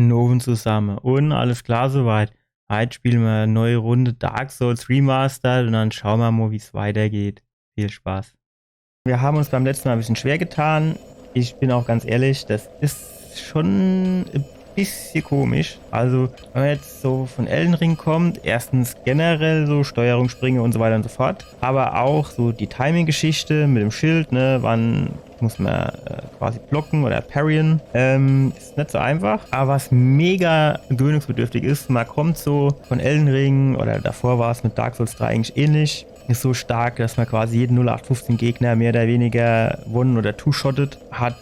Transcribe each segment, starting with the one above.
Noven zusammen. Und alles klar soweit. Heute spielen wir eine neue Runde Dark Souls Remastered und dann schauen wir mal, wie es weitergeht. Viel Spaß. Wir haben uns beim letzten Mal ein bisschen schwer getan. Ich bin auch ganz ehrlich, das ist schon ein bisschen komisch. Also, wenn man jetzt so von Elden Ring kommt, erstens generell so Steuerung, Springen und so weiter und so fort. Aber auch so die Timing-Geschichte mit dem Schild, ne, wann muss man quasi blocken oder parryen. Ist nicht so einfach. Aber was mega gewöhnungsbedürftig ist, man kommt so von Elden Ring oder davor war es mit Dark Souls 3 eigentlich ähnlich. Ist so stark, dass man quasi jeden 0815 Gegner mehr oder weniger one- oder two-shottet. Hat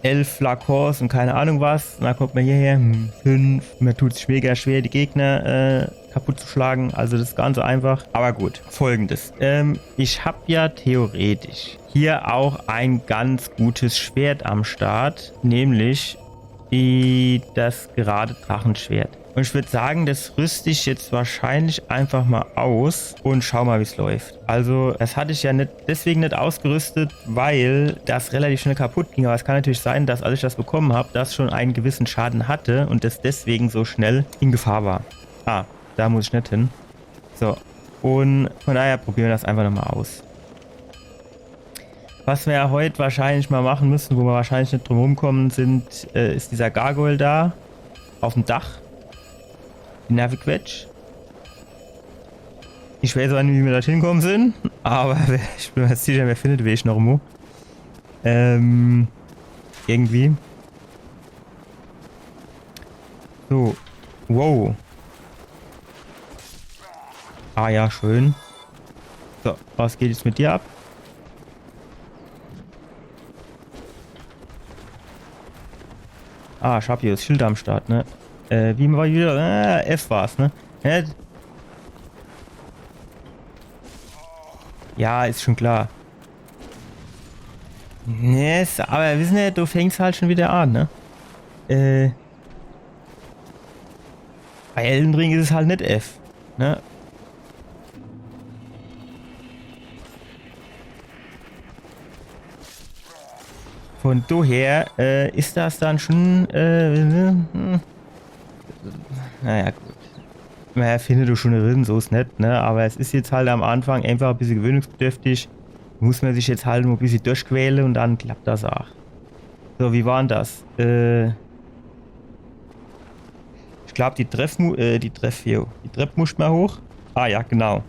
11 Flakons und keine Ahnung was. Und dann kommt man hierher, 5. Mir tut es mega schwer, die Gegner kaputt zu schlagen. Also das ist ganz einfach. Aber gut, folgendes. Ich habe ja theoretisch hier auch ein ganz gutes Schwert am Start. Nämlich das gerade Drachenschwert. Und ich würde sagen, das rüste ich jetzt wahrscheinlich einfach mal aus und schau mal, wie es läuft. Also, das hatte ich ja deswegen nicht ausgerüstet, weil das relativ schnell kaputt ging. Aber es kann natürlich sein, dass als ich das bekommen habe, das schon einen gewissen Schaden hatte und das deswegen so schnell in Gefahr war. Ah, da muss ich nicht hin. So, und von daher probieren wir das einfach nochmal aus. Was wir ja heute wahrscheinlich mal machen müssen, wo wir wahrscheinlich nicht drum rumkommen, ist dieser Gargoyle da auf dem Dach. Die Naviquetsch. Ich weiß auch nicht, wie wir da hinkommen sind, aber ich bin mir sicher, wer findet Weg noch irgendwo. Irgendwie. So. Wow. Ah ja, schön. So, was geht jetzt mit dir ab? Ah, ich hab hier das Schild am Start, ne? Wie war wieder? F war's, ne? Ja, ist schon klar. Yes, aber wissen wir, du fängst halt schon wieder an, ne? Bei Elden Ring ist es halt nicht F, ne? Von daher ist das dann schon, naja, gut. Man findet du schon drin, so ist nett, ne? Aber es ist jetzt halt am Anfang einfach ein bisschen gewöhnungsbedürftig. Muss man sich jetzt halt nur ein bisschen durchquälen und dann klappt das auch. So, wie war denn das? Ich glaube, die Treppe musste mal hoch. Ah ja, genau.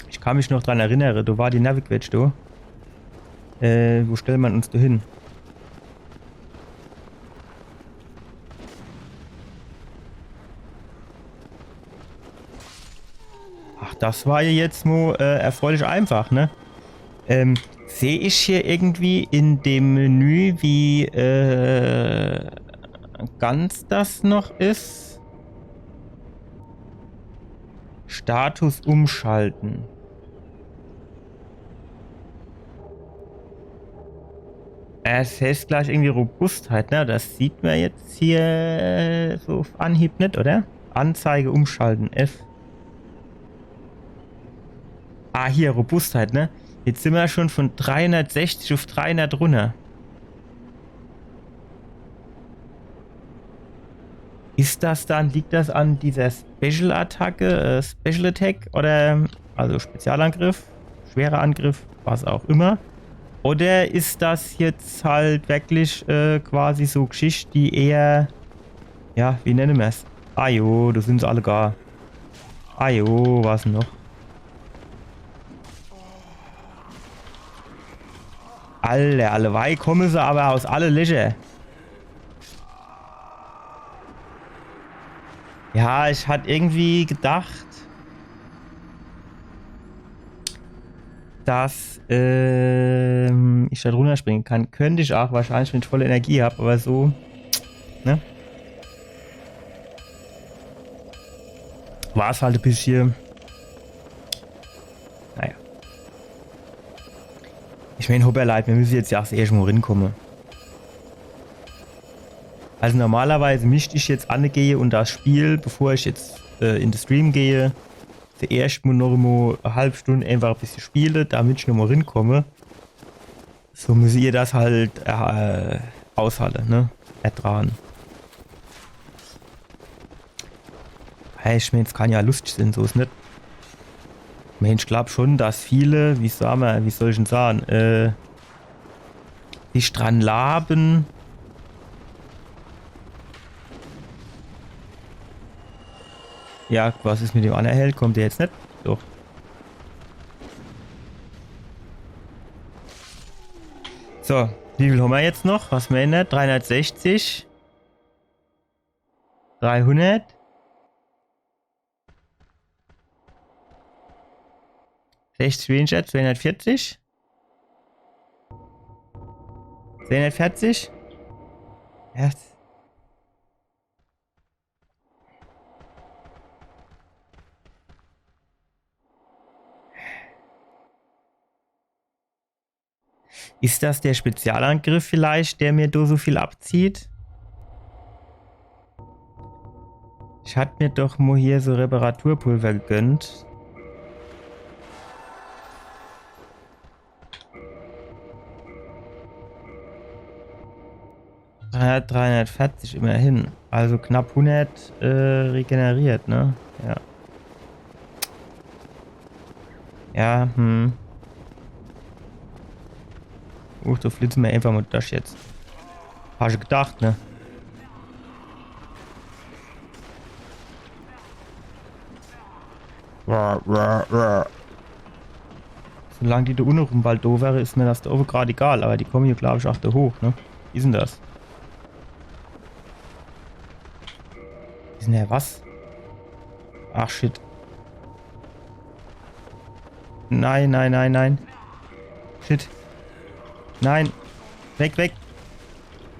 Ich kann mich noch dran erinnern, da war die Naviquetsch, du. Wo stellt man uns da hin? Ach, das war ja jetzt nur erfreulich einfach, ne? Sehe ich hier irgendwie in dem Menü, wie ganz das noch ist? Status umschalten. Es heißt gleich irgendwie Robustheit, ne? Das sieht man jetzt hier so auf Anhieb nicht, oder? Anzeige umschalten, F. Ah, hier, Robustheit, ne? Jetzt sind wir schon von 360 auf 300 runter. Ist das dann, liegt das an dieser Special-Attacke, Special Attack oder, also Spezialangriff, schwerer Angriff, was auch immer? Oder ist das jetzt halt wirklich quasi so Geschichte, die eher, ja, wie nennen wir es? Ah jo, da sind sie alle gar. Ah jo, was noch? Allewei kommen sie aber aus alle Löcher. Ja, ich hatte irgendwie gedacht, dass ich da drunter springen kann. Könnte ich auch wahrscheinlich, wenn ich volle Energie habe, aber so, ne? War es halt ein bisschen. Naja. Ich meine, Hopperleit, wir müssen jetzt ja auch das erste Mal hinkommen. Also normalerweise mischte ich jetzt angehe und das Spiel, bevor ich jetzt in den Stream gehe, zuerst mal noch mal eine halbe Stunde einfach ein bisschen spiele, damit ich noch mal rinkomme. So muss ihr das halt aushalten, ne? Ertragen. Ich meine, es kann ja lustig sein, so ist nicht. Mensch, ich glaube schon, dass viele, wie soll ich denn sagen, sich dran laben. Ja, was ist mit dem anderen Held? Kommt der jetzt nicht? Doch. So, wie viel haben wir jetzt noch? Was meint ihr? 360. 300. 60 weniger, 240. 240. Ja. Ist das der Spezialangriff vielleicht, der mir da so viel abzieht? Ich hatte mir doch mal hier so Reparaturpulver gegönnt. 340 immerhin. Also knapp 100 regeneriert, ne? Ja. Ja, da flitzen wir einfach mal das jetzt. Hast du gedacht, ne? Solange die da unten rum bald da wäre, ist mir das da oben gerade egal. Aber die kommen hier, glaube ich, auch da hoch, ne? Wie ist denn das? Wie ist denn der was? Ach, shit. Nein, nein, nein, nein. Shit. Nein. Weg, weg.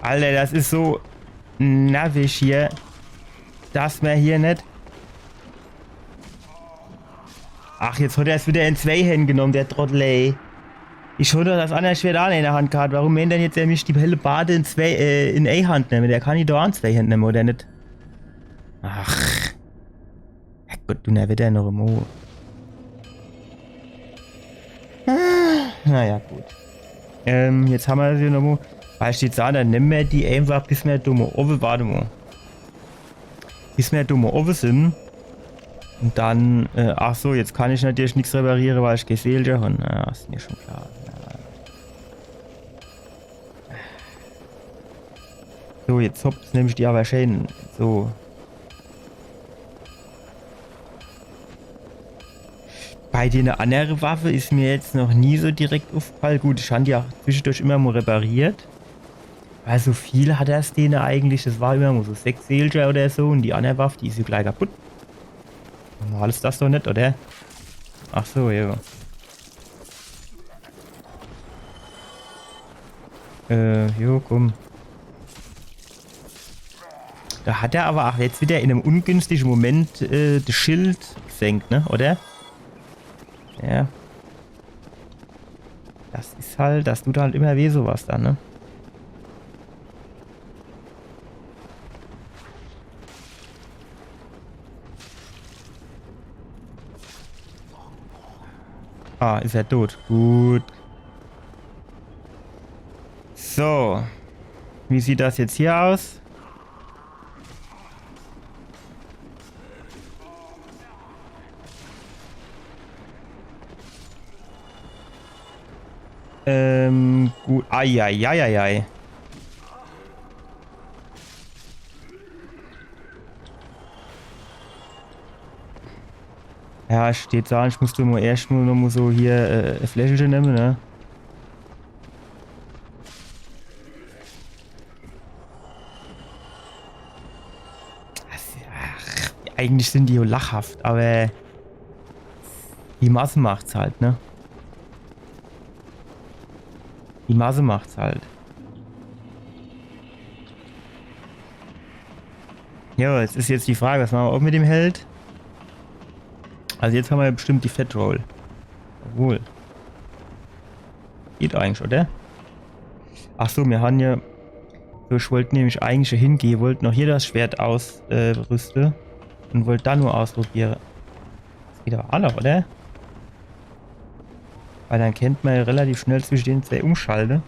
Alter, das ist so nervig hier. Dass wir hier nicht... Ach, jetzt hat er es wieder in 2 Händen genommen, der Trottel, ey. Ich schon doch das andere Schwert auch in der Hand gehabt. Warum meint denn jetzt er mich die helle Bade in eine Hand nehmen? Der kann die doch an 2 Händen nehmen, oder nicht? Ach. Ja gut, du wird er noch im Ohr. Naja, gut. Jetzt haben wir sie nochmal. Weil steht da, dann nehmen wir die einfach, bis wir dumme Oven, warte mal. Bis wir dumme Oven sind. Und dann, ach so, jetzt kann ich natürlich nichts reparieren, weil ich geseelt habe. Ja, ist mir schon klar. Ja. So, jetzt hopp, nehme ich die aber schön. So. Bei den anderen Waffe ist mir jetzt noch nie so direkt aufgefallen. Gut, ich habe die auch zwischendurch immer mal repariert. Weil so viel hat das denen eigentlich. Das war immer mal so 6 Seelger oder so. Und die andere Waffe, die ist ja gleich kaputt. Normal ist das doch nicht, oder? Ach so, ja. Jo, komm. Da hat er aber auch jetzt wieder in einem ungünstigen Moment das Schild gesenkt, ne? Oder? Ja. Das ist halt, das tut halt immer weh sowas dann, ne? Ah, ist er tot. Gut. So. Wie sieht das jetzt hier aus? Gut. Eieieiei. Ja, steht da, ich musste mal erst nur noch mal so hier Fläschchen nehmen, ne? Ach, eigentlich sind die ja lachhaft, aber die Masse macht's halt, ne? Die Masse macht's halt. Ja, es ist jetzt die Frage, was machen wir auch mit dem Held? Also jetzt haben wir bestimmt die Fat Roll. Obwohl. Geht eigentlich, oder? Ach so, wir haben ja... So, ich wollte nämlich eigentlich hingehen, wollte noch hier das Schwert ausrüsten. Und wollte dann nur ausprobieren. Das geht aber auch noch, oder? Weil dann kennt man ja relativ schnell zwischen den 2 umschalten.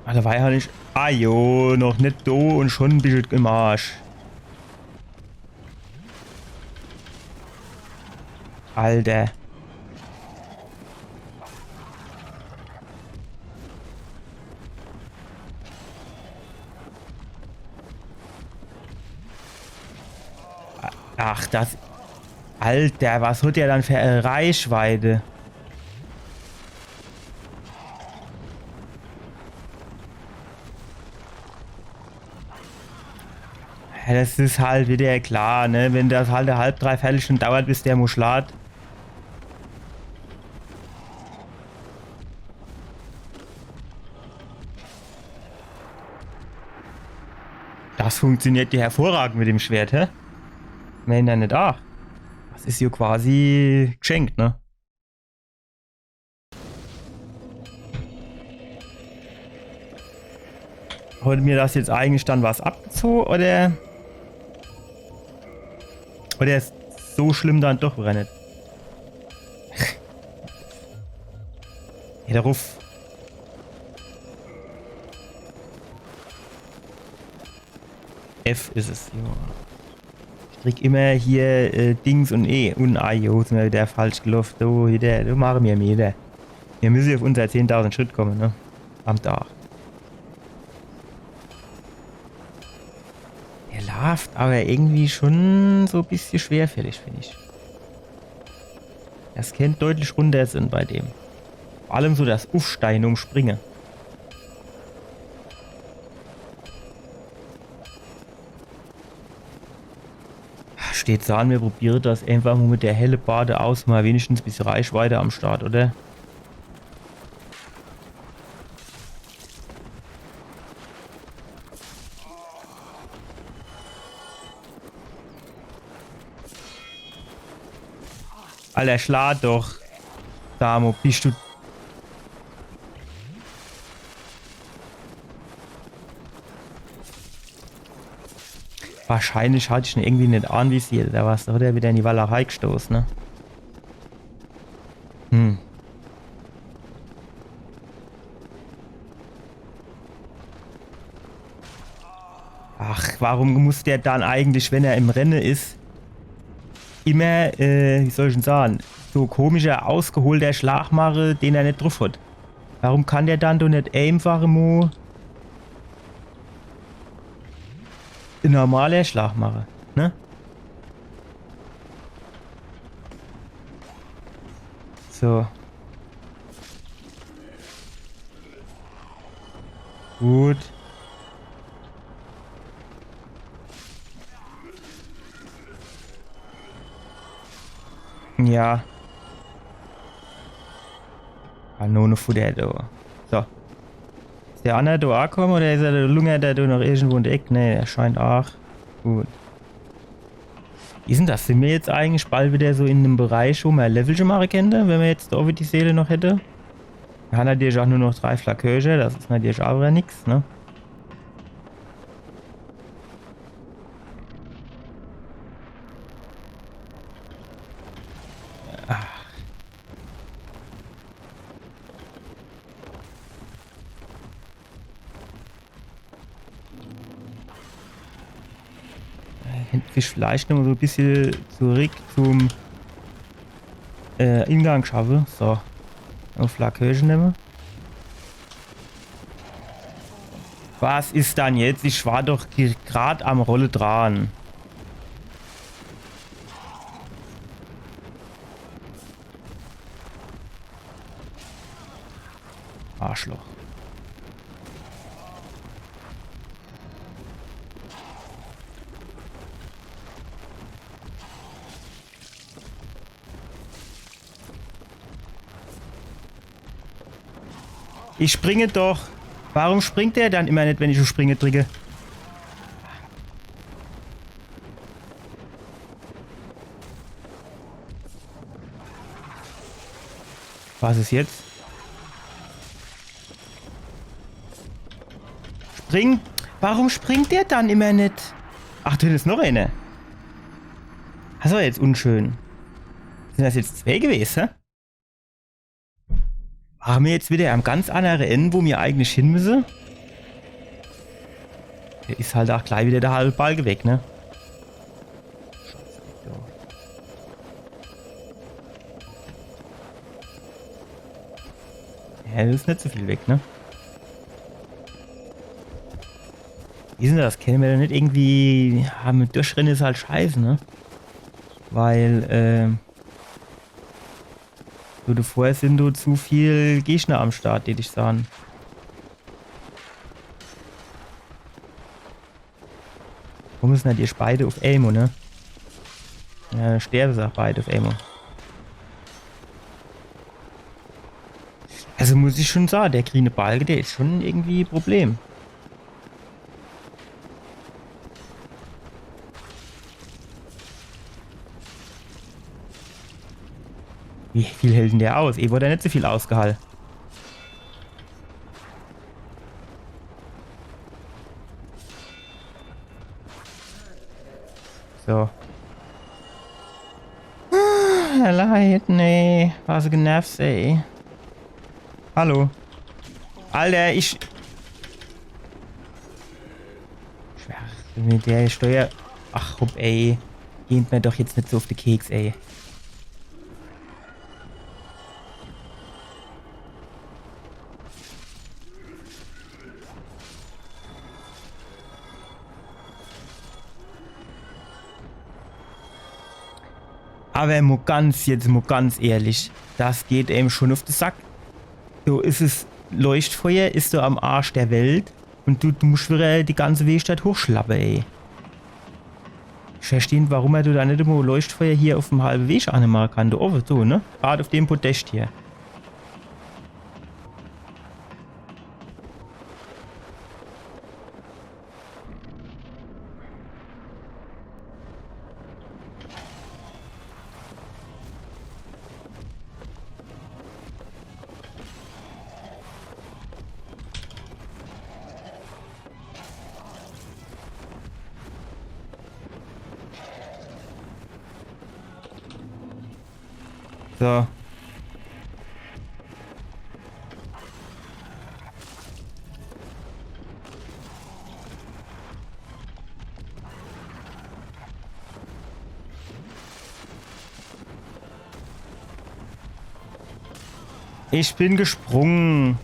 Ah, da war ja nicht. Ah jo, noch nicht do und schon ein bisschen im Arsch. Alter. Ach, das. Alter, was hat der dann für eine Reichweite? Ja, das ist halt wieder klar, ne? Wenn das halt eine halb, dreiviertel Stunde dauert, bis der Muschlat. Das funktioniert ja hervorragend mit dem Schwert, hä? Nein, dann nicht auch. Das ist ja quasi geschenkt, ne? Hat mir das jetzt eigentlich dann was abgezogen oder? Oder ist so schlimm dann doch wieder nicht? Hey, der Ruf. F ist es, ja. Ich krieg immer hier Dings und E und A, jo, sind wir wieder falsch gelaufen. Du, hier, du machen wir wieder. Wir müssen auf unser 10.000 Schritt kommen, ne? Am Tag. Er läuft aber irgendwie schon so ein bisschen schwerfällig, finde ich. Das könnte deutlich runter sind bei dem. Vor allem so das Aufsteigen und Springen. Steht so an, wir probieren das einfach mal mit der helle Bade aus, mal wenigstens ein bisschen Reichweite am Start, oder? Alter, schlag doch. Damo, bist du... Wahrscheinlich hatte ich ihn irgendwie nicht anvisiert. Da warst du wieder in die Wallerei gestoßen, ne? Hm. Ach, warum muss der dann eigentlich, wenn er im Rennen ist, immer, wie soll ich denn sagen, so komischer, ausgeholter Schlag machen, den er nicht drauf hat? Warum kann der dann doch nicht einfach nur ein normaler Schlag machen, ne? So. Gut. Ja. Kanonenfutter, du. So. Ist der andere da angekommen oder ist er der Lunge, der da noch irgendwo in der Ecke? Ne, er scheint auch. Gut. Wie ist denn das? Sind wir jetzt eigentlich bald wieder so in einem Bereich, wo man Level schon machen könnte, wenn wir jetzt da die Seele noch hätte? Wir haben natürlich auch nur noch 3 Flakköche, das ist natürlich auch wieder nichts, ne? Ich vielleicht noch so ein bisschen zurück zum Ingang schaffe. So. Auf Flakköche nehmen. Was ist dann jetzt? Ich war doch gerade am Rolle dran. Arschloch. Ich springe doch. Warum springt der dann immer nicht, wenn ich auf Springe drücke? Was ist jetzt? Spring? Warum springt der dann immer nicht? Ach, das ist noch eine. Achso, jetzt unschön. Sind das jetzt 2 gewesen, hä? Waren wir jetzt wieder am ganz anderen Ende, wo wir eigentlich hin müssen? Der ist halt auch gleich wieder der halbe Balken weg, ne? Ja, das ist nicht so viel weg, ne? Wie ist denn das? Kennen wir da nicht irgendwie... Ja, mit Durchrennen ist halt scheiße, ne? Weil, so davor sind du zu viel Gegner am Start, die dich sahen. Warum müssen halt ihr beide auf Elmo, ne? Ja, sterben sie auch beide auf Elmo. Also muss ich schon sagen, der grüne Balken, der ist schon irgendwie ein Problem. Wie viel hält denn der aus? Wurde er nicht so viel ausgehalten. So. Leid, nee. War so genervt, ey. Hallo. Alter, mit der Steuer... Ach, hopp, ey. Geht mir doch jetzt nicht so auf den Keks, ey. Aber mal ganz ehrlich, das geht eben schon auf den Sack. So ist es Leuchtfeuer, ist du am Arsch der Welt und du musst wieder die ganze Wegstadt hochschlappen, ey. Ich verstehe nicht, warum du da nicht immer Leuchtfeuer hier auf dem halben Weg anmachen kann. Du offen, so, ne? Gerade auf dem Podest hier. So. Ich bin gesprungen.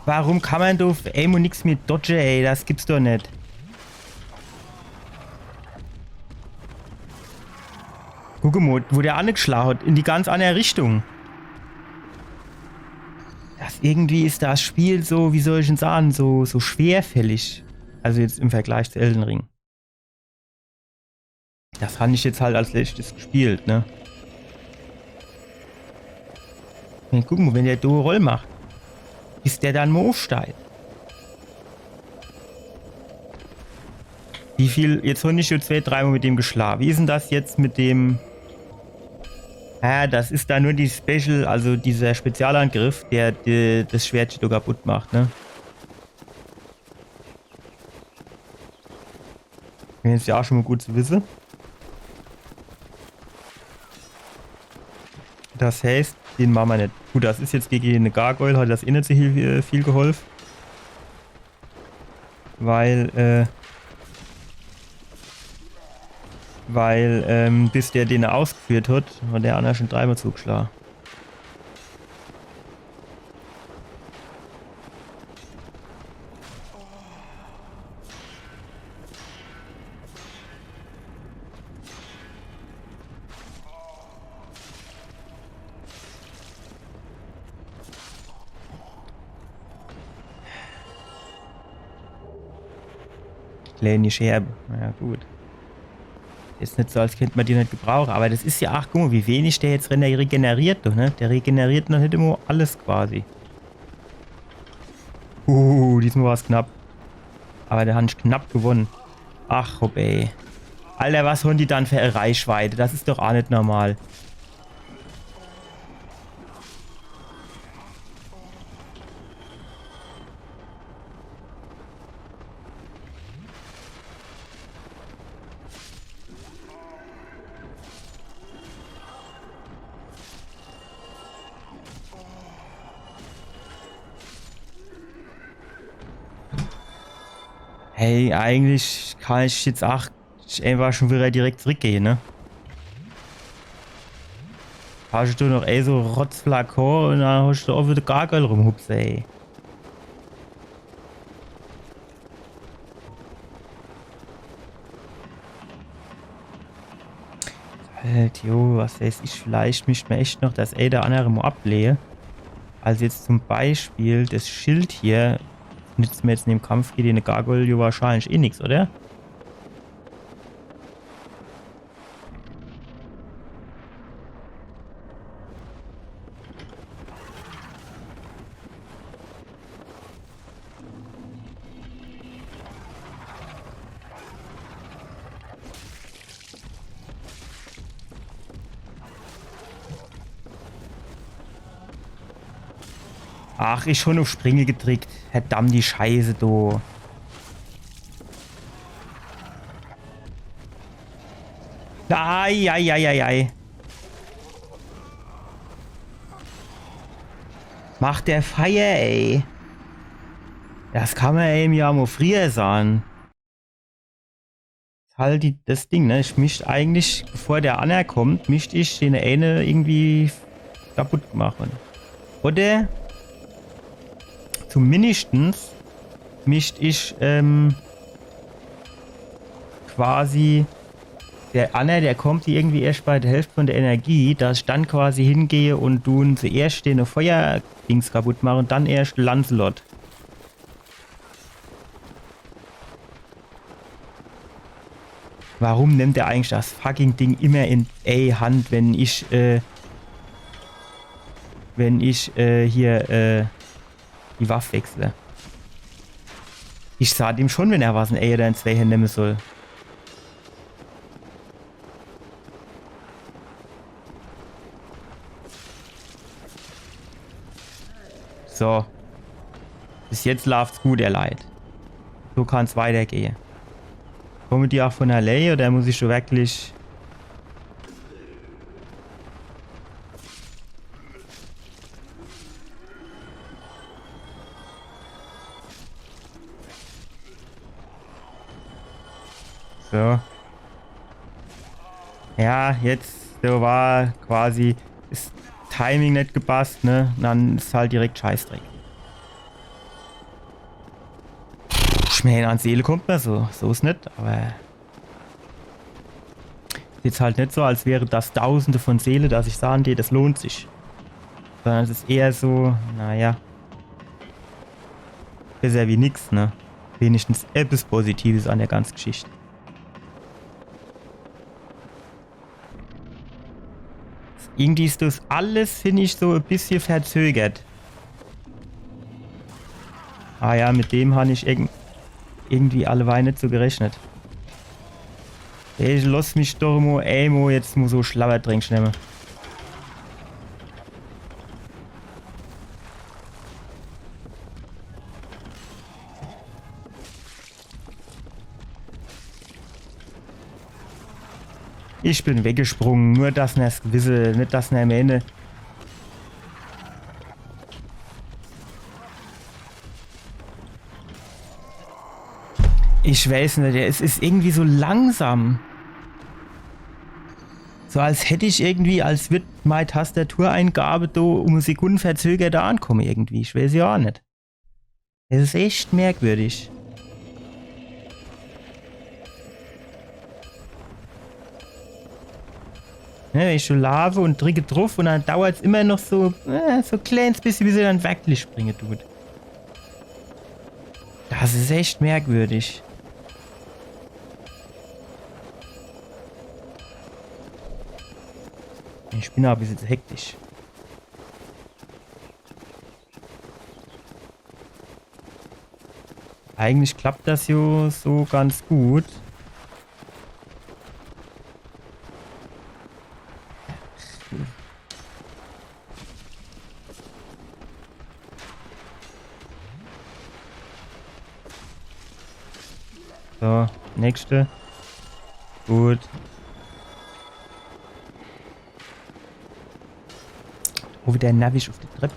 Warum kann man auf Aim und nichts mit Dodge, ey? Das gibt's doch nicht. Guck mal, wo der angeschlagen hat. In die ganz andere Richtung. Irgendwie ist das Spiel so, wie soll ich denn sagen, so schwerfällig. Also jetzt im Vergleich zu Elden Ring. Das fand ich jetzt halt als letztes gespielt, ne? Guck mal, wenn der Duo Roll macht, bis der dann mal aufsteigt. Wie viel, jetzt habe ich schon 2-3 Mal mit dem geschlagen. Wie ist denn das jetzt mit dem... Ja, das ist da nur die Special, also dieser Spezialangriff, der das Schwert so kaputt macht, ne? Das ist ja auch schon mal gut zu wissen. Das heißt, den machen wir nicht. Gut, das ist jetzt gegen eine Gargoyle, hat das eh nicht so viel geholfen. Weil, bis der den ausgeführt hat, hat der andere schon 3-mal zugeschlagen. Kleine Scherbe. Ja, gut. Ist nicht so, als könnte man die nicht gebrauchen. Aber das ist ja, ach, guck mal, wie wenig der jetzt regeneriert, doch, ne? Der regeneriert noch nicht immer alles quasi. Diesmal war es knapp. Aber der hat knapp gewonnen. Ach, hopp, ey. Alter, was haben die dann für eine Reichweite? Das ist doch auch nicht normal. Hey, eigentlich kann ich jetzt auch einfach schon wieder direkt zurückgehen, ne? Hast du noch so Rotzflakon und dann hast du auch wieder Gargel rumhupsen, ey. Halt, jo, was weiß ich, vielleicht mischt mir echt noch das der andere mal ablehne. Also jetzt zum Beispiel das Schild hier nützt mir jetzt in dem Kampf gegen eine Gargoyle wahrscheinlich eh nichts, oder? Ach, ich schon auf Springe gedrückt. Verdammt die Scheiße, du. Ai, ai, ai, ai, ai. Macht der Feier, ey. Das kann man eben ja mal früher sagen. Halt das Ding, ne? Ich mischt eigentlich, bevor der anerkommt, mischt ich den eine irgendwie kaputt machen. Oder zumindest mischt ich quasi der Anna, der kommt irgendwie erst bei der Hälfte von der Energie, dass ich dann quasi hingehe und du zuerst den Feuerdings kaputt mache und dann erst Lancelot. Warum nimmt er eigentlich das fucking Ding immer in Hand, wenn ich hier die Waffe wechsle? Ich sah dem schon, wenn er was in A oder in zwei Händen nehmen soll. So. Bis jetzt läuft's gut, er leid. So kann's weitergehen. Kommen die auch von LA oder muss ich schon wirklich... So. Ja, jetzt so war quasi das Timing nicht gepasst, ne? Und dann ist halt direkt Scheißdreck. Schmähen an Seele kommt mir so. So ist nicht, aber... Jetzt halt nicht so, als wäre das Tausende von Seele, dass ich sagen dir, das lohnt sich. Sondern es ist eher so, naja. Besser wie nix, ne? Wenigstens etwas Positives an der ganzen Geschichte. Irgendwie ist das alles, finde ich, so ein bisschen verzögert. Ah ja, mit dem habe ich irgendwie alleweil nicht so gerechnet. Ich lass mich doch mal, jetzt mal so Schlabbertrink nehmen. Ich bin weggesprungen, nur das nicht gewisse, nicht das nicht am Ende. Ich weiß nicht, es ist irgendwie so langsam. So als hätte ich irgendwie, als wird meine Tastatureingabe da um Sekunden verzögert da ankommen irgendwie. Ich weiß ja auch nicht. Es ist echt merkwürdig. Ja, ich schon lave und drücke drauf und dann dauert es immer noch so ein kleines bisschen, bis er dann wirklich springen tut. Das ist echt merkwürdig. Ich bin aber ein bisschen hektisch. Eigentlich klappt das ja so ganz gut. So, nächste. Gut. Oh, wieder ein Navisch auf die Treppe.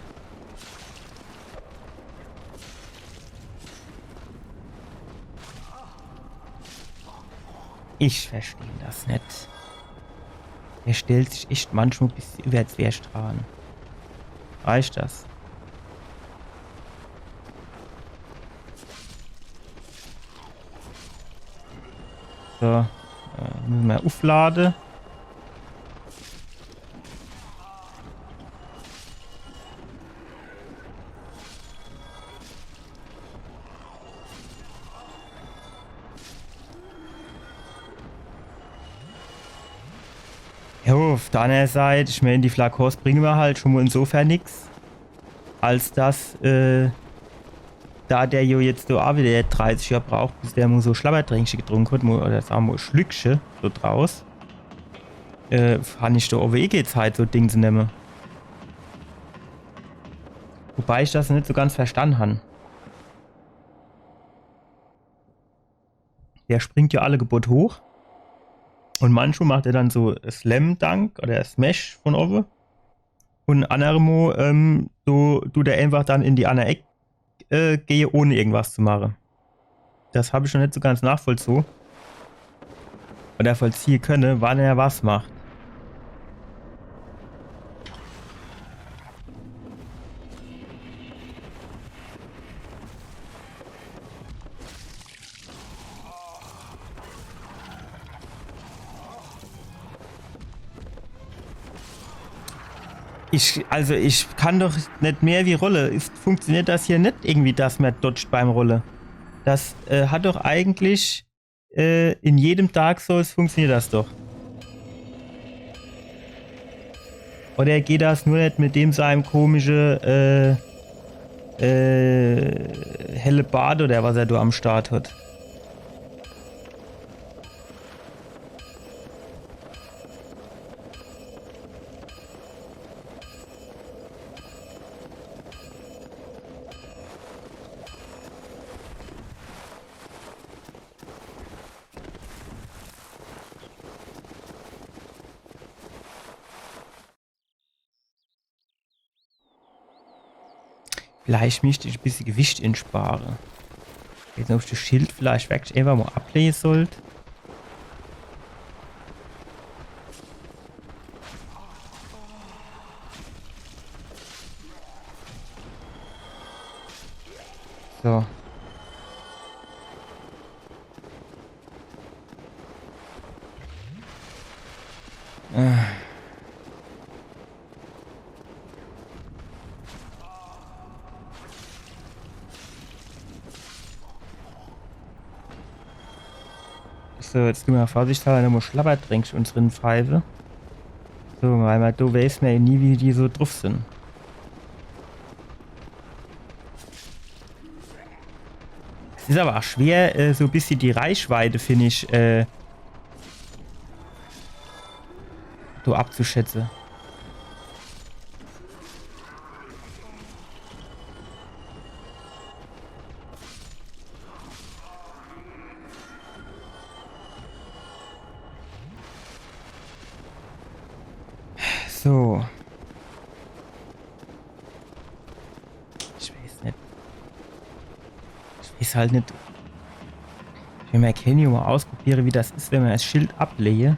Ich verstehe das nicht. Er stellt sich echt manchmal bis über den Wehrstrahl. Reicht das? So, müssen wir aufladen. Ja, auf der anderen Seite, ich meine, die Flakons bringen wir halt schon mal insofern nichts, als dass, da der jo jetzt so auch wieder 30 Jahre braucht, bis der mal so Schlabbertränkchen getrunken hat, oder sagen wir Schlückchen so draus, kann ich da auch Wegezeit so Ding zu nehmen. Wobei ich das nicht so ganz verstanden habe. Der springt ja alle Gebot hoch. Und manchmal macht er dann so Slam Dunk oder Smash von oben. Und anderemo so tut er einfach dann in die andere Ecke gehe, ohne irgendwas zu machen. Das habe ich schon nicht so ganz nachvollzogen. Oder vollziehen können, wann er was macht. Ich kann doch nicht mehr wie Rolle. Funktioniert das hier nicht irgendwie, dass man dodgt beim Rolle? Das hat doch eigentlich in jedem Dark Souls funktioniert das doch. Oder geht das nur nicht mit dem seinem komische helle Bad oder was er da am Start hat? Vielleicht möchte ich ein bisschen Gewicht insparen. Jetzt ob ich das Schild vielleicht wirklich einfach mal ablegen sollte. So. So, jetzt gehen wir vorsichtshalber nochmal Schlabbertränkchen uns drin pfeife. So, weil du weißt mir nie, wie die so drauf sind. Es ist aber auch schwer, so ein bisschen die Reichweite, finde ich, so abzuschätzen. So. Ich weiß nicht. Ich weiß halt nicht. Ich will mal Kenny mal ausprobieren, wie das ist, wenn man das Schild ablege.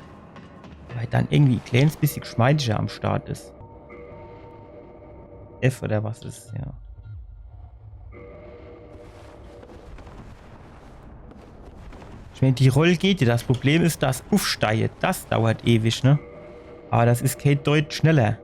Weil dann irgendwie ein kleines bisschen geschmeidiger am Start ist. F oder was ist, ja. Ich meine, die Roll geht ja. Das Problem ist, das Aufsteigen. Das dauert ewig, ne? Aber das ist Kate deutlich schneller.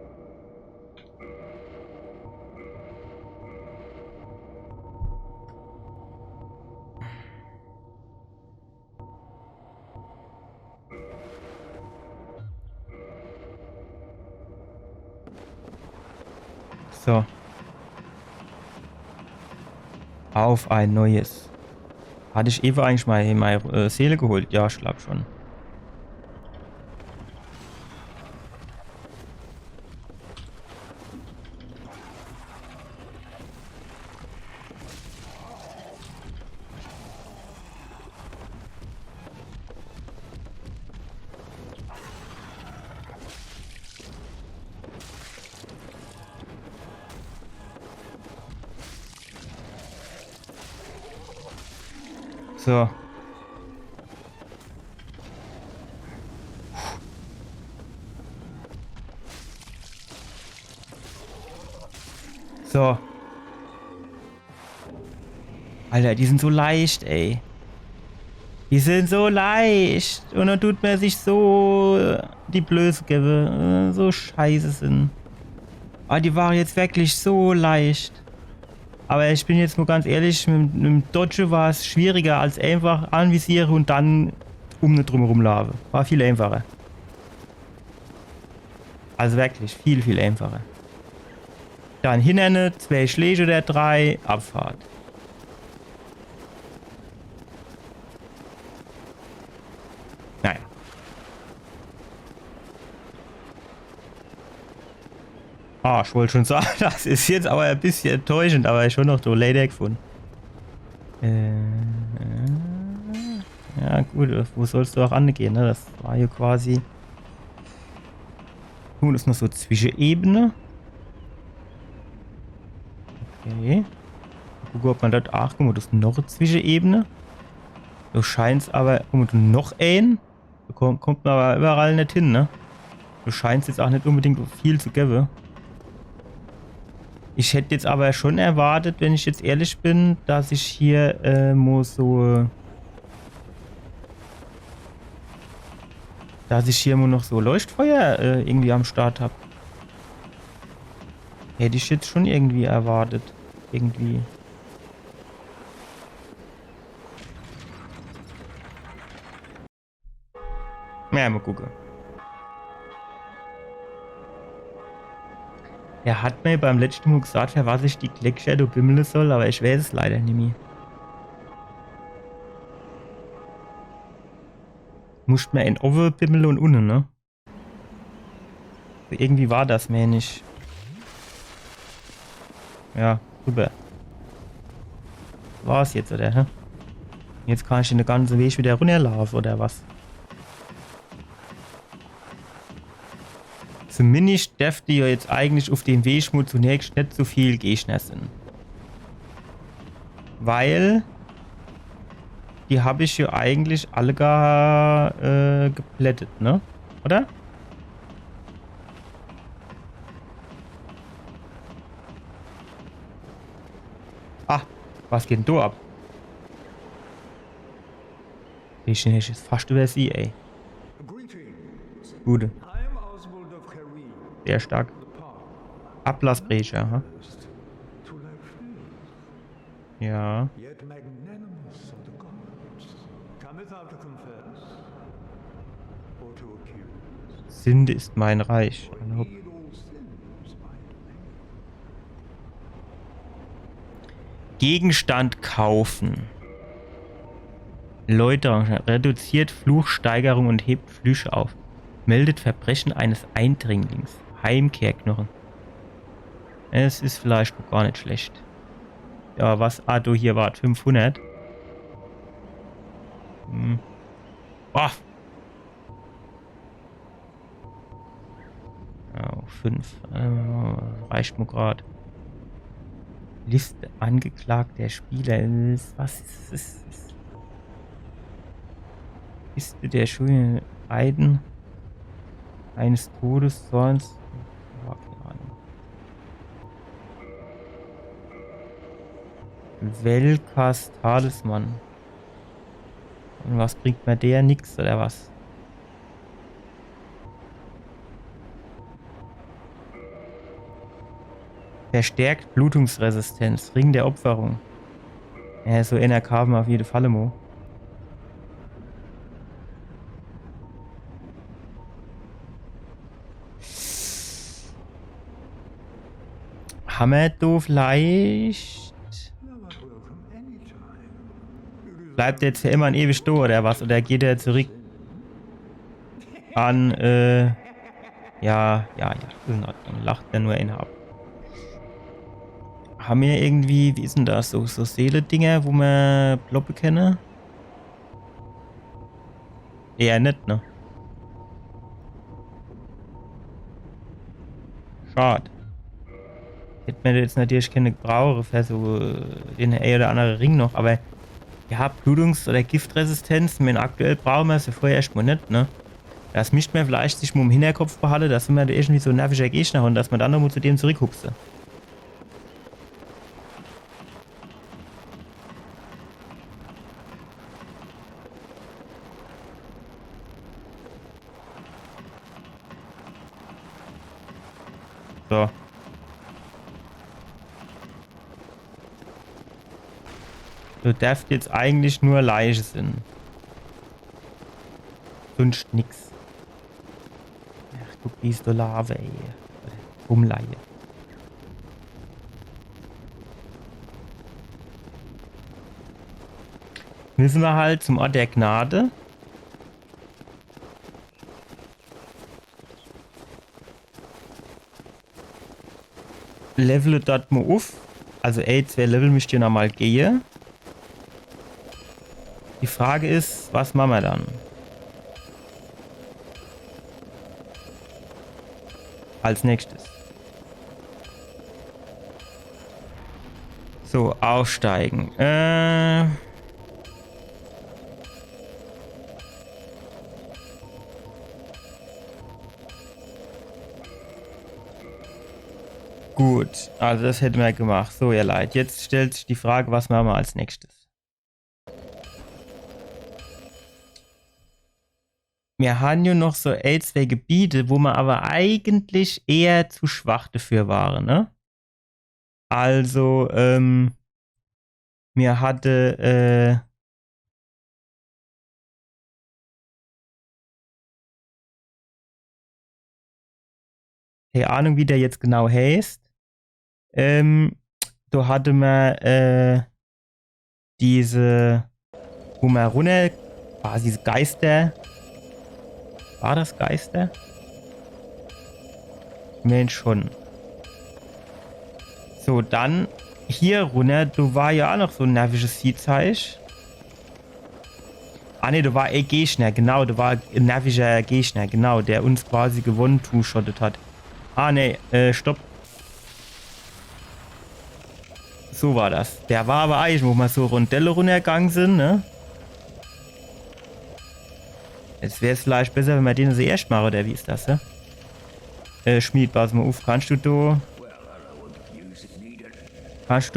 So. Auf ein neues. Hatte ich Eva eigentlich mal meine Seele geholt? Ja, ich glaube schon. So. So. Alter, die sind so leicht, ey. Die sind so leicht. Und dann tut man sich so die Blöße geben. So scheiße sind. Aber die waren jetzt wirklich so leicht. Aber ich bin jetzt nur ganz ehrlich, mit dem Dodge war es schwieriger als einfach anvisiere und dann um eine drumherum laufe. War viel einfacher. Also wirklich viel, viel einfacher. Dann Hindernisse, 2 Schläge oder 3, Abfahrt. Naja. Ah, ich wollte schon sagen, das ist jetzt aber ein bisschen enttäuschend, aber schon noch so Lady gefunden. Ja gut, wo sollst du auch angehen, ne? Das war hier quasi... Guck, das ist noch so Zwischenebene. Okay. Guck, ob man dort... Ach, guck mal, das ist noch eine Zwischenebene. Du scheinst aber... Guck mal, noch ein. Da kommt man aber überall nicht hin, ne? Du scheinst jetzt auch nicht unbedingt viel zu geben. Ich hätte jetzt aber schon erwartet, wenn ich jetzt ehrlich bin, dass ich hier muss so... Dass ich hier nur noch so Leuchtfeuer irgendwie am Start habe. Hätte ich jetzt schon irgendwie erwartet. Irgendwie. Ja, mal gucken. Er hat mir beim letzten Mal gesagt, für was ich die Black Shadow bimmeln soll, aber ich weiß es leider nicht mehr. Musst mir in Oven bimmeln und unten, ne? So, irgendwie war das mir nicht. Ja, super. War es jetzt, oder? Hä? Jetzt kann ich den ganzen Weg wieder runterlaufen, oder was? Zumindest dürfte ja jetzt eigentlich auf dem Weg zunächst nicht so viel Gegner sind. Weil die habe ich ja eigentlich alle gar geplättet, ne? Oder? Ah, was geht denn da ab? Ich bin jetzt fast über sie, ey. Gute. Sehr stark. Ablassbrecher, aha. Ja. Sünde ist mein Reich. Gegenstand kaufen. Läuterung reduziert Fluchsteigerung und hebt Flüche auf. Meldet Verbrechen eines Eindringlings. Heimkehrknochen. Es ist vielleicht noch gar nicht schlecht. Ja, was? Ah, du hier wart 500. Hm. Oh. Ja, 5. Reicht mir gerade. Liste angeklagter Spieler. Was ist es? Liste der Schulden Eiden eines Todeszorns. Oh, keine Ahnung. Velkas Talisman. Und was bringt mir der? Nix oder was? Verstärkt Blutungsresistenz. Ring der Opferung. Ja, so einer Karben auf jede Falle, Mo. Hammer du vielleicht? Bleibt der jetzt ja immer ein ewig da oder was? Oder geht er zurück an, ja. Lacht er nur einen ab. Haben wir irgendwie, wie ist denn das? So Seele-Dinger, wo man Ploppe kennen? Eher nicht, ne? Schade. Hätte man jetzt natürlich keine Brauere für so den ein oder andere Ring noch, aber ja, Blutungs- oder Giftresistenz, wenn aktuell brauchen wir es ja vorher erstmal nicht, ne? Das mischt man vielleicht sich mal im Hinterkopf behalten, dass wir da irgendwie so ein nerviger Gegner haben, dass man dann nochmal zu dem zurückhupst. So. Du darfst jetzt eigentlich nur Leiche sind. Sonst nix. Ach, du bist du Lava, ey. Umleihe. Müssen wir halt zum Ort der Gnade. Level dort mal auf. Also ey, 2 Level müsst ihr nochmal gehen. Die Frage ist, was machen wir dann? Als nächstes. So, aufsteigen. Gut, also das hätten wir gemacht. So, ihr Leid. Jetzt stellt sich die Frage, was machen wir als nächstes? Wir haben ja noch so 2 Gebiete, wo wir aber eigentlich eher zu schwach dafür waren, ne? Also, mir hatte, keine Ahnung, wie der jetzt genau heißt. Da hatte man, diese, wo man runter, quasi Geister. War das Geister? Mensch, schon. So, dann hier runter, du war ja auch noch so ein nervisches Viehzeug. Ah ne, du war Gegner, genau, du war ein nervischer Gegner, genau, der uns quasi gewonnen two-shottet hat. Ah ne, stopp. So war das. Der war aber eigentlich, wo wir so Rondelle runtergegangen sind, ne? Jetzt wäre es vielleicht besser, wenn wir den zuerst machen, oder wie ist das, ne? Schmied, pass mal auf, kannst du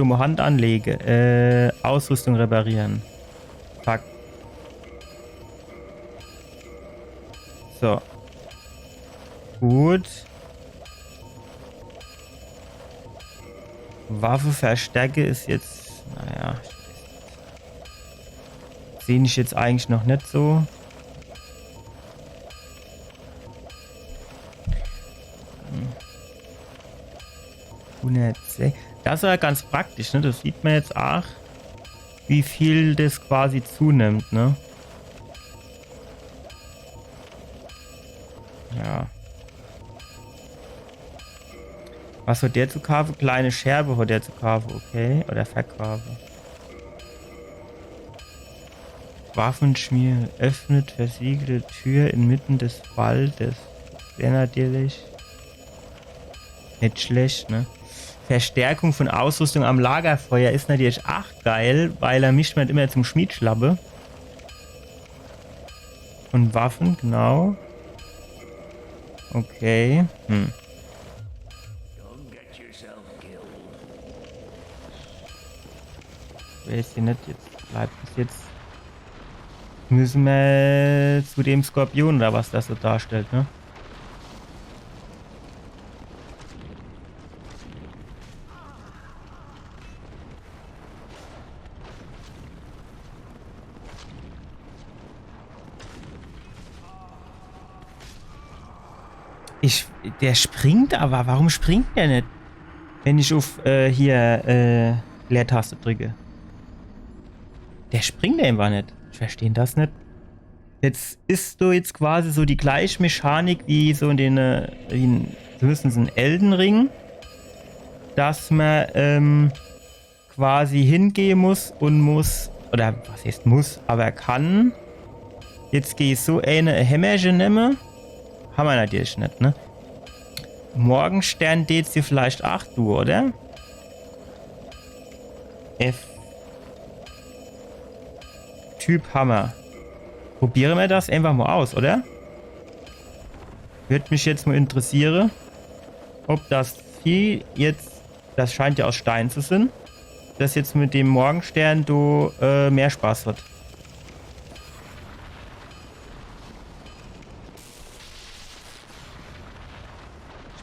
mal Hand anlegen? Ausrüstung reparieren. Fuck. So. Gut. Waffe verstärke ist jetzt, naja. Sehe ich jetzt eigentlich noch nicht so. Das ist ja ganz praktisch, ne? Das sieht man jetzt auch, wie viel das quasi zunimmt, ne? Ja. Was hat der zu kaufen? Kleine Scherbe hat der zu kaufen, okay. Oder verkaufen. Waffenschmier öffnet versiegelte Tür inmitten des Waldes. Wäre natürlich nicht schlecht, ne? Verstärkung von Ausrüstung am Lagerfeuer ist natürlich auch geil, weil er mischt man immer zum Schmied schlappe. Und Waffen, genau. Okay. Wer ist hier nicht jetzt? Bleibt bis jetzt. Müssen wir zu dem Skorpion oder was das so darstellt, ne? Der springt aber. Warum springt der nicht? Wenn ich auf hier Leertaste drücke. Der springt einfach nicht. Ich verstehe das nicht. Jetzt ist so jetzt quasi so die gleiche Mechanik wie so in den zumindest in Elden Ring, dass man quasi hingehen muss und muss, oder was heißt muss, aber kann. Jetzt gehe ich so eine Hämmerchen nehmen. Haben wir natürlich nicht, ne? Morgenstern jetzt hier vielleicht 8 Uhr, oder? F. Typ Hammer. Probieren wir das einfach mal aus, oder? Würde mich jetzt mal interessieren, ob das Vieh jetzt, das scheint ja aus Stein zu sein, das jetzt mit dem Morgenstern du mehr Spaß hat.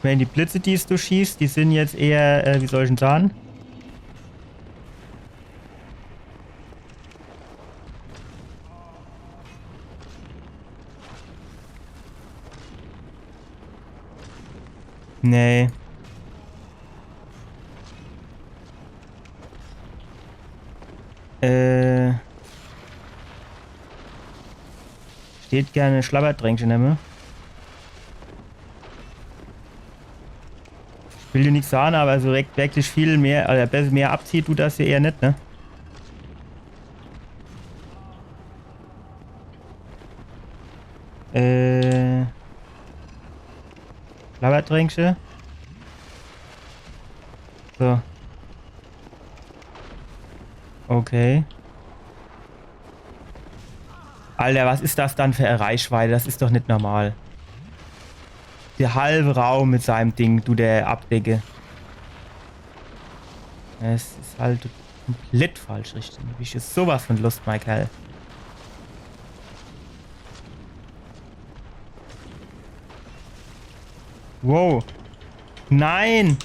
Wenn die Blitze, die du schießt, die sind jetzt eher, wie soll ich denn sagen? Nee. Steht gerne Schlabberdrängchen, ne? Will dir nichts sagen, aber so wirklich viel mehr, oder mehr abzieht, du das hier eher nicht, ne? Schlabberdrängchen. So. Okay. Alter, was ist das dann für eine Reichweite? Das ist doch nicht normal. Der halbe Raum mit seinem Ding, du der Abdecke. Es ist halt komplett falsch, richtig. Ich ist sowas von Lust, mein Kerl. Wow. Nein!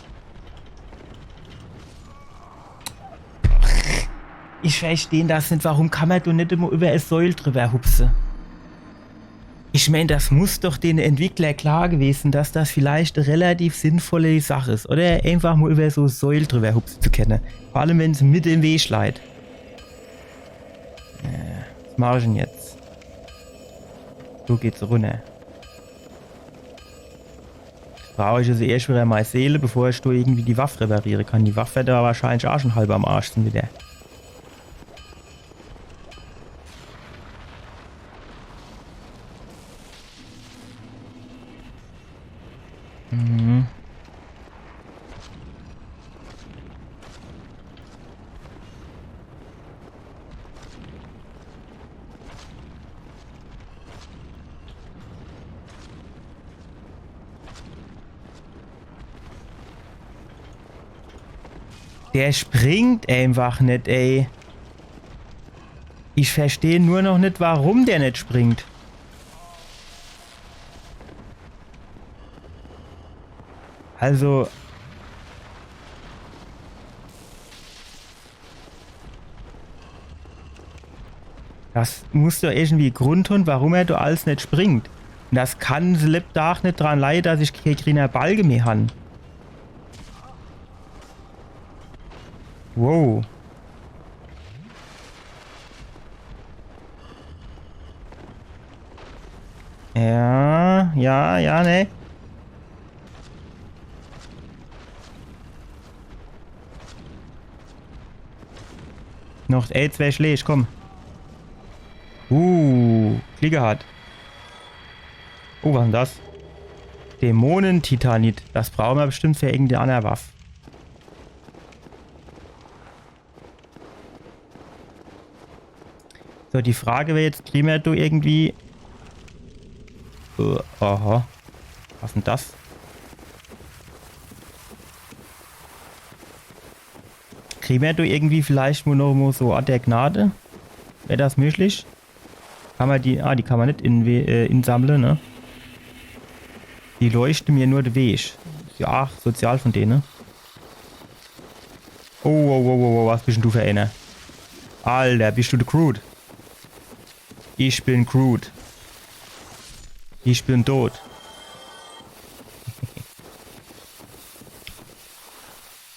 Ich verstehe das nicht. Warum kann man doch nicht immer über eine Säule drüber hupsen? Ich meine, das muss doch den Entwickler klar gewesen, dass das vielleicht eine relativ sinnvolle Sache ist. Oder einfach mal über so Säule drüber hupsen zu können. Vor allem, wenn es mit dem Weg leidet. Was mache ich denn jetzt? So geht's runter. Brauche ich also erst wieder meine Seele, bevor ich da irgendwie die Waffe reparieren kann. Die Waffe da wahrscheinlich auch schon halb am Arsch sind wieder. Mhm. Der springt einfach nicht, ey. Ich verstehe nur noch nicht, warum der nicht springt. Also... Das muss doch irgendwie Grund haben, warum er da alles nicht springt. Und das kann Slipdach nicht dran leiden, dass ich kein grüner Balge mehr habe. Wow. Ja, ne. Noch 2 Schläge, komm. Klicker hat. Oh, was ist denn das? Dämonen-Titanit. Das brauchen wir bestimmt für irgendeine andere Waffe. So, die Frage wäre jetzt, kriegen wir da irgendwie... aha. Was ist denn das? Kriegen wir da irgendwie vielleicht nur noch mal so Art der Gnade? Wäre das möglich? Kann man die... die kann man nicht insammeln, ne? Die leuchten mir nur den Weg. Ja, sozial von denen. Oh, was bist denn du für einer? Alter, bist du der Crude? Ich bin Crude. Ich bin tot.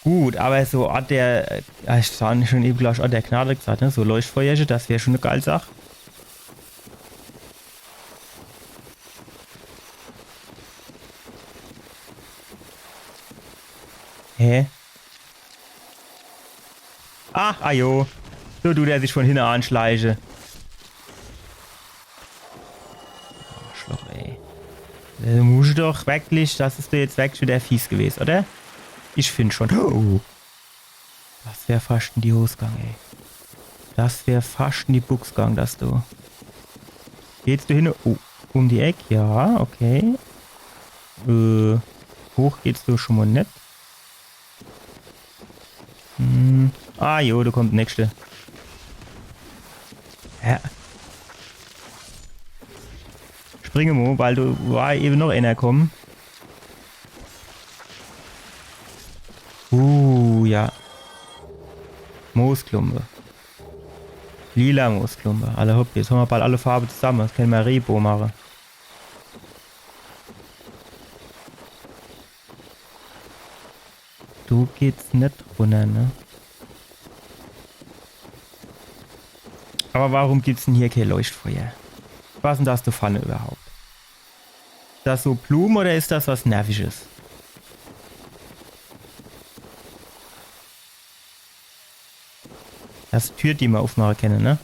Gut, aber so hat der... ich habe schon eben gleich der Gnade gesagt, ne? So Leuchtfeuerchen, das wäre schon eine geile Sache. Hä? Ach, ajo. So du, der sich von hinten anschleiche. Arschloch, ey. Du musst doch wirklich, das ist doch jetzt wirklich wieder fies gewesen, oder? Ich finde schon. Oh. Das wäre fast in die Hosgang, ey. Das wäre fast in die Buchsgang, das du. Gehst du hin? Oh, um die Ecke? Ja, okay. Hoch geht's du schon mal nicht. Jo, da kommt der nächste. Ja. Springe mal, weil du war eben noch einer kommen. Ja. Moosklumpe. Lila Moosklumpe. Alle hopp, jetzt haben wir bald alle Farben zusammen. Das können wir Rebo machen. Du geht's nicht runter, ne? Aber warum gibt's denn hier kein Leuchtfeuer? Was ist denn das da vorne überhaupt? Ist das so Blumen oder ist das was Nerviges? Das ist die Tür, die wir aufmachen können, ne?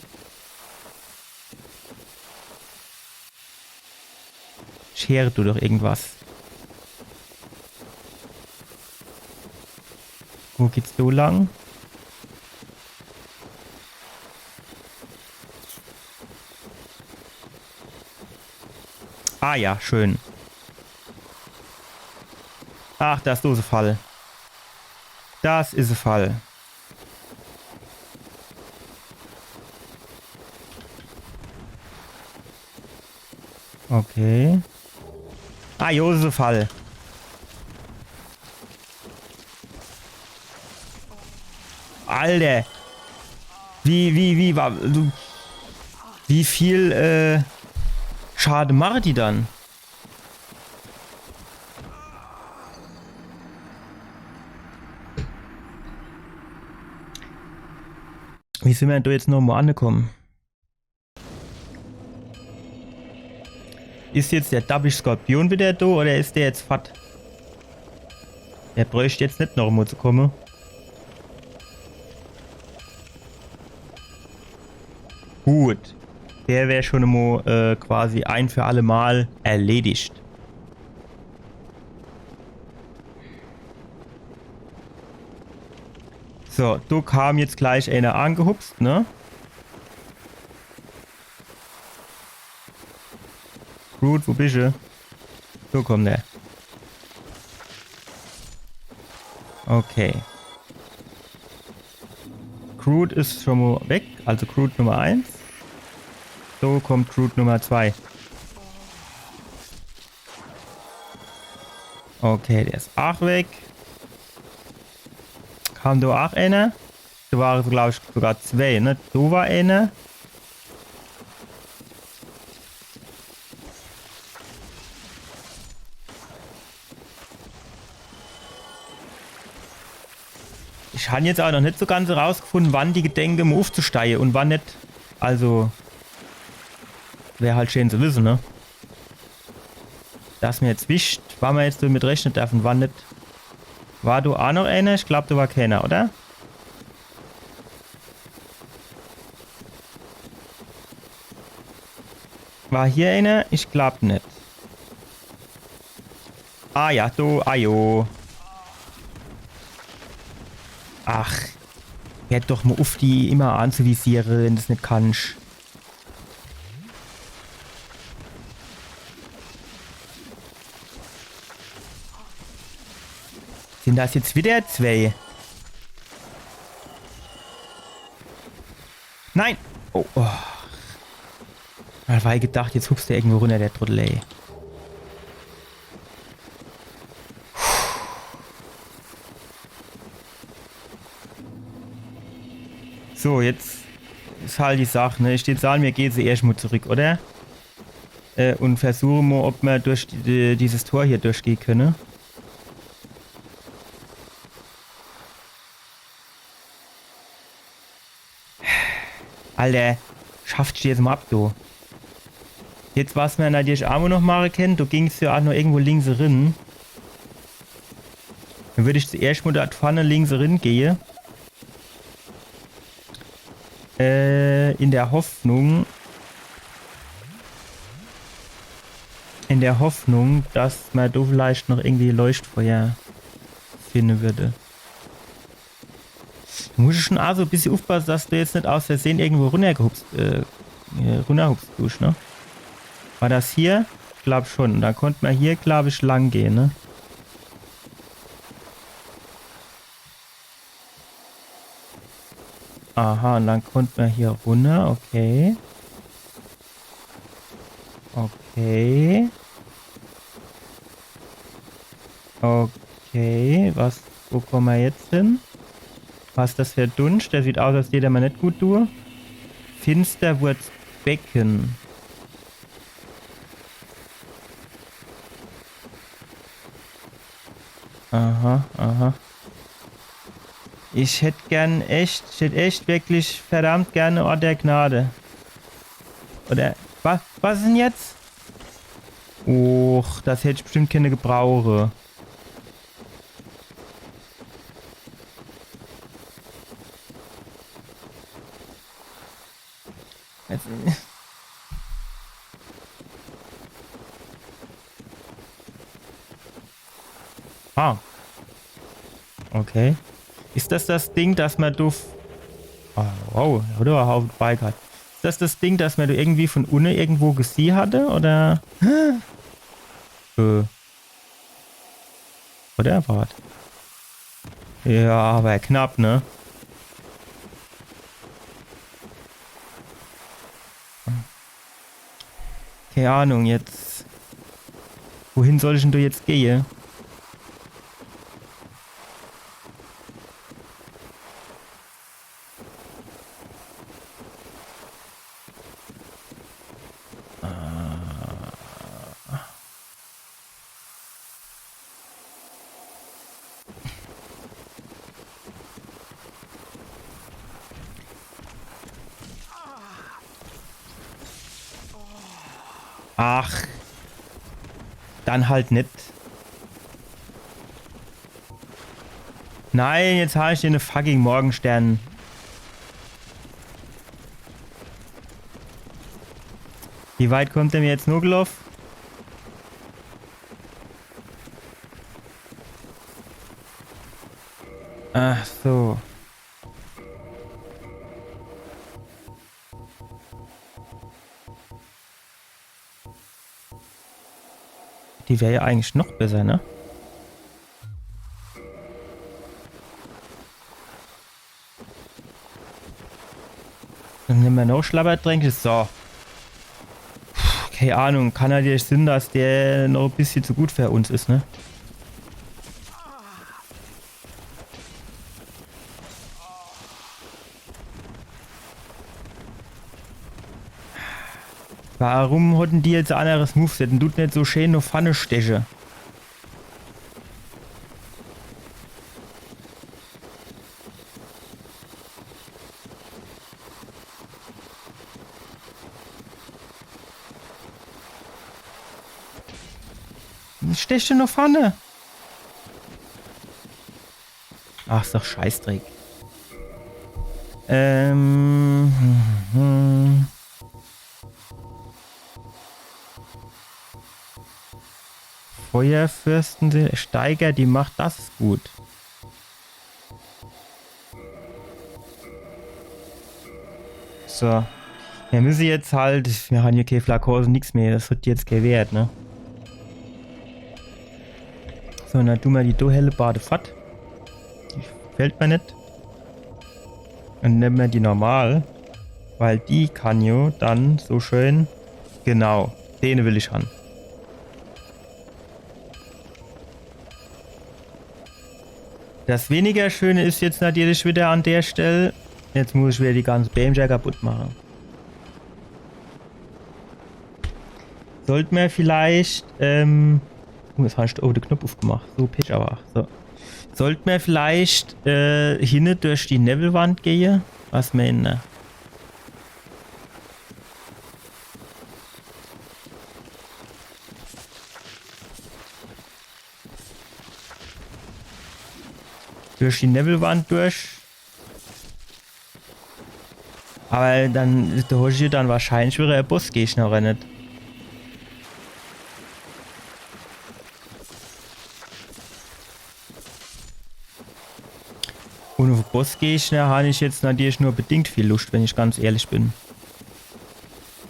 Schere du doch irgendwas. Wo geht's so lang? Ah ja, schön. Ach, das ist so ein Fall. Das ist ein Fall. Okay. Ah, jo, ist ein Fall. Alter. Wie viel, Schade machen die dann? Wie sind wir denn da jetzt nochmal angekommen? Ist jetzt der Double Skorpion wieder da oder ist der jetzt fett? Der bräuchte jetzt nicht noch mal zu kommen. Gut. Der wäre schon mal quasi ein für alle Mal erledigt. So, du kam jetzt gleich einer angehupst, ne? Gut, wo bist du? So kommt der. Okay. Crude ist schon mal weg, also Crude Nummer 1. So kommt Crude Nummer 2. Okay, der ist auch weg. Kam da auch einer? Da waren, glaube ich, sogar 2, ne? Da war einer. Ich habe jetzt auch noch nicht so ganz herausgefunden, wann die gedenken, um aufzusteigen und wann nicht. Also, wäre halt schön zu wissen, ne? Dass mir jetzt wischt, wann man jetzt damit rechnen darf und wann nicht. War du auch noch einer? Ich glaube, du war keiner, oder? War hier einer? Ich glaube nicht. Ah ja, du, ajo. Ach, werd doch mal auf, die immer anzuvisieren, wenn du das nicht kannst. Sind das jetzt wieder 2? Nein! Oh, oh. Da war ich gedacht, jetzt hupst der irgendwo runter, der Trottel, ey. So, jetzt ist halt die Sache, ne? Ich stehe sagen, mir geht sie erst mal zurück, oder? Und versuche mal, ob wir durch dieses Tor hier durchgehen können. Alter, schafft jetzt mal ab, du. Jetzt, was wir natürlich auch noch machen können, du gingst ja auch noch irgendwo links rein. Dann würde ich zuerst mal da vorne links rein gehen. In der Hoffnung, dass man da vielleicht noch irgendwie Leuchtfeuer finden würde. Du musst schon auch so ein bisschen aufpassen, dass du jetzt nicht aus Versehen irgendwo runterhupst tust, ne? War das hier? Ich glaube schon. Und dann konnte man hier, glaube ich, lang gehen, ne? Aha, und dann konnte man hier runter, okay. Okay. Okay. Okay, wo kommen wir jetzt hin? Was ist das für ein Dunst? Der sieht aus, als geht er mal nicht gut durch. Finsterwurzbecken. Aha, aha. Ich hätte echt wirklich verdammt gerne Ort der Gnade. Oder, was ist denn jetzt? Och, das hätte ich bestimmt keine gebrauche. Ah. Okay. Ist das Ding, das man du... Oh, wow, oder ein Haufen Bike hat. Ist das Ding, das man du irgendwie von unten irgendwo gesehen hatte, oder? Oder? Warte. Ja, aber knapp, ne? Keine Ahnung, jetzt... Wohin soll ich denn du jetzt gehen? Ach. Dann halt nicht. Nein, jetzt habe ich dir eine fucking Morgenstern. Wie weit kommt der mir jetzt nur gelaufen? Ach so. Die wäre ja eigentlich noch besser, ne? Dann nehmen wir noch Schlabbertränke. So. Keine Ahnung, kann ja dir Sinn, dass der noch ein bisschen zu gut für uns ist, ne? Warum hatten die jetzt ein anderes Moveset und tut nicht so schön noch Pfanne stechen? Steche noch Pfanne. Ach, ist doch Scheißdreck. Feuerfürsten Steiger, die macht das gut. So. Wir müssen jetzt halt. Wir haben hier keine Flakose, nichts mehr. Das wird jetzt gewährt, ne? So, dann tun wir die helle Badefahrt. Die gefällt mir nicht. Und nehmen wir die normal. Weil die kann ja dann so schön. Genau. Den will ich haben. Das weniger Schöne ist jetzt natürlich wieder an der Stelle. Jetzt muss ich wieder die ganze BMJ kaputt machen. Sollten wir vielleicht, jetzt habe ich den Knopf aufgemacht. So, Pitch aber. So. Sollten wir vielleicht, hinten durch die Nebelwand gehen? Was meinen wir? Durch die Nebelwand durch. Aber dann, da hol ich dir dann wahrscheinlich wieder ein Bossgegner, oder nicht? Und auf Bossgegner habe ich jetzt natürlich nur bedingt viel Lust, wenn ich ganz ehrlich bin.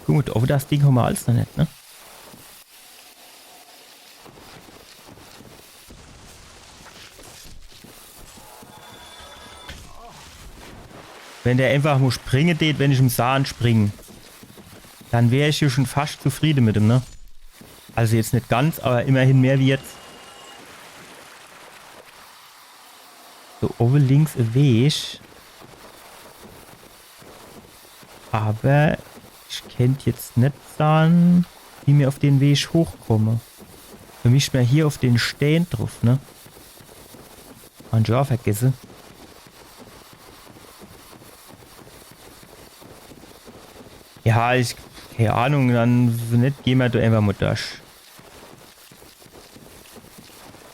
Gut, aber das Ding haben wir alles noch nicht, ne? Wenn der einfach nur springen geht, wenn ich im Sahn springe, dann wäre ich hier schon fast zufrieden mit ihm, ne? Also jetzt nicht ganz, aber immerhin mehr wie jetzt. So oben links ein Weg. Aber ich könnte jetzt nicht sagen, wie wir auf den Weg hochkommen. Für mich mehr hier auf den Stein drauf, ne? Und ja, vergessen. Ja, keine Ahnung, dann nicht gehen wir da einfach mal durch.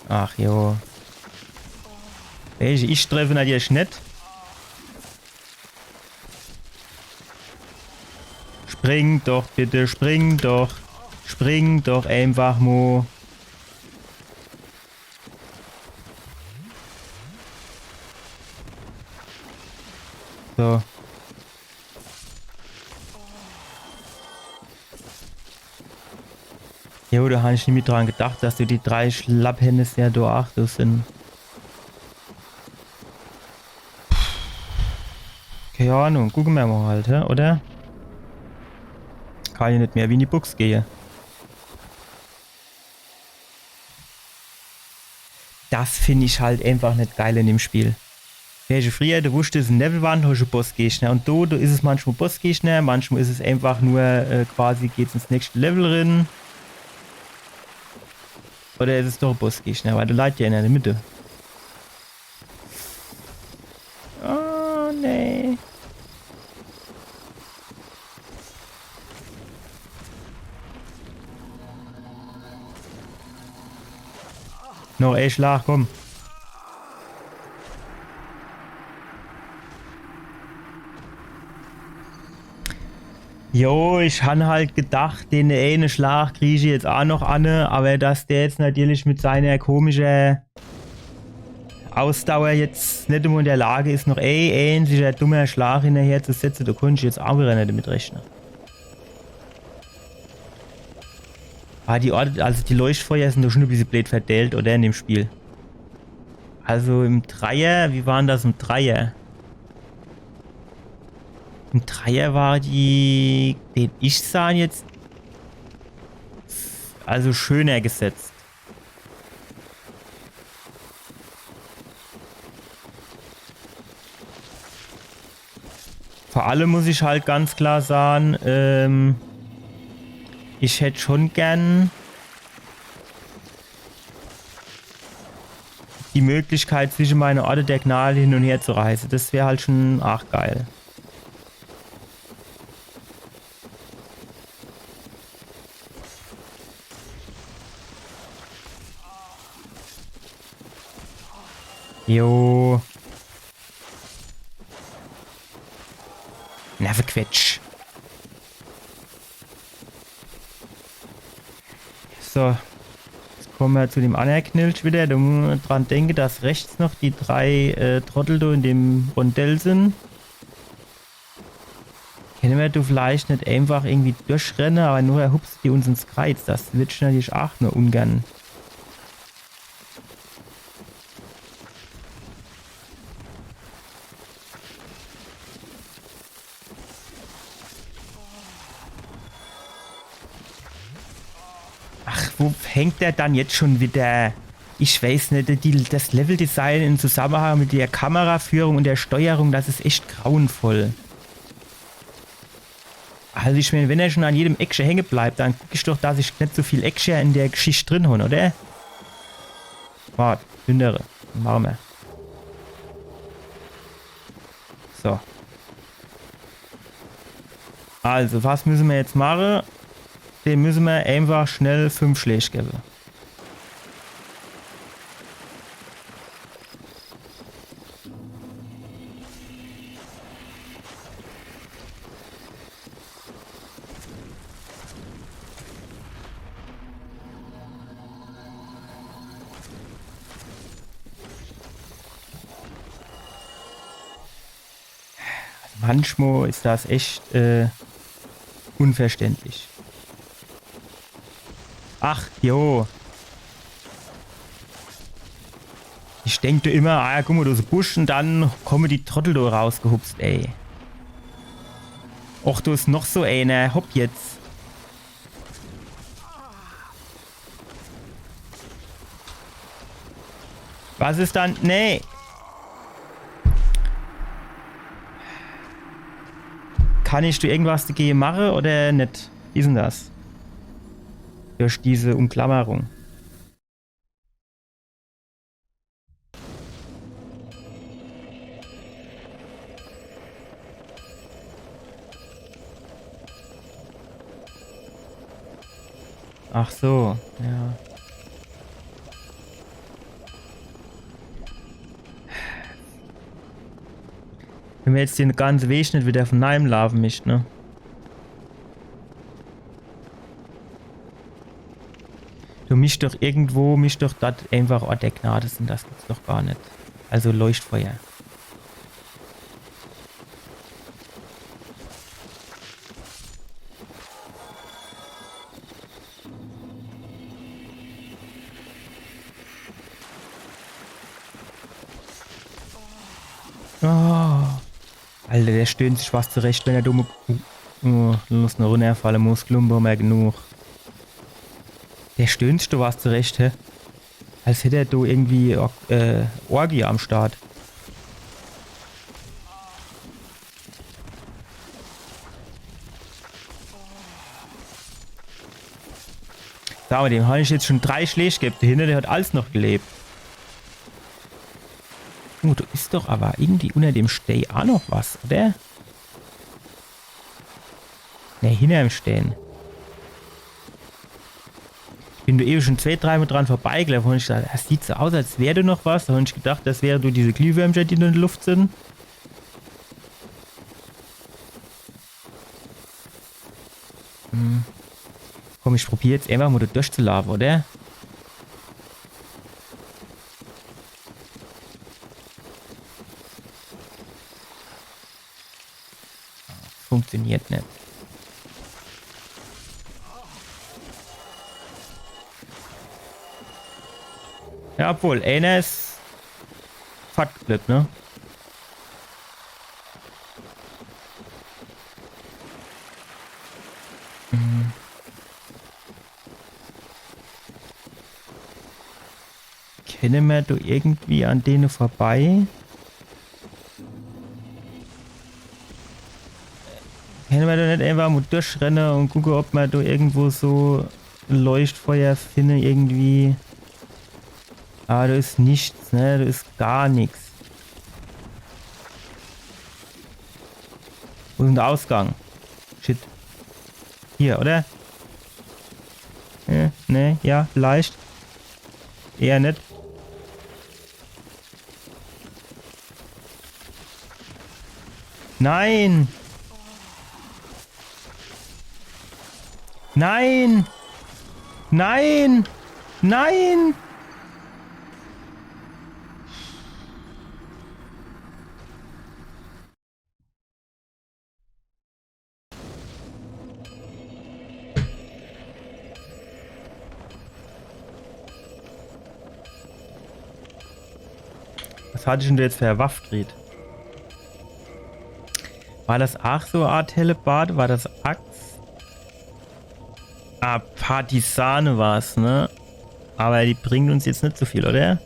Ach jo. Welche ich treffe natürlich nicht. Spring doch bitte, spring doch. Spring doch einfach mal. So. Jo, da habe ich nicht mit dran gedacht, dass du die 3 Schlapphände sehr durchachtet sind. Keine Ahnung, gucken wir mal halt, oder? Kann ich nicht mehr wie in die Box gehen. Das finde ich halt einfach nicht geil in dem Spiel. Welche früher, du wusstest, ein Levelwand, hast du Bossgegner. Und da ist es manchmal Bossgegner, manchmal ist es einfach nur quasi geht's ins nächste Level rein. Oder ist es doch Bossgegner, weil du leid ja in der Mitte. Oh, nee. Noch ein Schlag, komm. Jo, ich han halt gedacht, den einen Schlag kriege ich jetzt auch noch an, aber dass der jetzt natürlich mit seiner komischen Ausdauer jetzt nicht immer in der Lage ist, noch ein sicher dummer Schlag hinterher zu setzen, da konnte ich jetzt auch wieder nicht damit rechnen. Ah, also die Leuchtfeuer sind doch schon ein bisschen blöd verteilt, oder in dem Spiel. Also im Dreier, wie waren das im Dreier? Im Dreier war den ich sah jetzt, also schöner gesetzt. Vor allem muss ich halt ganz klar sagen, ich hätte schon gern die Möglichkeit, zwischen meine Orte der Gnade hin und her zu reisen. Das wäre halt schon arg geil. Jo. Nervequetsch. So. Jetzt kommen wir zu dem anderen Knilch wieder. Du musst dran denken, dass rechts noch die 3 Trottel da in dem Rondell sind. Können wir du vielleicht nicht einfach irgendwie durchrennen, aber nur hupst die uns ins Kreuz. Das wird ich natürlich auch nur ungern. Ach, wo hängt der dann jetzt schon wieder? Ich weiß nicht, das Leveldesign im Zusammenhang mit der Kameraführung und der Steuerung, das ist echt grauenvoll. Also ich meine, wenn er schon an jedem Action hängen bleibt, dann gucke ich doch, dass ich nicht so viel Action in der Geschichte drin habe, oder? Warte, dünnere. Machen wir. So. Also, was müssen wir jetzt machen? Dem müssen wir einfach schnell 5 Schläge geben. Manchmal ist das echt unverständlich. Ach, jo. Ich denke immer, ah ja, guck mal, du so Busch und dann kommen die Trottel da rausgehupst, ey. Och, du ist noch so einer. Hopp jetzt. Was ist dann? Nee. kann ich du irgendwas dagegen machen oder nicht? Wie ist denn das? Durch diese Umklammerung. Ach so, ja. Wenn wir jetzt den ganzen Weg nicht wieder von Neim laufen mischt, ne? Du mischst doch irgendwo, mischst doch dort einfach Ort der Gnade sind, das gibt's doch gar nicht. Also Leuchtfeuer. Oh. Alter, der stöhnt sich was zurecht, wenn er dumme... Oh, du musst noch runterfallen, Muskelumber mehr genug. Der stöhnt sich was zurecht, hä? Als hätte er da irgendwie Orgie am Start. Sag mal, dem habe ich jetzt schon 3 Schläge gegeben. Dahinter, der hat alles noch gelebt. Oh, du ist doch aber irgendwie unter dem Steh auch noch was, oder? Ne, hinter dem Stehen. Ich bin du eben schon 2-3 Mal dran vorbeigelaufen und ich dachte, das sieht so aus, als wäre du noch was. Da habe ich gedacht, das wäre du diese Glühwürmchen, die in der Luft sind. Komm, ich probiere jetzt einfach mal da durchzulaufen, oder? Funktioniert nicht. Ja, obwohl, einer ist fett geblieben, ne? Kennen wir da irgendwie an denen vorbei? Können wir da nicht einfach mal durchrennen und gucken, ob wir da irgendwo so Leuchtfeuer finden, irgendwie. Aber da ist nichts, ne? Da ist gar nichts. Wo ist denn der Ausgang? Shit. Hier, oder? Ne, ja, vielleicht. Eher nicht. Nein! Nein! Nein! Nein! Was hatte ich denn jetzt für eine Waffe gekriegt? War das auch so eine Art Hellebad? War das Axt? Ah, Partisane war es, ne? Aber die bringen uns jetzt nicht so viel, oder?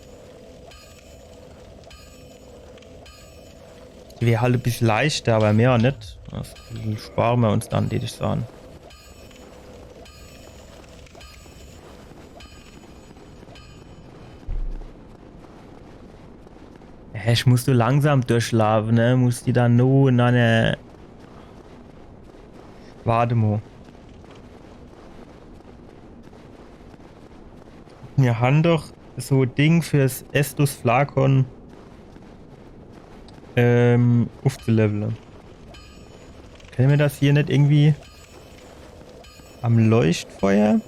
Die wäre halt ein bisschen leichter, aber mehr auch nicht. Das sparen wir uns dann, würde ich sagen. Ja, ich muss so langsam durchlaufen, ne? Muss die dann nur in eine... Warte mal. Wir haben doch so ein Ding fürs Estus Flakon aufzuleveln. Können wir das hier nicht irgendwie am Leuchtfeuer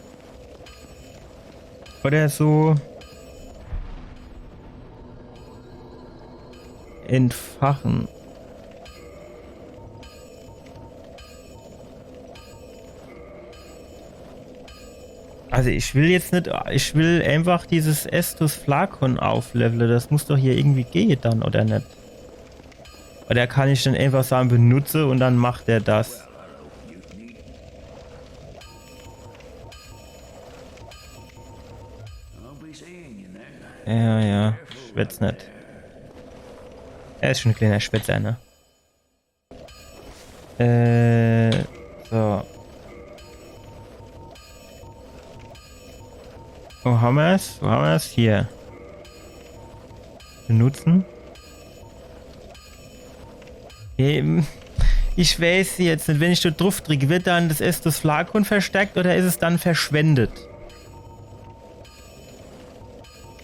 oder so entfachen? Also ich will jetzt nicht, ich will einfach dieses Estus Flakon aufleveln. Das muss doch hier irgendwie gehen dann, oder nicht? Oder kann ich dann einfach sagen, benutze und dann macht er das? Ja, schwätz nicht. Er ist schon ein kleiner Schwätzer, ne? So. Wo haben wir es? Wo haben wir es? Hier. Benutzen. Ich weiß jetzt nicht, wenn ich da drauf drücke, wird dann das Estus Flacon verstärkt oder ist es dann verschwendet?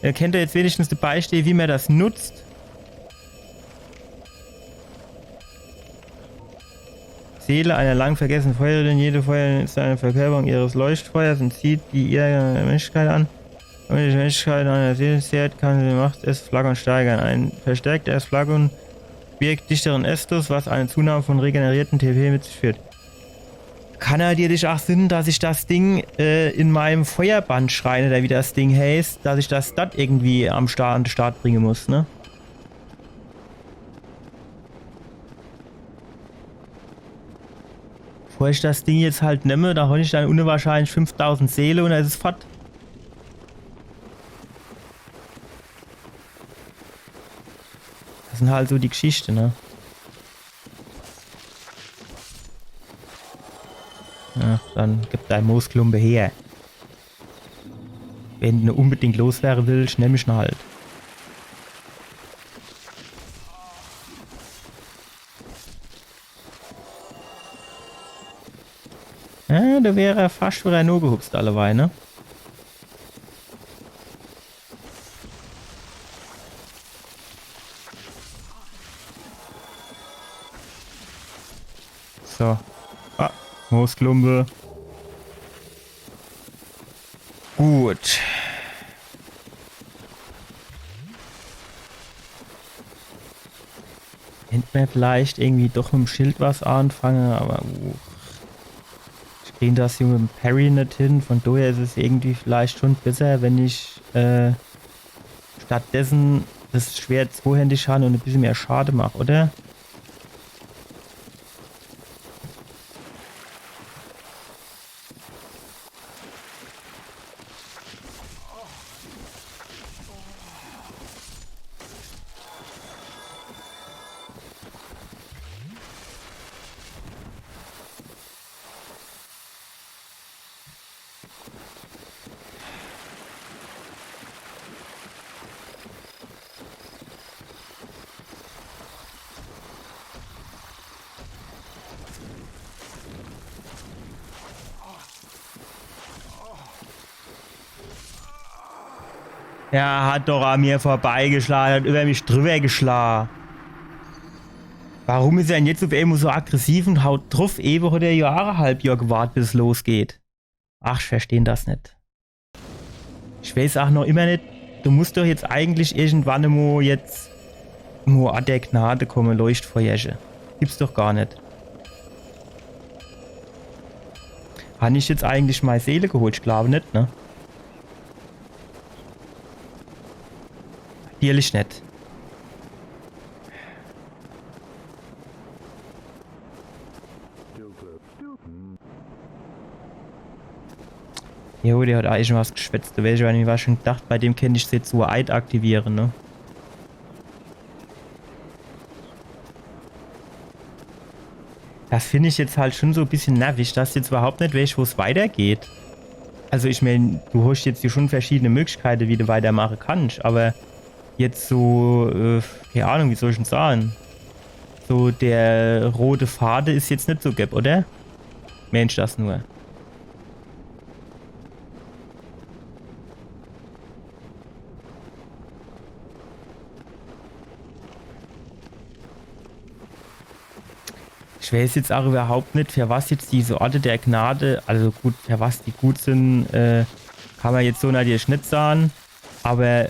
Kennt ihr jetzt wenigstens die Beispiele, wie man das nutzt? Seele einer lang vergessenen Feuerin, jede Feuerin ist eine Verkörperung ihres Leuchtfeuers und zieht die ihre Menschlichkeit an. Wenn die Menschlichkeit an der Seele zehrt, kann sie die Macht des Flacon steigern. Ein verstärkter Flacon birgt dichteren Estus, was eine Zunahme von regenerierten TP mit sich führt. Kann er dir nicht auch Sinn, dass ich das Ding in meinem Feuerband schreine, oder wie das Ding heißt, dass ich das irgendwie an den Start bringen muss, ne? Bevor ich das Ding jetzt halt nehme, da hole ich dann unwahrscheinlich 5000 Seele und dann ist es fort. Das sind halt so die Geschichten, ne? Ja, dann gib dein Moosklumpe her. Wenn du unbedingt loswerden willst, nehme ich ihn halt. Ja, da wäre er fast wieder nur gehupst alleweil, ne? So. Ah, Moosklumpe. Gut. Könnte man vielleicht irgendwie doch mit dem Schild was anfangen, aber ich kriege das hier mit dem Parry nicht hin. Von daher ist es irgendwie vielleicht schon besser, wenn ich stattdessen das Schwert zweihändig habe und ein bisschen mehr Schade mache, oder? Er hat doch an mir vorbeigeschlagen, hat über mich drüber geschlagen. Warum ist er denn jetzt auf einmal so aggressiv und haut drauf? Ewig oder Jahre, Halbjahr gewartet, bis es losgeht. Ach, ich verstehe das nicht. Ich weiß auch noch immer nicht, du musst doch jetzt eigentlich irgendwann mal jetzt nur an der Gnade kommen, Leuchtfeuerchen. Gibt's doch gar nicht. Habe ich jetzt eigentlich meine Seele geholt? Ich glaube nicht, ne? Natürlich nicht. Jo, der hat eigentlich schon was geschwätzt. Da wäre ich war schon gedacht, bei dem könnte ich jetzt so Eid aktivieren, ne? Das finde ich jetzt halt schon so ein bisschen nervig, dass jetzt überhaupt nicht weiß, wo es weitergeht. Also ich meine, du hast jetzt hier schon verschiedene Möglichkeiten, wie du weitermachen kannst, aber jetzt so, keine Ahnung, wie soll ich denn sagen? So, der rote Faden ist jetzt nicht so gelb, oder? Mensch, das nur. Ich weiß jetzt auch überhaupt nicht, für was jetzt diese Orte der Gnade, also gut, für was die gut sind, kann man jetzt so natürlich nicht sagen. Aber,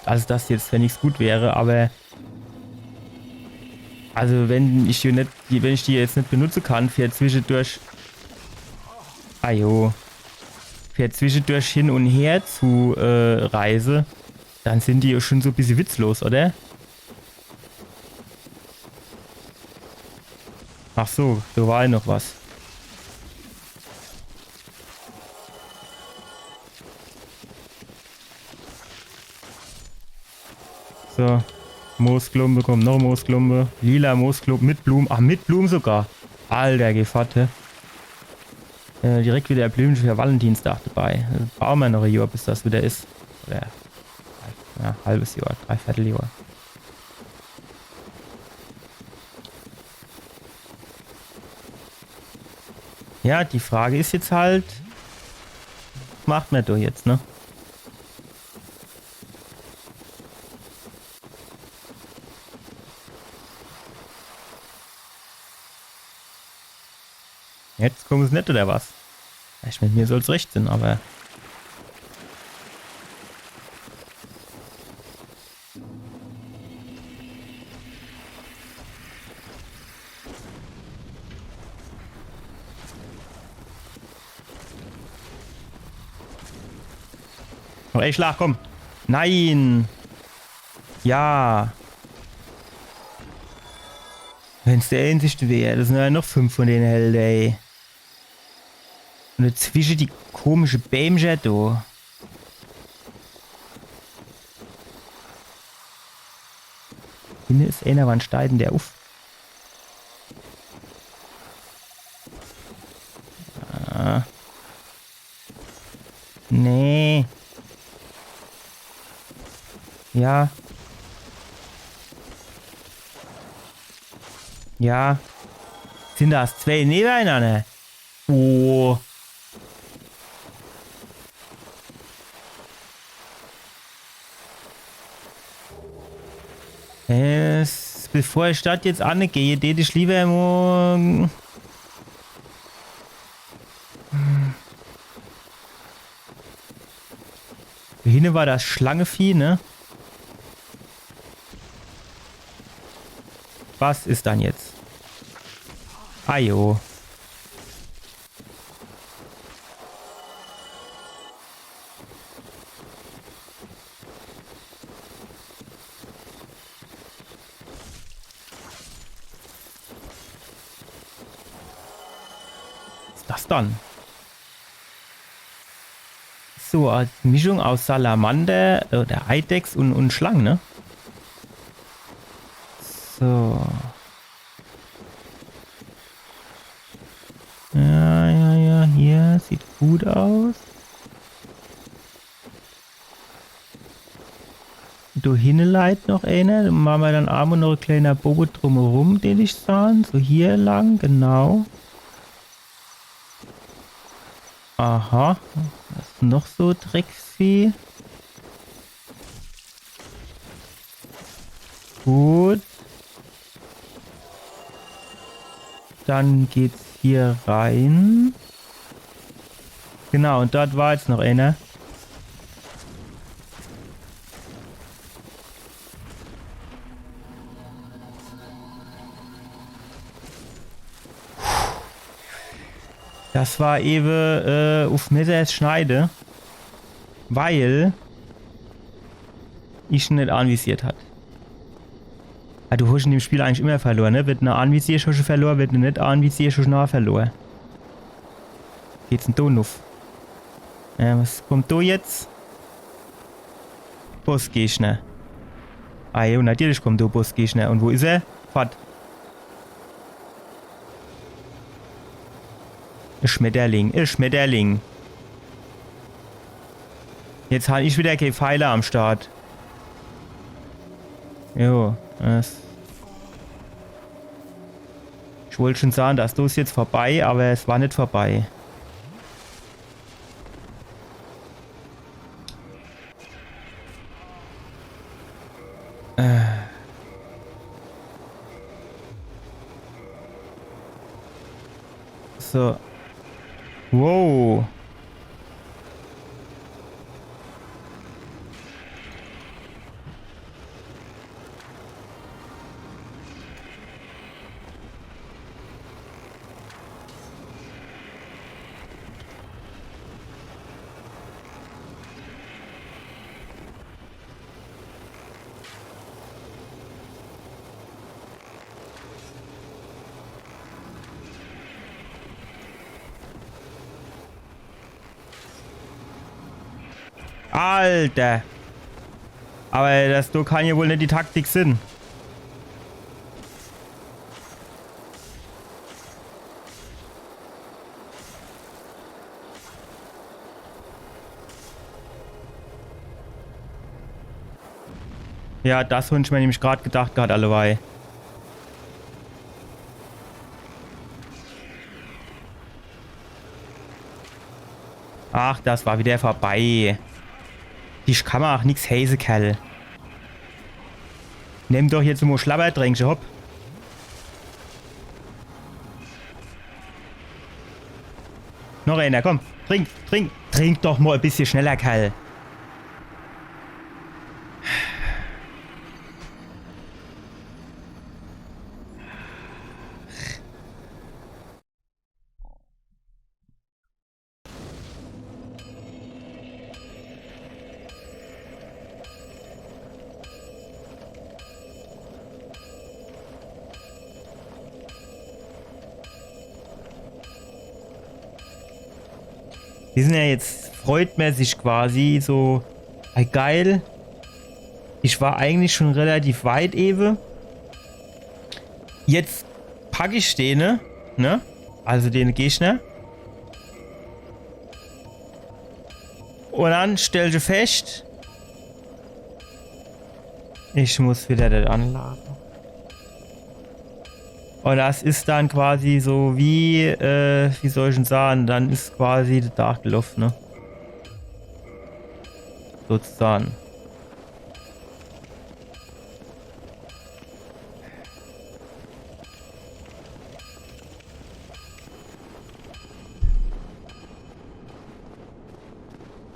also das jetzt, wenn nichts gut wäre, aber also wenn ich die jetzt nicht benutzen kann, für zwischendurch, für zwischendurch hin und her zu reise, dann sind die schon so ein bisschen witzlos, oder? Ach so, da war ja noch was. So, Moosklumpe, kommt noch Moosklumpe. Lila Moosklumpe mit Blumen. Ach, mit Blumen sogar. Alter, Gevatte. Direkt wieder erblühen für Valentinstag dabei. Brauchen wir noch ein Jahr, bis das wieder ist. Oder ja, halbes Jahr, dreiviertel Jahr. Ja, die Frage ist jetzt halt, was macht man da jetzt, ne? Jetzt kommen sie nicht, oder was? Vielleicht mit mir soll es recht sein, aber... Oh, ey, Schlag, komm! Nein! Ja! Wenn's der Einzige wäre, das sind ja noch 5 von den Helden, ey. Und dazwischen die komische Bämscher da. Hinten ist einer, wann steigt denn der auf? Ah. Nee. Ja. Ja. Sind das 2 nebeneinander? Oh. Bevor ich Stadt jetzt angehe, tät ich lieber morgen. Hinten war das Schlangevieh, ne? Was ist dann jetzt? Ajo. Was ist das dann? So, eine Mischung aus Salamander oder Eidechs und Schlangen, ne? So. Ja, hier sieht gut aus. Da hinten leitet noch einer. Dann machen wir dann auch noch ein kleiner Bobo drumherum, den ich sah. So hier lang, genau. Aha. Was ist noch so Drecksvieh? Gut. Dann geht's hier rein. Genau, und dort war jetzt noch einer. Das war eben auf Messers Schneide, weil ich ihn nicht anvisiert hat. Ja, du hast in dem Spiel eigentlich immer verloren, ne? Wird eine anvisiert schon verloren, wird eine nicht anvisiert schon verloren. Geht's denn da noch? Ja, was kommt da jetzt? Bossgegner. Ah ja, natürlich kommt da Bossgegner. Und wo ist er? Fahrt. Ein Schmetterling, ein Schmetterling. Jetzt habe ich wieder keine Pfeile am Start. Jo, ich wollte schon sagen, das ist jetzt vorbei, aber es war nicht vorbei. So. Wow. Alter. Aber das kann ja wohl nicht die Taktik sein. Ja, das wünsche ich mir nämlich gerade gedacht, gerade allebei. Ach, das war wieder vorbei. Ich kann mir auch nix heißen, Kerl. Nimm doch jetzt mal Schlabbertränkchen, hopp. Noch einer, komm. Trink, trink. Trink doch mal ein bisschen schneller, Kerl. Wir sind ja jetzt freudmäßig quasi so geil. Ich war eigentlich schon relativ weit eben. Jetzt packe ich den, ne? Also den Gegner. Und dann stelle ich fest, ich muss wieder das anladen. Und das ist dann quasi so wie soll ich denn sagen, dann ist quasi der Tag gelaufen, ne? Sozusagen.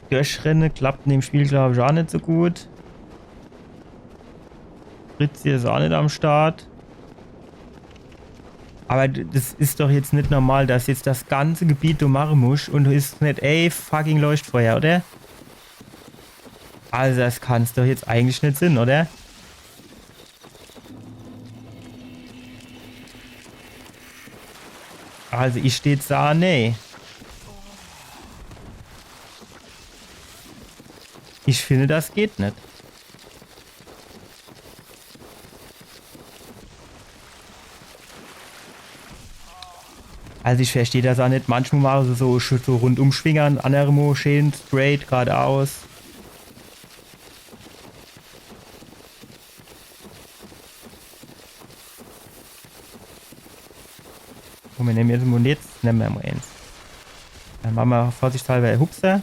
Durchrennen klappt in dem Spiel, glaube ich, auch nicht so gut. Fritzi ist auch nicht am Start. Aber das ist doch jetzt nicht normal, dass jetzt das ganze Gebiet du machen musst und du ist nicht, ey, fucking Leuchtfeuer, oder? Also das kann es doch jetzt eigentlich nicht sein, oder? Also ich stehe da, nee. Ich finde, das geht nicht. Also ich verstehe das auch nicht. Manchmal machen sie so Rundumschwingern, andere Moscheen, straight, geradeaus. Und wir nehmen jetzt mal jetzt, nehmen wir mal eins. Dann machen wir vorsichtshalber Hupser.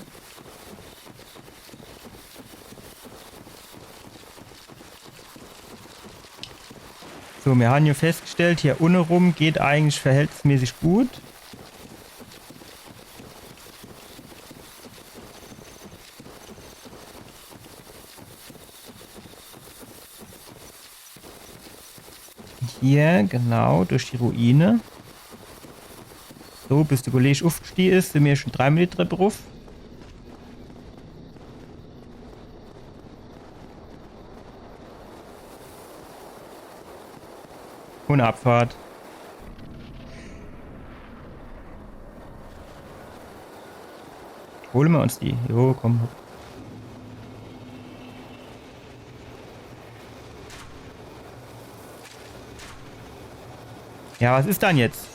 So, wir haben hier festgestellt, hier unten rum geht eigentlich verhältnismäßig gut. Hier, genau, durch die Ruine. So, bis der Kollege aufgestiegen ist, sind wir schon 3 Meter drauf. Und Abfahrt. Holen wir uns die. Jo, komm. Ja, was ist dann jetzt?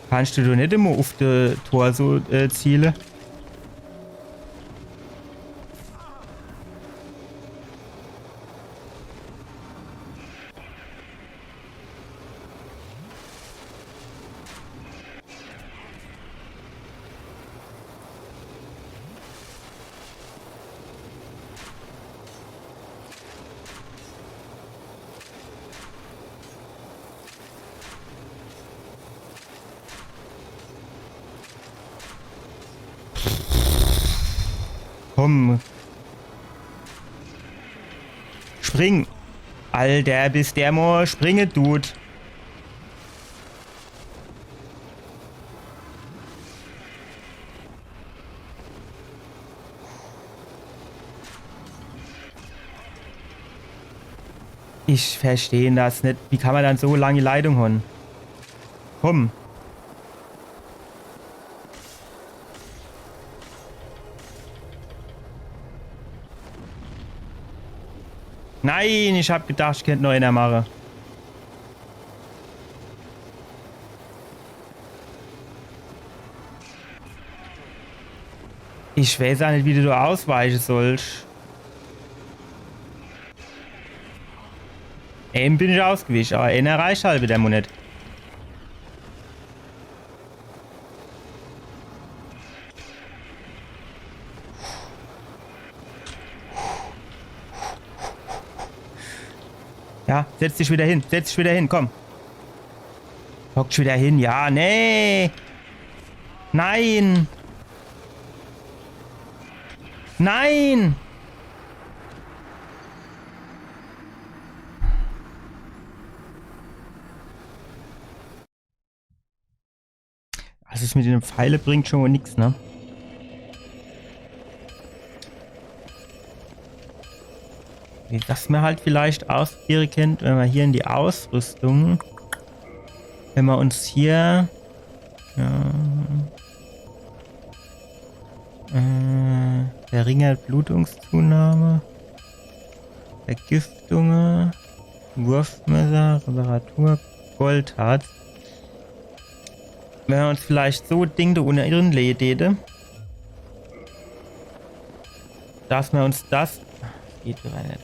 Kannst du doch nicht immer auf das Tor so zielen? Komm. Spring. Alter, bis der mal springen tut. Ich verstehe das nicht. Wie kann man dann so lange Leitung haben? Komm. Nein, ich hab gedacht, ich könnte noch einer machen. Ich weiß auch nicht, wie du ausweichen sollst. Eben bin ich ausgewichen, aber einer reicht halt wieder nicht. Ja, setz dich wieder hin, komm. Hock dich wieder hin, ja, nee. Nein. Nein. Also es mit den Pfeile bringt schon mal nichts, ne? Was man halt vielleicht ausprobieren kennt, wenn man hier in die Ausrüstung, wenn wir uns hier verringert Blutungszunahme, Vergiftungen, Wurfmesser, Reparatur, Goldharz. Wenn wir uns vielleicht so Ding da unter ihren Lädete, dass wir uns das geht wieder nicht.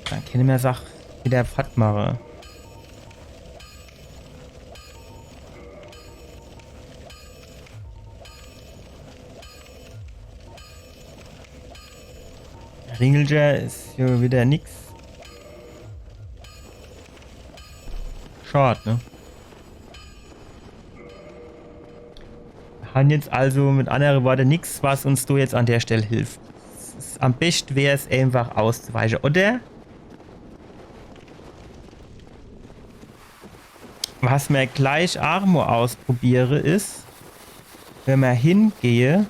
Dann kann ich mir Sachen wieder Pfad machen. Ringelger ist hier wieder nix. Schade, ne? Wir haben jetzt also mit anderen Worten nichts, was uns da jetzt an der Stelle hilft. Am besten wäre es einfach auszuweichen, oder? Was mir gleich Armor ausprobiere ist, wenn man hingehe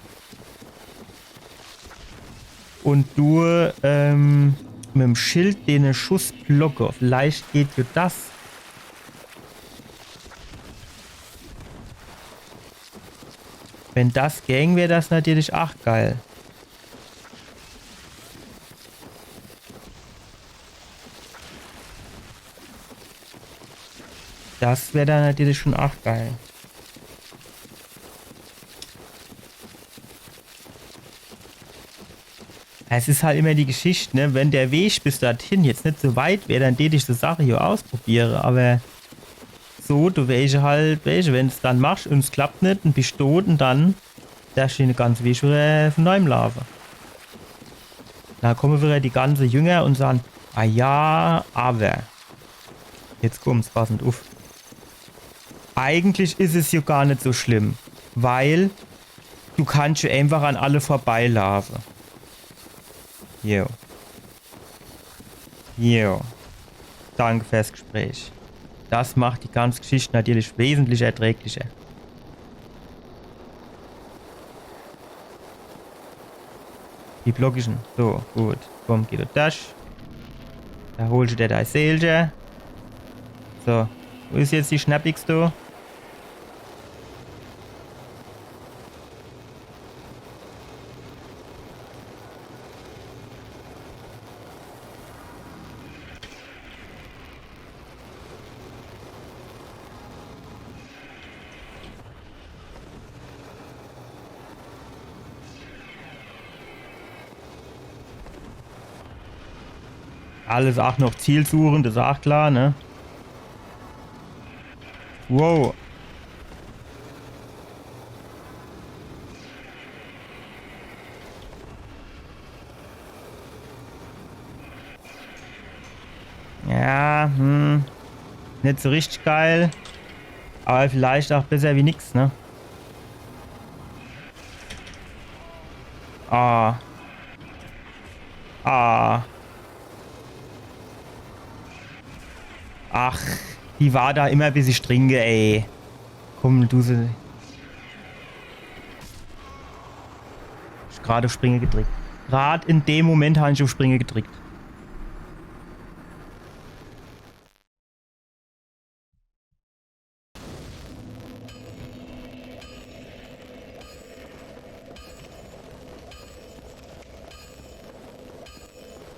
und du mit dem Schild den Schuss blocke. Vielleicht geht dir das. Wenn das ging, wäre das natürlich auch geil. Das wäre dann natürlich schon auch geil. Es ist halt immer die Geschichte, ne? Wenn der Weg bis dorthin jetzt nicht so weit wäre, dann würde ich die Sache hier ausprobieren. Aber so, du weißt halt, wenn es dann machst und es klappt nicht und bist tot und dann darfst du den ganzen Weg wieder von neuem laufen. Da kommen wieder die ganzen Jünger und sagen, ah ja, aber. Jetzt kommt's passend auf. Eigentlich ist es ja gar nicht so schlimm, weil du kannst ja einfach an alle vorbeilaufen. Jo. Jo. Danke fürs Gespräch. Das macht die ganze Geschichte natürlich wesentlich erträglicher. Wie block ich denn? So, gut. Komm, geh du das. Da holst du dir dein Seelchen. So. Wo ist jetzt die Schnappigste? Alles auch noch zielsuchend, ist auch klar, ne? Wow. Ja, nicht so richtig geil. Aber vielleicht auch besser wie nix, ne? Ah. Ah. Ach, die war da immer ein bisschen strenge, ey. Komm, du sie. Ich gerade auf Springe gedrückt. Gerade in dem Moment habe ich auf Springe gedrückt.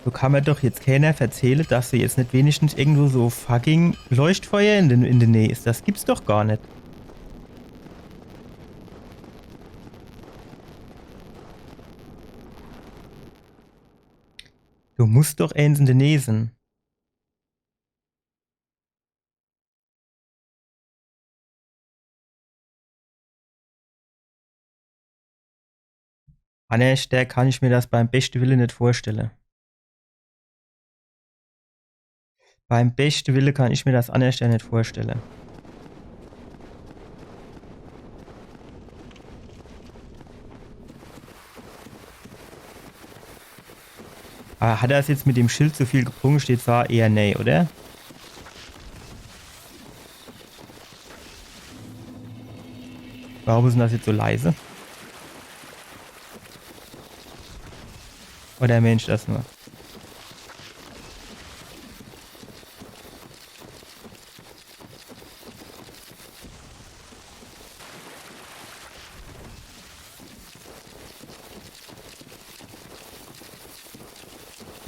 So kann mir doch jetzt keiner erzählen, dass du jetzt nicht wenigstens irgendwo so fucking Leuchtfeuer in der Nähe ist. Das gibt's doch gar nicht. Du musst doch eins in den Nesen. Anders, der kann ich mir das beim besten Willen nicht vorstellen. Beim besten Willen kann ich mir das anders nicht vorstellen. Aber hat er es jetzt mit dem Schild so viel gebrungen? Steht zwar eher nee, oder? Warum ist denn das jetzt so leise? Oder Mensch das nur?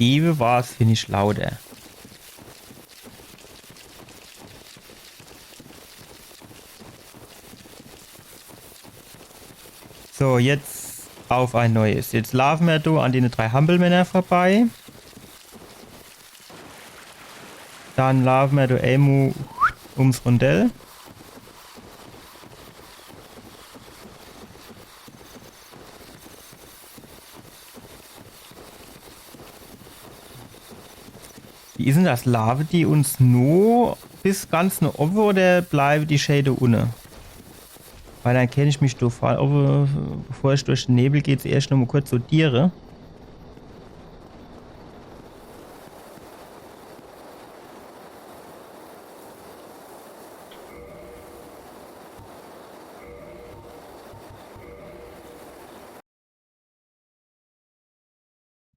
Ewe war es, finde ich lauter. So, jetzt auf ein neues. Jetzt laufen wir da an den 3 Hampelmänner vorbei. Dann laufen wir da einmal ums Rondell. Wie ist denn das? Lave die uns nur bis ganz nach oben oder bleiben die Schäde unten? Weil dann kenne ich mich da vor, bevor ich durch den Nebel gehe, erst noch mal kurz sortiere.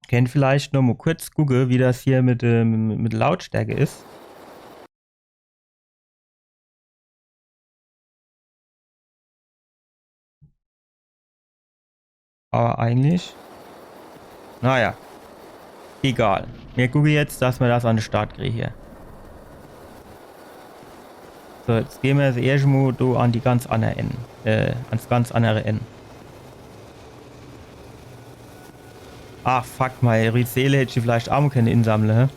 Kann vielleicht noch mal kurz gucken, wie das hier mit Lautstärke ist. Aber eigentlich, naja, egal. Wir gucken jetzt, dass wir das an den Start kriegen hier. So, jetzt gehen wir das erste Mal da an die ganz andere Ende. Ans ganz andere Ende. Ach, fuck mal, die Seele hätte ich vielleicht auch mal können insammeln, hä?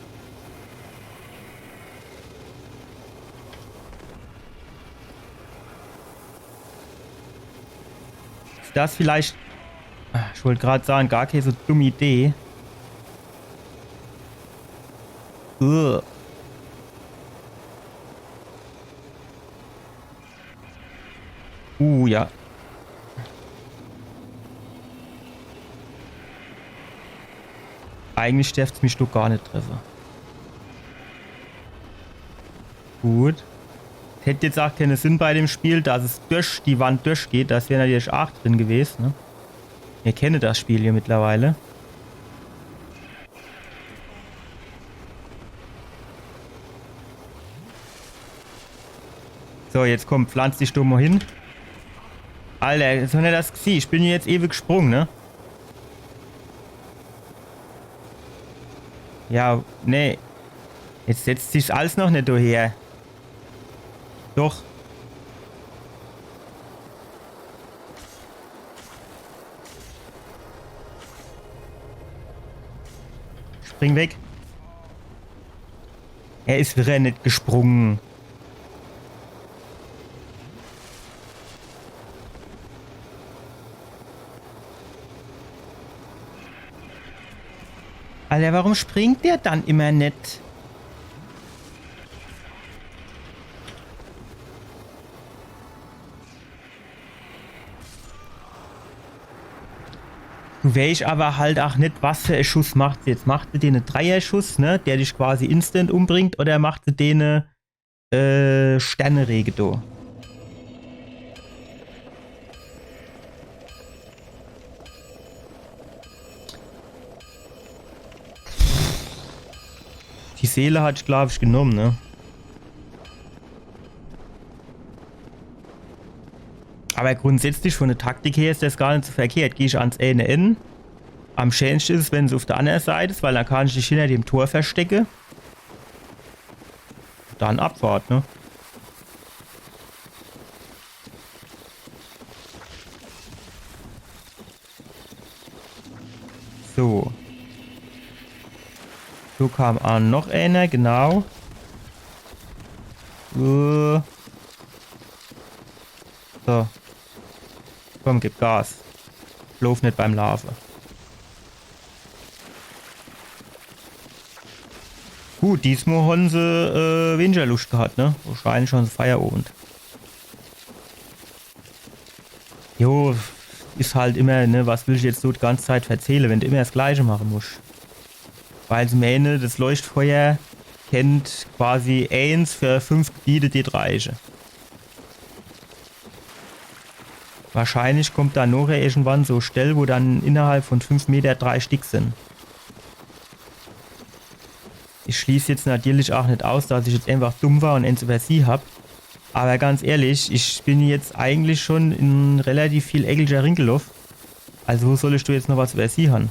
Ist das vielleicht... Ich wollte gerade sagen, gar keine so dumme Idee. Ugh. Ja. Eigentlich darf es mich doch gar nicht treffen. Gut. Hätte jetzt auch keinen Sinn bei dem Spiel, dass es durch die Wand durchgeht. Das wäre natürlich auch drin gewesen. Ne? Ihr kennt das Spiel hier mittlerweile. So, jetzt komm, pflanz dich dumm mal hin. Alter, jetzt hat er das gesehen. Ich bin hier jetzt ewig gesprungen, ne? Ja, nee. Jetzt setzt sich alles noch nicht daher. Doch. Spring weg. Er ist wieder nicht gesprungen. Alter, warum springt der dann immer nicht? Du weißt aber halt auch nicht, was für ein Schuss macht sie jetzt. Macht sie den einen Dreierschuss, ne, der dich quasi instant umbringt, oder macht sie den Sternenrege da? Die Seele hat ich, glaube ich, genommen, ne? Aber grundsätzlich von der Taktik her ist das gar nicht so verkehrt. Gehe ich ans eine Ende. Am schönsten ist es, wenn es auf der anderen Seite ist, weil dann kann ich dich hinter dem Tor verstecken. Dann Abfahrt, ne? So. So kam auch noch einer, genau. So. Komm, gib Gas. Lauf nicht beim Laufen. Gut, diesmal haben sie weniger Lust gehabt, ne? Wahrscheinlich schon Feierabend. Jo, ist halt immer, ne, was will ich jetzt so die ganze Zeit erzählen, wenn du immer das Gleiche machen musst. Weil zum Ende das Leuchtfeuer kennt quasi eins für 5 Gebiete, die reichen. Wahrscheinlich kommt da noch irgendwann so Stelle, wo dann innerhalb von 5 Meter 3 Stück sind. Ich schließe jetzt natürlich auch nicht aus, dass ich jetzt einfach dumm war und eins über sie habe. Aber ganz ehrlich, ich bin jetzt eigentlich schon in relativ viel Eggelger Ringelhof. Also wo solltest du jetzt noch was über sie haben?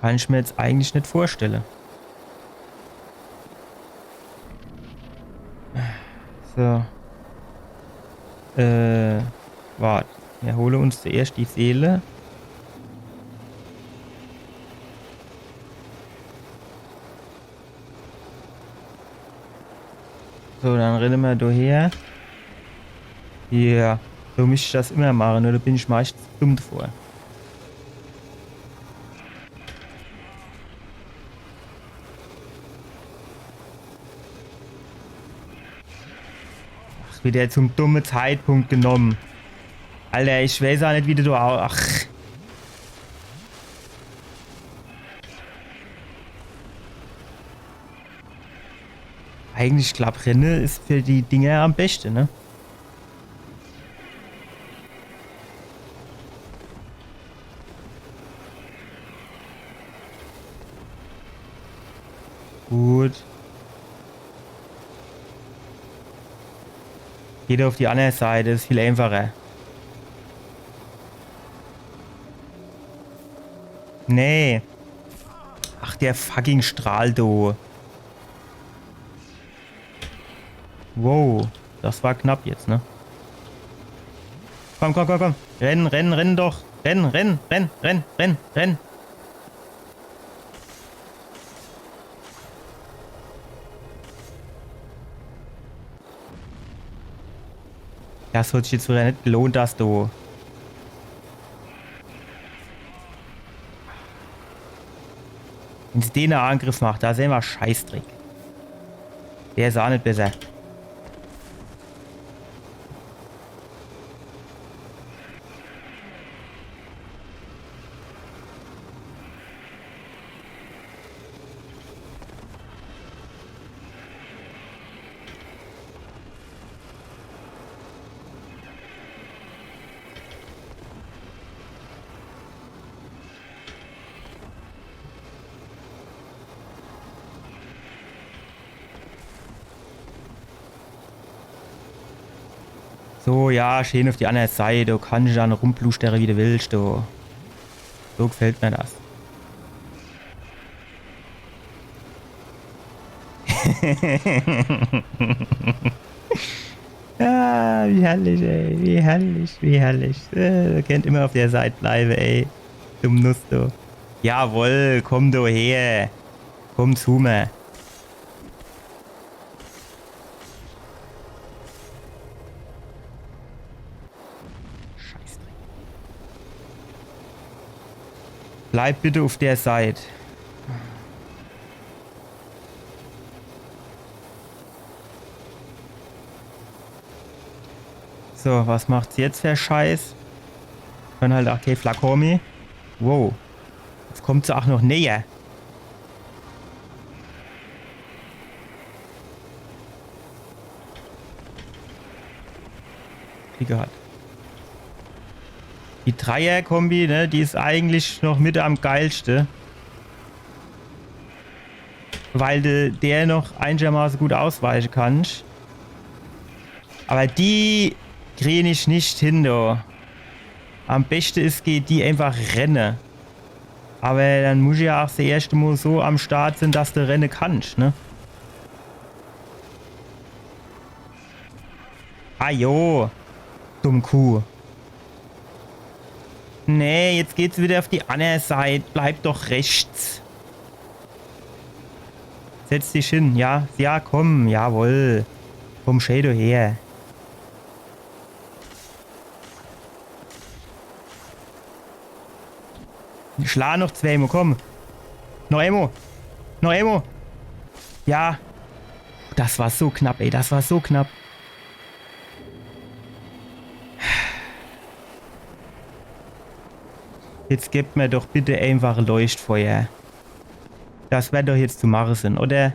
Kann ich mir jetzt eigentlich nicht vorstellen. So. Warte. Wir holen uns zuerst die Seele. So, dann rennen wir daher. Ja, so müsste ich das immer machen, oder bin ich meistens dumm davor. Ach, wieder zum dummen Zeitpunkt genommen. Alter, ich weiß auch nicht, wie du auch. Ach. Eigentlich, glaube Renne ist für die Dinger am besten, ne? Gut. Geht auf die andere Seite, ist viel einfacher. Nee. Ach, der fucking Strahl, du. Wow. Das war knapp jetzt, ne? Komm, komm, komm, komm. Rennen, rennen, rennen doch. Rennen, rennen, rennen, rennen, rennen, rennen. Das hat sich jetzt wieder nicht gelohnt, dass du. Wenn es den Angriff macht, da sehen wir Scheißdreck. Der ist auch nicht besser. So, ja, schön auf die andere Seite. Du kannst dann rumplustern, wie du willst. Du. So gefällt mir das. Ah, wie herrlich, ey. Wie herrlich, wie herrlich. Du könnt immer auf der Seite bleiben, ey. Dumm Nuss, du. Jawohl, komm du her. Komm zu mir. Bleib bitte auf der Seite. So, was macht's jetzt für Scheiß? Dann halt, okay, Flakomi. Wow. Jetzt kommt sie auch noch näher. Wie hat. Die Dreier-Kombi, ne, die ist eigentlich noch mit am geilste. Weil du der noch einigermaßen gut ausweichen kannst. Aber die kriege ich nicht hin, du. Am besten ist, geht die einfach rennen. Aber dann muss ich ja auch das erste Mal so am Start sein, dass du rennen kannst, ne? Ah jo, dumm Kuh. Nee, jetzt geht's wieder auf die andere Seite. Bleib doch rechts. Setz dich hin. Ja, ja, komm. Jawohl. Komm, schau du her. Schlag noch 2 Emo, komm. Noch Emo. Noch Emo. Ja. Das war so knapp, ey. Das war so knapp. Jetzt gebt mir doch bitte einfach Leuchtfeuer. Das wird doch jetzt zu machen sein, oder?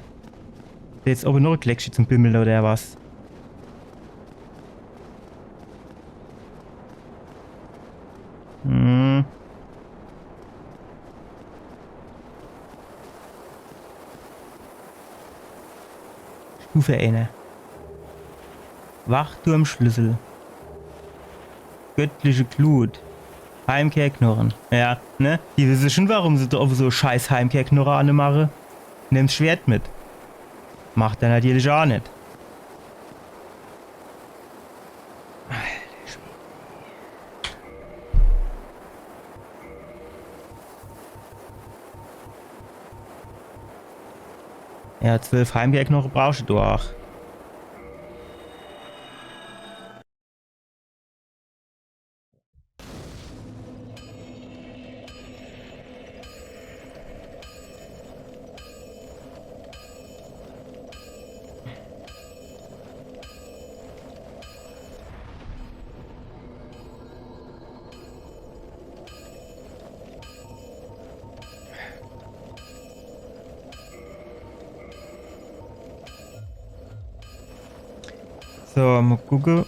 Jetzt aber noch ein Kleckchen zum Bimmeln, oder was? Hm. Stufe 1. Wachturmschlüssel. Göttliche Glut. Heimkehrknurren. Ja, ne? Die wissen schon, warum sie auf so scheiß Heimkehrknurren anmachen. Nimm's Schwert mit. Macht er natürlich auch nicht. Ja, 12 Heimkehrknochen brauchst du auch. So, mal gucken.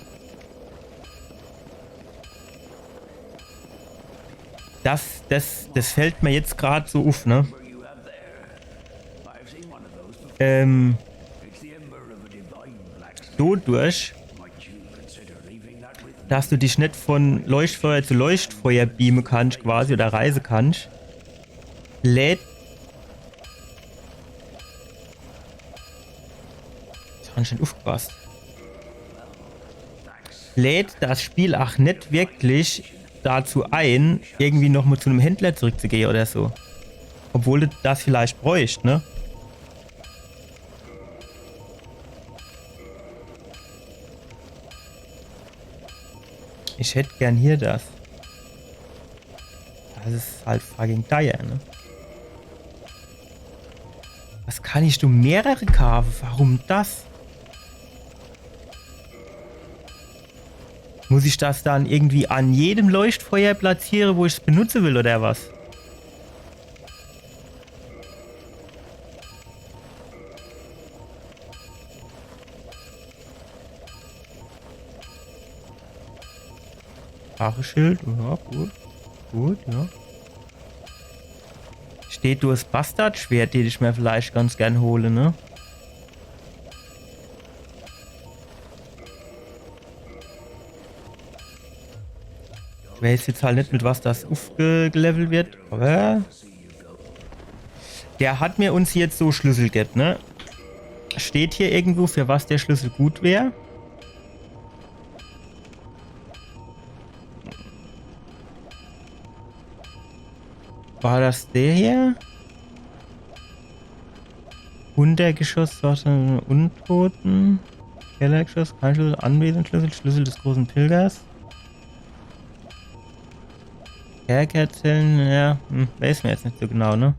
Das fällt mir jetzt gerade so auf, ne? Dadurch, dass du dich nicht von Leuchtfeuer zu Leuchtfeuer beamen kannst, quasi, oder reisen kannst, lädt. Das habe ich nicht aufgepasst. Lädt das Spiel auch nicht wirklich dazu ein, irgendwie nochmal zu einem Händler zurückzugehen oder so. Obwohl du das vielleicht bräuchst, ne? Ich hätte gern hier das. Das ist halt fucking teuer, ne? Was kann ich du mehrere kaufen? Warum das? Muss ich das dann irgendwie an jedem Leuchtfeuer platzieren, wo ich es benutzen will, oder was? Racheschild, ja, gut. Gut, ja. Steht du das Bastardschwert, den ich mir vielleicht ganz gern hole, ne? Ich weiß jetzt halt nicht, mit was das aufgelevelt wird, aber der hat mir uns jetzt so Schlüssel gegeben, ne? Steht hier irgendwo, für was der Schlüssel gut wäre? War das der hier? Untergeschoss, Untoten. Kellergeschoss, kein Schlüssel, Anwesenschlüssel, Schlüssel des großen Pilgers. Kerkerzellen, ja, weiß mir jetzt nicht so genau, ne?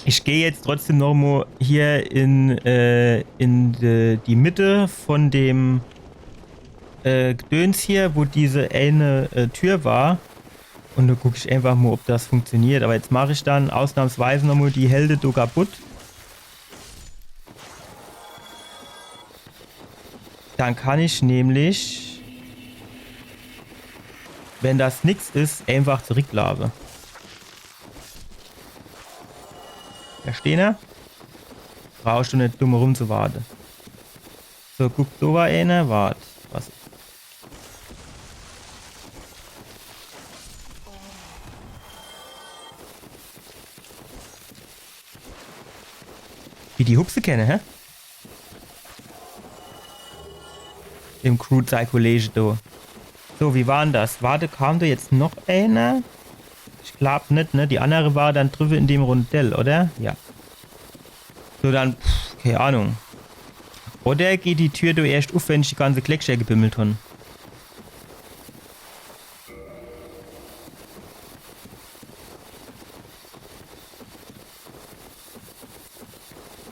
Ich gehe jetzt trotzdem noch mal hier in die Mitte von dem Gedöns hier, wo diese eine Tür war. Und da gucke ich einfach mal, ob das funktioniert. Aber jetzt mache ich dann ausnahmsweise noch mal die Helde do kaputt. Dann kann ich nämlich, wenn das nichts ist, einfach zurücklaufen. Verstehen wir? Brauchst du nicht dumm rumzuwarten. So, guck, da war einer. Wart. Was? Wie die Hupse kenne, hä? Im Crew Kollege da. So, wie war denn das? Warte, kam da jetzt noch einer? Ich glaub nicht, ne? Die andere war dann drüben in dem Rondell, oder? Ja. So, dann, keine Ahnung. Oder geht die Tür da erst auf, wenn ich die ganze Kleckscher gebimmelt habe?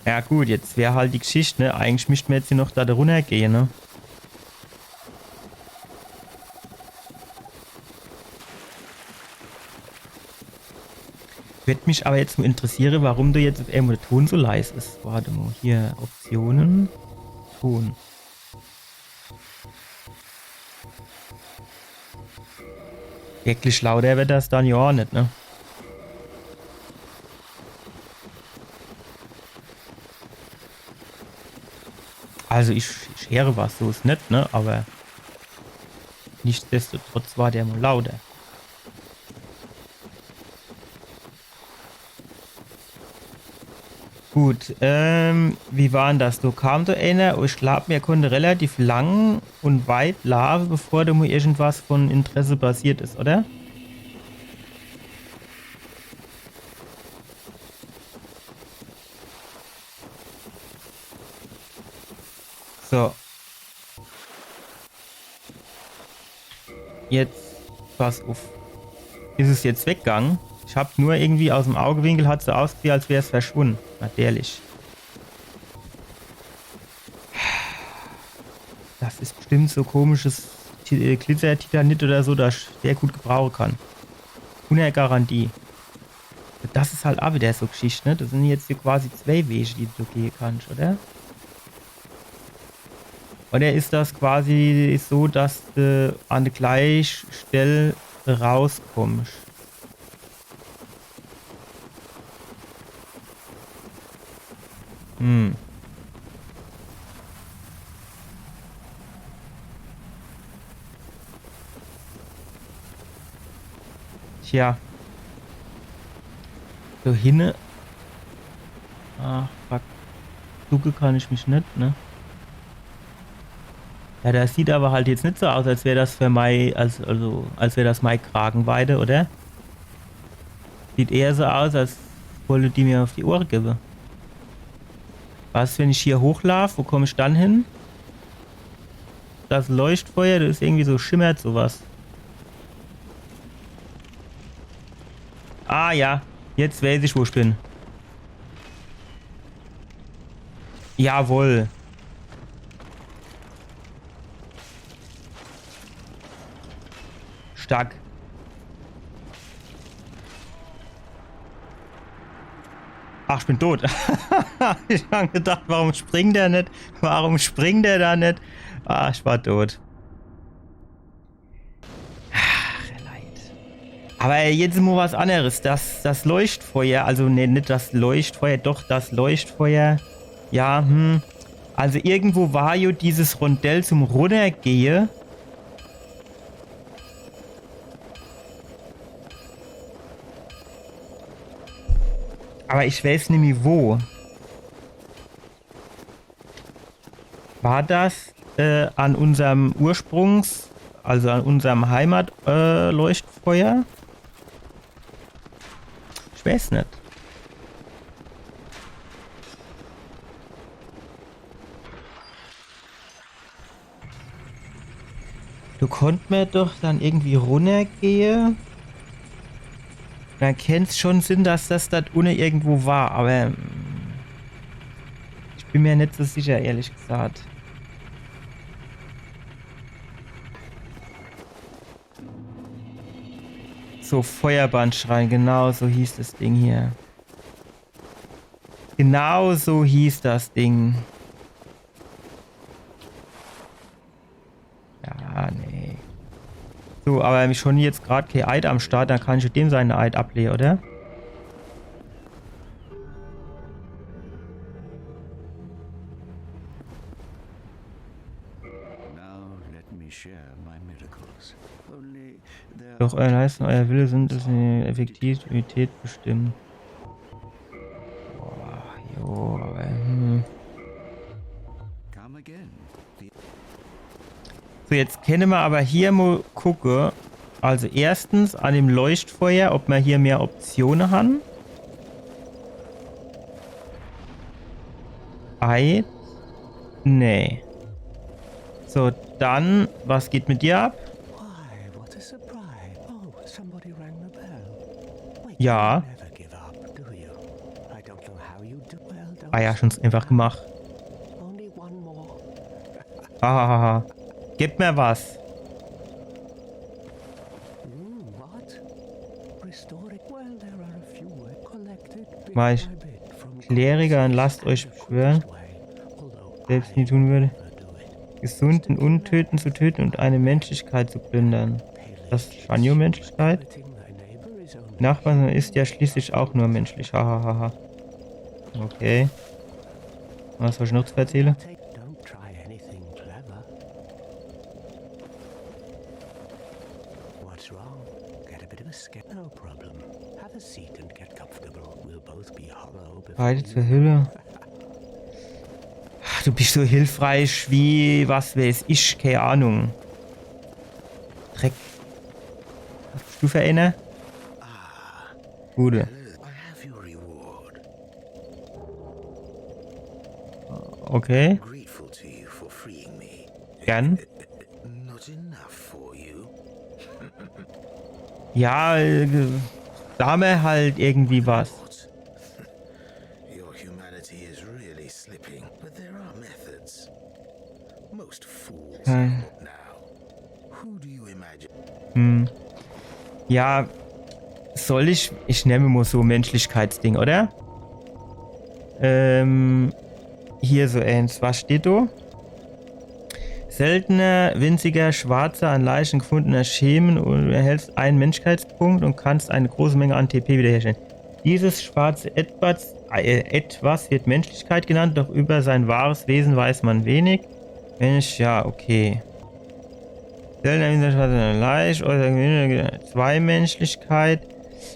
Ja gut, jetzt wäre halt die Geschichte, ne? Eigentlich müssten wir jetzt hier noch da runter gehen, ne? Würde mich aber jetzt mal interessieren, warum du jetzt auf einmal der Ton so leise ist. Warte mal, hier Optionen, Ton. Wirklich lauter wird das dann ja auch nicht, ne? Also ich höre was, so ist nicht, ne? Aber nichtsdestotrotz war der mal lauter. Gut, wie war denn das? Du kam da einer, ich glaube, mir konnte relativ lang und weit laufen, bevor da mal irgendwas von Interesse passiert ist, oder? So. Jetzt, pass auf. Ist es jetzt weggegangen? Ich habe nur irgendwie aus dem Augewinkel, hat so ausgesehen, als wäre es verschwunden. Natürlich. Das ist bestimmt so komisches Glitzer-Titanit oder so, das ich sehr gut gebrauchen kann. 100 Garantie. Das ist halt auch wieder so Geschichte, ne? Das sind jetzt hier quasi zwei Wege, die du gehen kannst, oder? Oder ist das quasi so, dass du an der gleichen Stelle rauskommst? Hm. Tja. So hinne. Ach, fuck. Ducke kann ich mich nicht, ne? Ja, das sieht aber halt jetzt nicht so aus, als wäre das für Mai, als wäre das Mai Kragenweide, oder? Sieht eher so aus, als wollte die mir auf die Ohren geben. Was, wenn ich hier hochlaufe, wo komme ich dann hin? Das Leuchtfeuer, das ist irgendwie so schimmert sowas. Ah ja, jetzt weiß ich, wo ich bin. Jawohl. Stark. Ach, ich bin tot. Ich habe gedacht, warum springt der nicht? Warum springt der da nicht? Ah, ich war tot. Ach, leid. Aber jetzt mal was anderes. Das Leuchtfeuer, also nee, nicht das Leuchtfeuer, doch das Leuchtfeuer. Ja, Also irgendwo war ja dieses Rondell zum Runtergehen. Aber ich weiß nicht mehr wo. War das an unserem also an unserem Heimatleuchtfeuer? Ich weiß nicht. Du konntest mir doch dann irgendwie runtergehen. Dann kennst schon Sinn, dass das da unten irgendwo war, aber ich bin mir nicht so sicher, ehrlich gesagt. So, Feuerbandschrein, genau so hieß das Ding hier. Genau so hieß das Ding. Ja, nee. So, aber mich schon jetzt gerade kein Eid am Start, dann kann ich dem seine Eid ablehnen, oder? Doch euer Leistung, euer Wille sind es in der Effektivität bestimmt. Boah, jo, aber So, jetzt können wir aber hier mal gucken. Also erstens an dem Leuchtfeuer, ob wir hier mehr Optionen haben. Ei. Nee. So, dann, was geht mit dir ab? Ja. Ah ja, schon einfach gemacht. Hahaha. Gib mir was. Weich. Kleriker, und lasst euch beschwören. Selbst nie tun würde. Gesunden Untöten zu töten und eine Menschlichkeit zu plündern. Das ist Shanyo-Menschlichkeit? Nachbarn ist ja schließlich auch nur menschlich. Hahaha. Okay. Was soll ich noch zu erzählen? Beide zur Hülle. Du bist so hilfreich wie, was weiß ich, keine Ahnung. Dreck. Hast du für eine? Gute. Okay. Gern. Ja, Dame halt irgendwie was. Ja, soll ich... Ich nehme mal so Menschlichkeitsding, oder? Hier so eins. Was steht da? Seltener, winziger, schwarzer, an Leichen gefundener Schemen und du erhältst einen Menschlichkeitspunkt und kannst eine große Menge an TP wiederherstellen. Dieses schwarze Etwas wird Menschlichkeit genannt, doch über sein wahres Wesen weiß man wenig. Mensch, ja, okay. Seltener, winziger, schwarzer, Leicht oder 2 Menschlichkeit.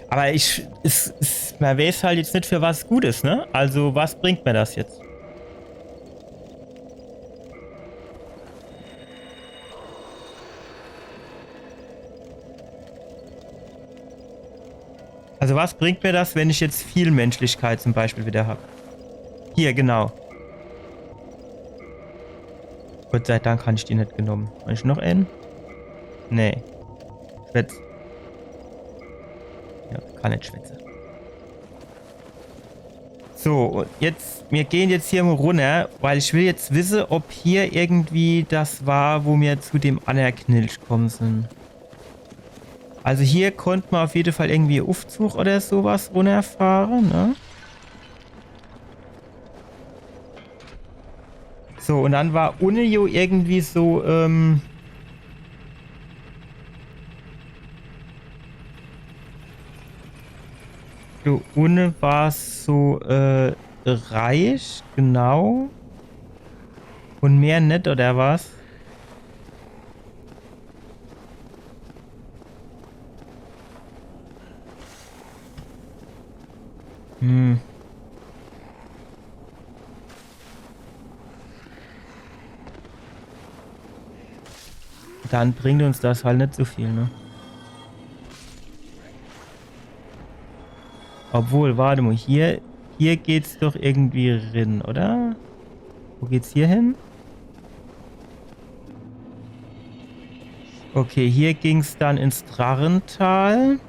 Aber man weiß halt jetzt nicht, für was gut ist, ne? Also, was bringt mir das jetzt? Also was bringt mir das, wenn ich jetzt viel Menschlichkeit zum Beispiel wieder habe? Hier, genau. Gott sei Dank habe ich die nicht genommen. Habe ich noch einen? Nee. Schwätz. Ja, kann nicht schwätzen. So, und jetzt, wir gehen jetzt hier mal runter, weil ich will jetzt wissen, ob hier irgendwie das war, wo wir zu dem Anerknilch gekommen sind. Also hier konnte man auf jeden Fall irgendwie Aufzug oder sowas runterfahren, ne? So, und dann war Unio irgendwie so, so Une war so, reich, genau. Und mehr nicht, oder was? Dann bringt uns das halt nicht so viel, ne? Obwohl, warte mal, hier geht's doch irgendwie rein, oder? Wo geht's hier hin? Okay, hier ging's dann ins Drachental.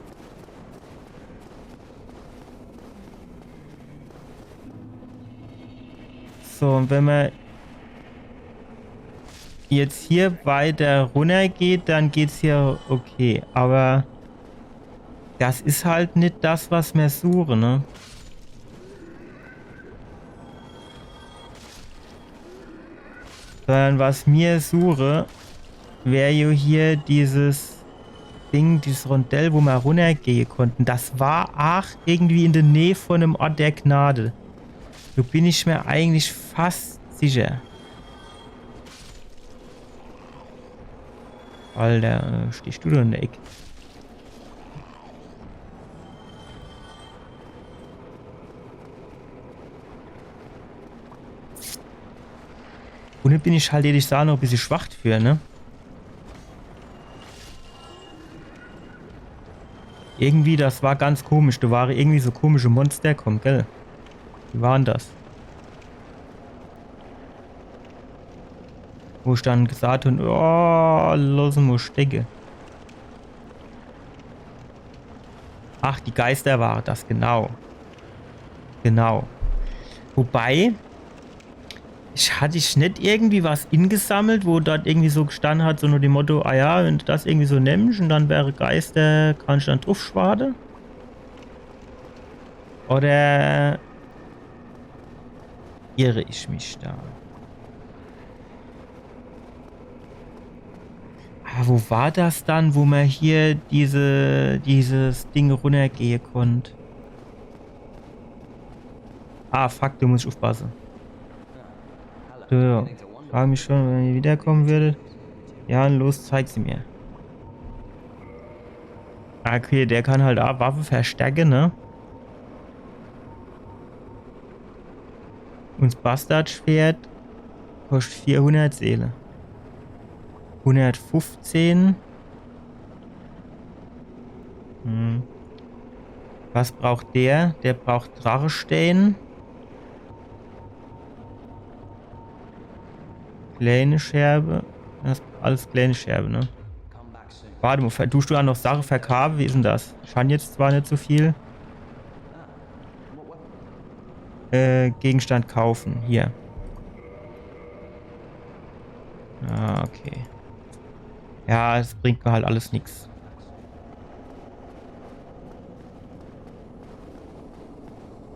So, und wenn man jetzt hier weiter runter geht, dann geht's hier okay. Aber das ist halt nicht das, was wir suchen, ne? Sondern was mir suche, wäre ja hier dieses Ding, dieses Rondell, wo wir runtergehen konnten. Das war auch irgendwie in der Nähe von einem Ort der Gnade. Da bin ich mir eigentlich fast sicher. Alter, stehst du da in der Ecke? Und dann bin ich halt, ehrlich gesagt, noch ein bisschen schwach für, ne? Irgendwie, das war ganz komisch. Da waren irgendwie so komische Monster kommen, gell? Wie waren das? Wo ich dann gesagt habe, oh, los muss stecken. Ach, die Geister waren das, genau. Genau. Wobei, hatte ich nicht irgendwie was ingesammelt, wo dort irgendwie so gestanden hat, so nur dem Motto, ah ja, wenn du das irgendwie so nimmst und dann wäre Geister, kann ich dann drauf schwaden? Oder irre ich mich da? Ah, wo war das dann, wo man hier dieses Ding runtergehen konnte? Ah, fuck, du musst aufpassen. So, frage mich schon, wenn ihr wiederkommen würdet. Ja, los, zeig sie mir. Okay, der kann halt auch Waffe verstärken, ne? Und das Bastardschwert kostet 400 Seele. 115. Was braucht der? Der braucht Drachenstein. Kleine Scherbe. Das ist alles kleine Scherbe, ne? Warte mal, tust du auch noch Sache verkaufen? Wie ist denn das? Scheint jetzt zwar nicht so viel. Gegenstand kaufen. Hier. Ah, okay. Ja, es bringt mir halt alles nichts.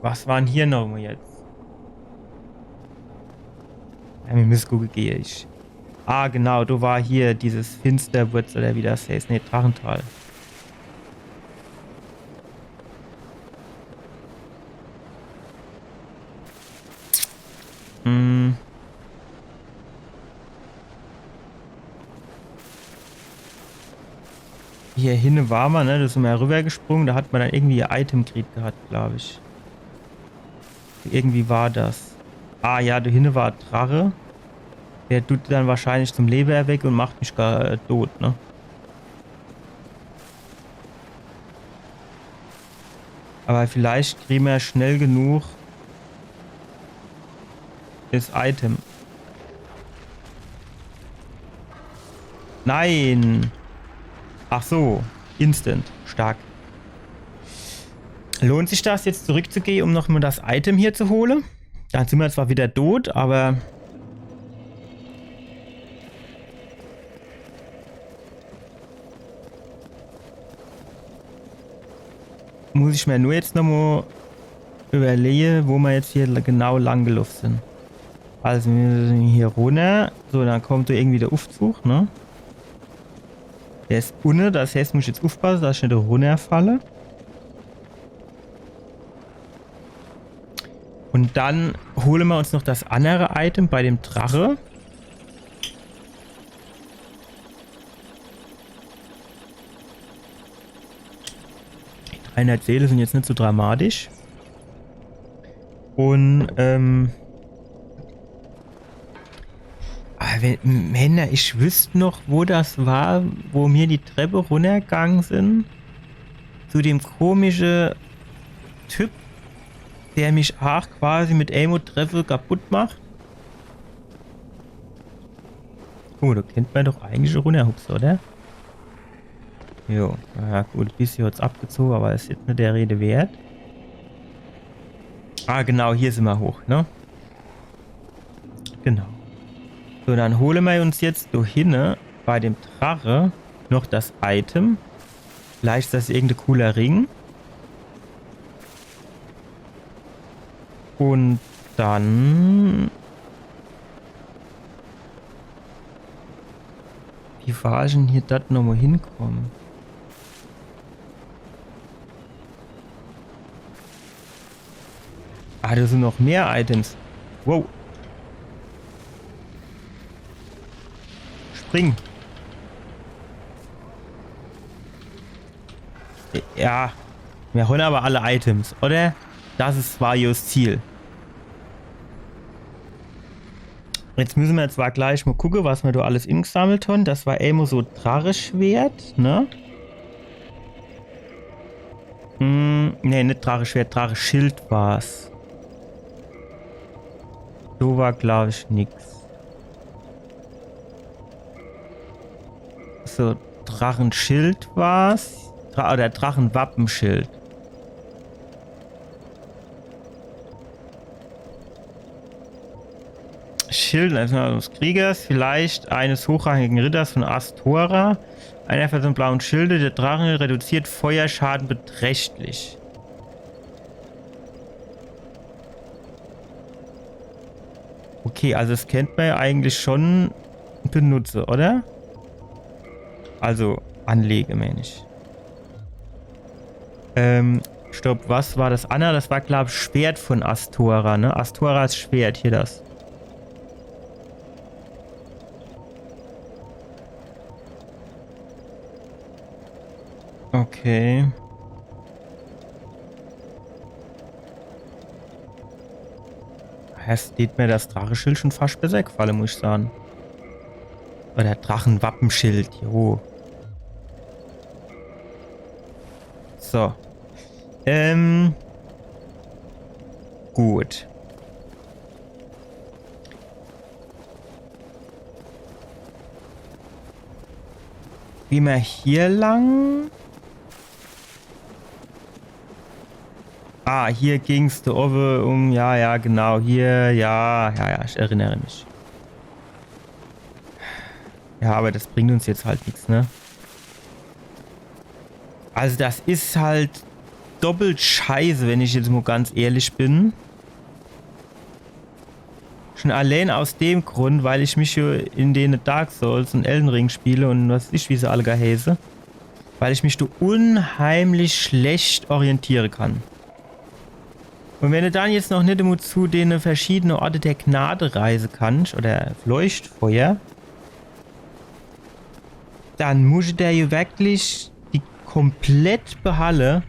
Was waren hier noch jetzt? Ja, wir müssen gucken, gehe ich. Ah, genau, du war hier dieses Finsterwurz oder wie das heißt. Ne, Drachental. Hier hinten war man, ne? Da sind wir rübergesprungen. Da hat man dann irgendwie ein Item-Krieg gehabt, glaube ich. Irgendwie war das. Ah ja, da hinten war ein Drache. Der tut dann wahrscheinlich zum Leben weg und macht mich gar tot, ne? Aber vielleicht kriegen wir schnell genug das Item. Nein! Ach so, instant. Stark. Lohnt sich das jetzt zurückzugehen, um noch mal das Item hier zu holen? Dann sind wir zwar wieder tot, aber... Muss ich mir nur jetzt noch mal überlegen, wo wir jetzt hier genau lang gelaufen sind. Also wir sind hier runter. So, dann kommt da irgendwie der Aufzug, ne? Der ist unten, das heißt, muss ich jetzt aufpassen, dass ich nicht runterfalle. Und dann holen wir uns noch das andere Item bei dem Drache. Die 300 Seele sind jetzt nicht so dramatisch. Und, wenn ich wüsste noch, wo das war, wo mir die Treppe runtergegangen sind. Zu dem komischen Typ, der mich auch quasi mit Amo-Treffer kaputt macht. Oh, da kennt man doch eigentlich schon runterhupst, oder? Jo, ja gut, ein bisschen hat's abgezogen, aber es ist jetzt nicht der Rede wert. Ah, genau, hier sind wir hoch, ne? Genau. So, dann holen wir uns jetzt da hinten bei dem Drache noch das Item. Vielleicht ist das irgendein cooler Ring. Und dann... Wie war ich denn hier das nochmal hinkommen? Ah, da sind noch mehr Items. Wow. Spring. Ja. Wir holen aber alle Items, oder? Das ist zwar das Ziel. Jetzt müssen wir zwar gleich mal gucken, was wir da alles ingesammelt haben. Das war immer so Dracheschwert, ne? Nee, nicht Drache-Schwert, Drache-Schild war's. So war, glaube ich, nix. So, Drachenschild war's. Oder Drachenwappenschild. Schild eines Kriegers, vielleicht eines hochrangigen Ritters von Astora. Einer von so einem blauen Schilde. Der Drachen reduziert Feuerschaden beträchtlich. Okay, also das kennt man ja eigentlich schon benutzen, oder? Also Anlege, meine ich. Stopp, was war das? Anna, das war, glaube ich, Schwert von Astora, ne? Astoras Schwert, hier das. Okay. Es steht mir das Drachenschild schon fast besser gefallen, muss ich sagen. Oder Drachenwappenschild, jo. So. Gut. Wie wir hier lang? Ah, hier ging's da oben um, ja, genau, hier, ja, ich erinnere mich. Ja, aber das bringt uns jetzt halt nichts, ne? Also das ist halt doppelt scheiße, wenn ich jetzt mal ganz ehrlich bin. Schon allein aus dem Grund, weil ich mich hier in den Dark Souls und Elden Ring spiele und was ich wie sie alle gehäse. Weil ich mich da unheimlich schlecht orientieren kann. Und wenn du dann jetzt noch nicht immer zu den verschiedenen Orte der Gnade reisen kannst, oder Leuchtfeuer, dann muss ich dir ja wirklich die komplett behalle.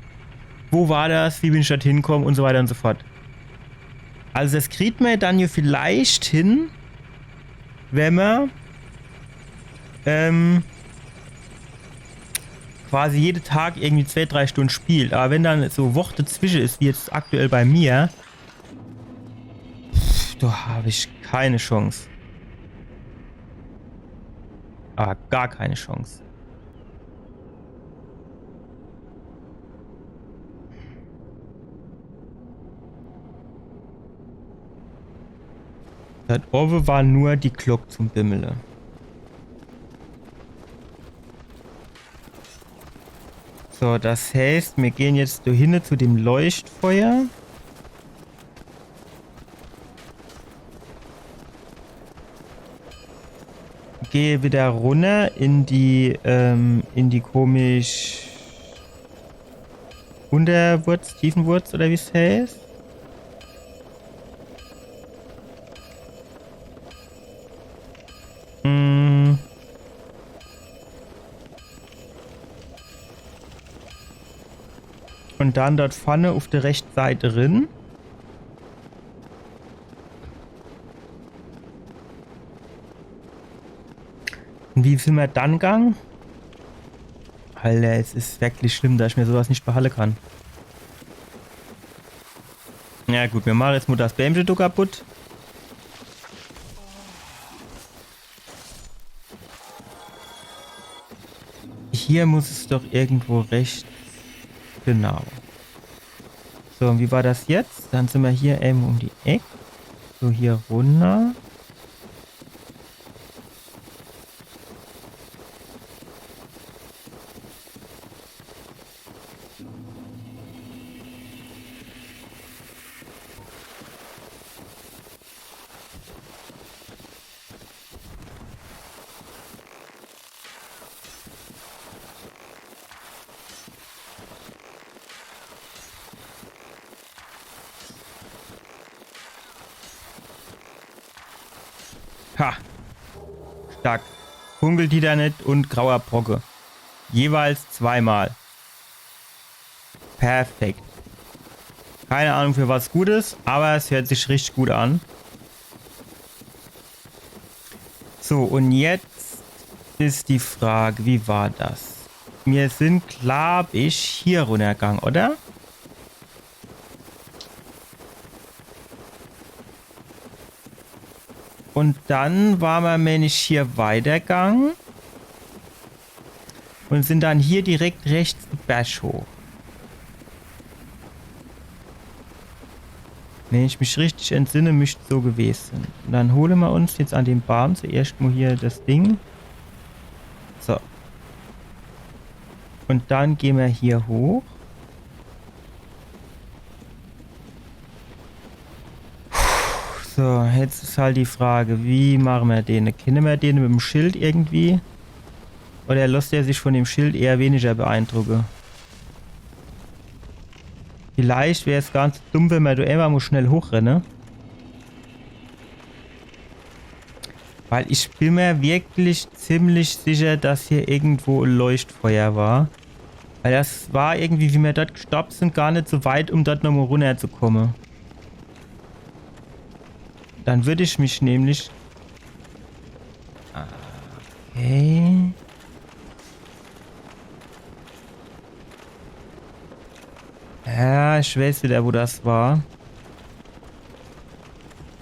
Wo war das? Wie bin ich da hingekommen? Und so weiter und so fort. Also das kriegt man dann ja vielleicht hin, wenn man quasi jeden Tag irgendwie 2-3 Stunden spielt. Aber wenn dann so Worte zwischen ist, wie jetzt aktuell bei mir, da habe ich keine Chance. Aber gar keine Chance. Das Orwe war nur die Glock zum Bimmele. So, das heißt, wir gehen jetzt dahin zu dem Leuchtfeuer. Gehe wieder runter in die komisch Unterwurz, Tiefenwurz oder wie es heißt. Und dann dort vorne auf der rechten Seite drin. Und wie sind wir dann gegangen? Alter, es ist wirklich schlimm, dass ich mir sowas nicht behalten kann. Ja gut, wir machen jetzt mal das Bämchen kaputt. Hier muss es doch irgendwo rechts. Genau. So, und wie war das jetzt? Dann sind wir hier eben um die Ecke. So, hier runter. Ha! Stark. Funkeltiternit und grauer Brocke. Jeweils zweimal. Perfekt. Keine Ahnung für was gut ist, aber es hört sich richtig gut an. So, und jetzt ist die Frage, wie war das? Wir sind, glaube ich, hier runtergegangen, oder? Und dann waren wir nämlich hier weitergegangen. Und sind dann hier direkt rechts den Berg hoch. Wenn ich mich richtig entsinne, müsste so gewesen sein. Und dann holen wir uns jetzt an den Baum zuerst mal hier das Ding. So. Und dann gehen wir hier hoch. So, jetzt ist halt die Frage, wie machen wir den? Kennen wir den mit dem Schild irgendwie? Oder lässt er sich von dem Schild eher weniger beeindrucken? Vielleicht wäre es ganz dumm, wenn wir da immer mal schnell hochrennen. Weil ich bin mir wirklich ziemlich sicher, dass hier irgendwo ein Leuchtfeuer war. Weil das war irgendwie, wie wir dort gestoppt sind, gar nicht so weit, um dort nochmal runterzukommen. Dann würde ich mich nämlich... Okay... Ja, ich weiß wieder, wo das war.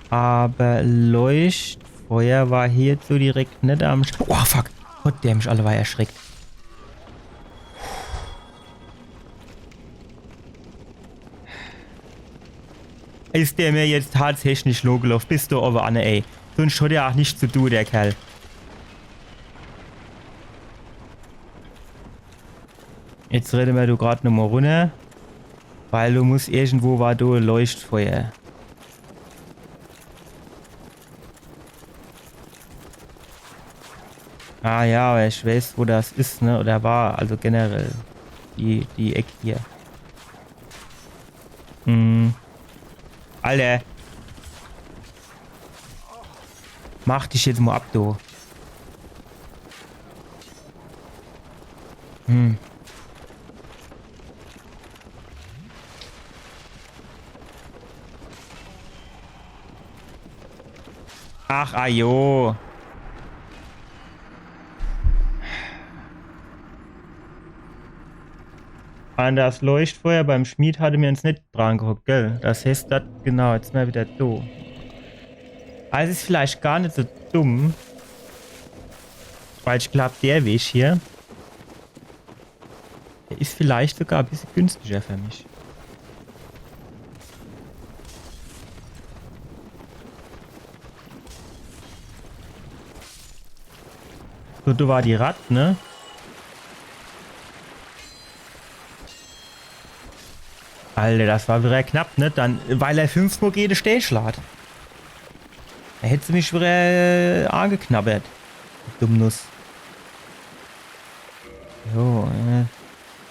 Aber Leuchtfeuer war hier jetzt so direkt nicht am... Oh, fuck. Gott, der mich alle war erschreckt. Ist der mir jetzt tatsächlich losgelaufen? Bist du aber Anne, ey. Sonst hat er auch nichts zu tun, der Kerl. Jetzt reden wir du gerade nochmal runter. Weil du musst irgendwo war da Leuchtfeuer. Ah ja, aber ich weiß, wo das ist, ne? Oder war, also generell. Die Ecke hier. Hm. Alter. Mach dich jetzt mal ab, du. Hm. Ach, ajo. An das Leuchtfeuer beim Schmied hatte mir uns nicht dran geguckt, gell? Das heißt, das, genau, jetzt sind wir wieder da. Also ist vielleicht gar nicht so dumm. Weil ich glaube, der Weg hier, der ist vielleicht sogar ein bisschen günstiger für mich. So, da war die Rad, ne? Alter, das war wieder knapp, ne? Dann, weil er 5 jede Stellschlag. Da hätte sie mich wieder angeknabbert. Dummnuss. Jo,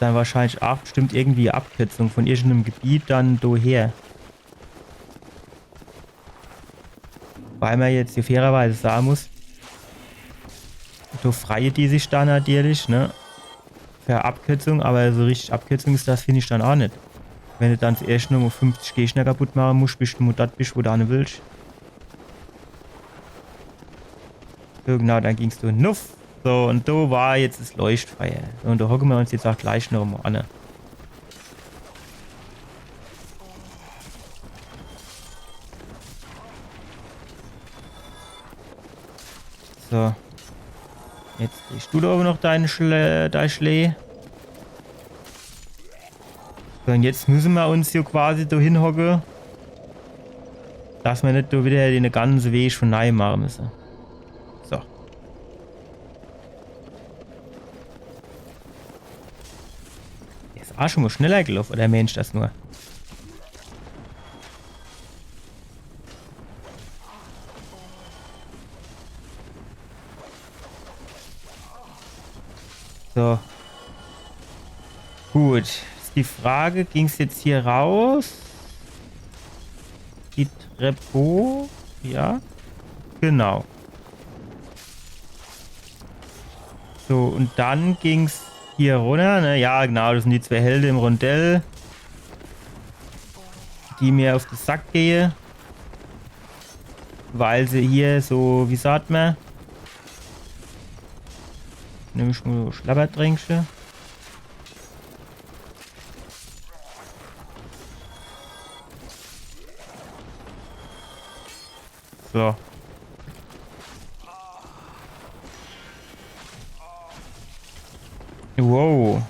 dann wahrscheinlich auch bestimmt irgendwie Abkürzung von irgendeinem Gebiet dann daher. Weil man jetzt hier fairerweise sagen muss, so freie die sich da natürlich, ne? Für Abkürzung, aber so richtig Abkürzung ist das, finde ich dann auch nicht. Wenn du dann zuerst nur 50 Gegner kaputt machen musst, bis du nur das bist, wo du nicht willst. So genau, dann gingst du nuff. So, und da war jetzt das Leuchtfeuer. So, und da hocken wir uns jetzt auch gleich noch mal an. So. Jetzt drehst du da oben noch dein Schlee. So, und jetzt müssen wir uns hier quasi da hinhocken. Dass wir nicht da wieder den ganzen Weg von neu machen müssen. So. Der ist auch schon mal schneller gelaufen, oder Mensch das nur? So. Gut. Ist die Frage, ging es jetzt hier raus? Die Treppe hoch? Ja. Genau. So, und dann ging es hier runter, ne? Ja, genau, das sind die 2 Helden im Rondell. Die mir auf den Sack gehen. Weil sie hier so, wie sagt man? Nehme ich mal Schlabbertränkchen. So. Wow.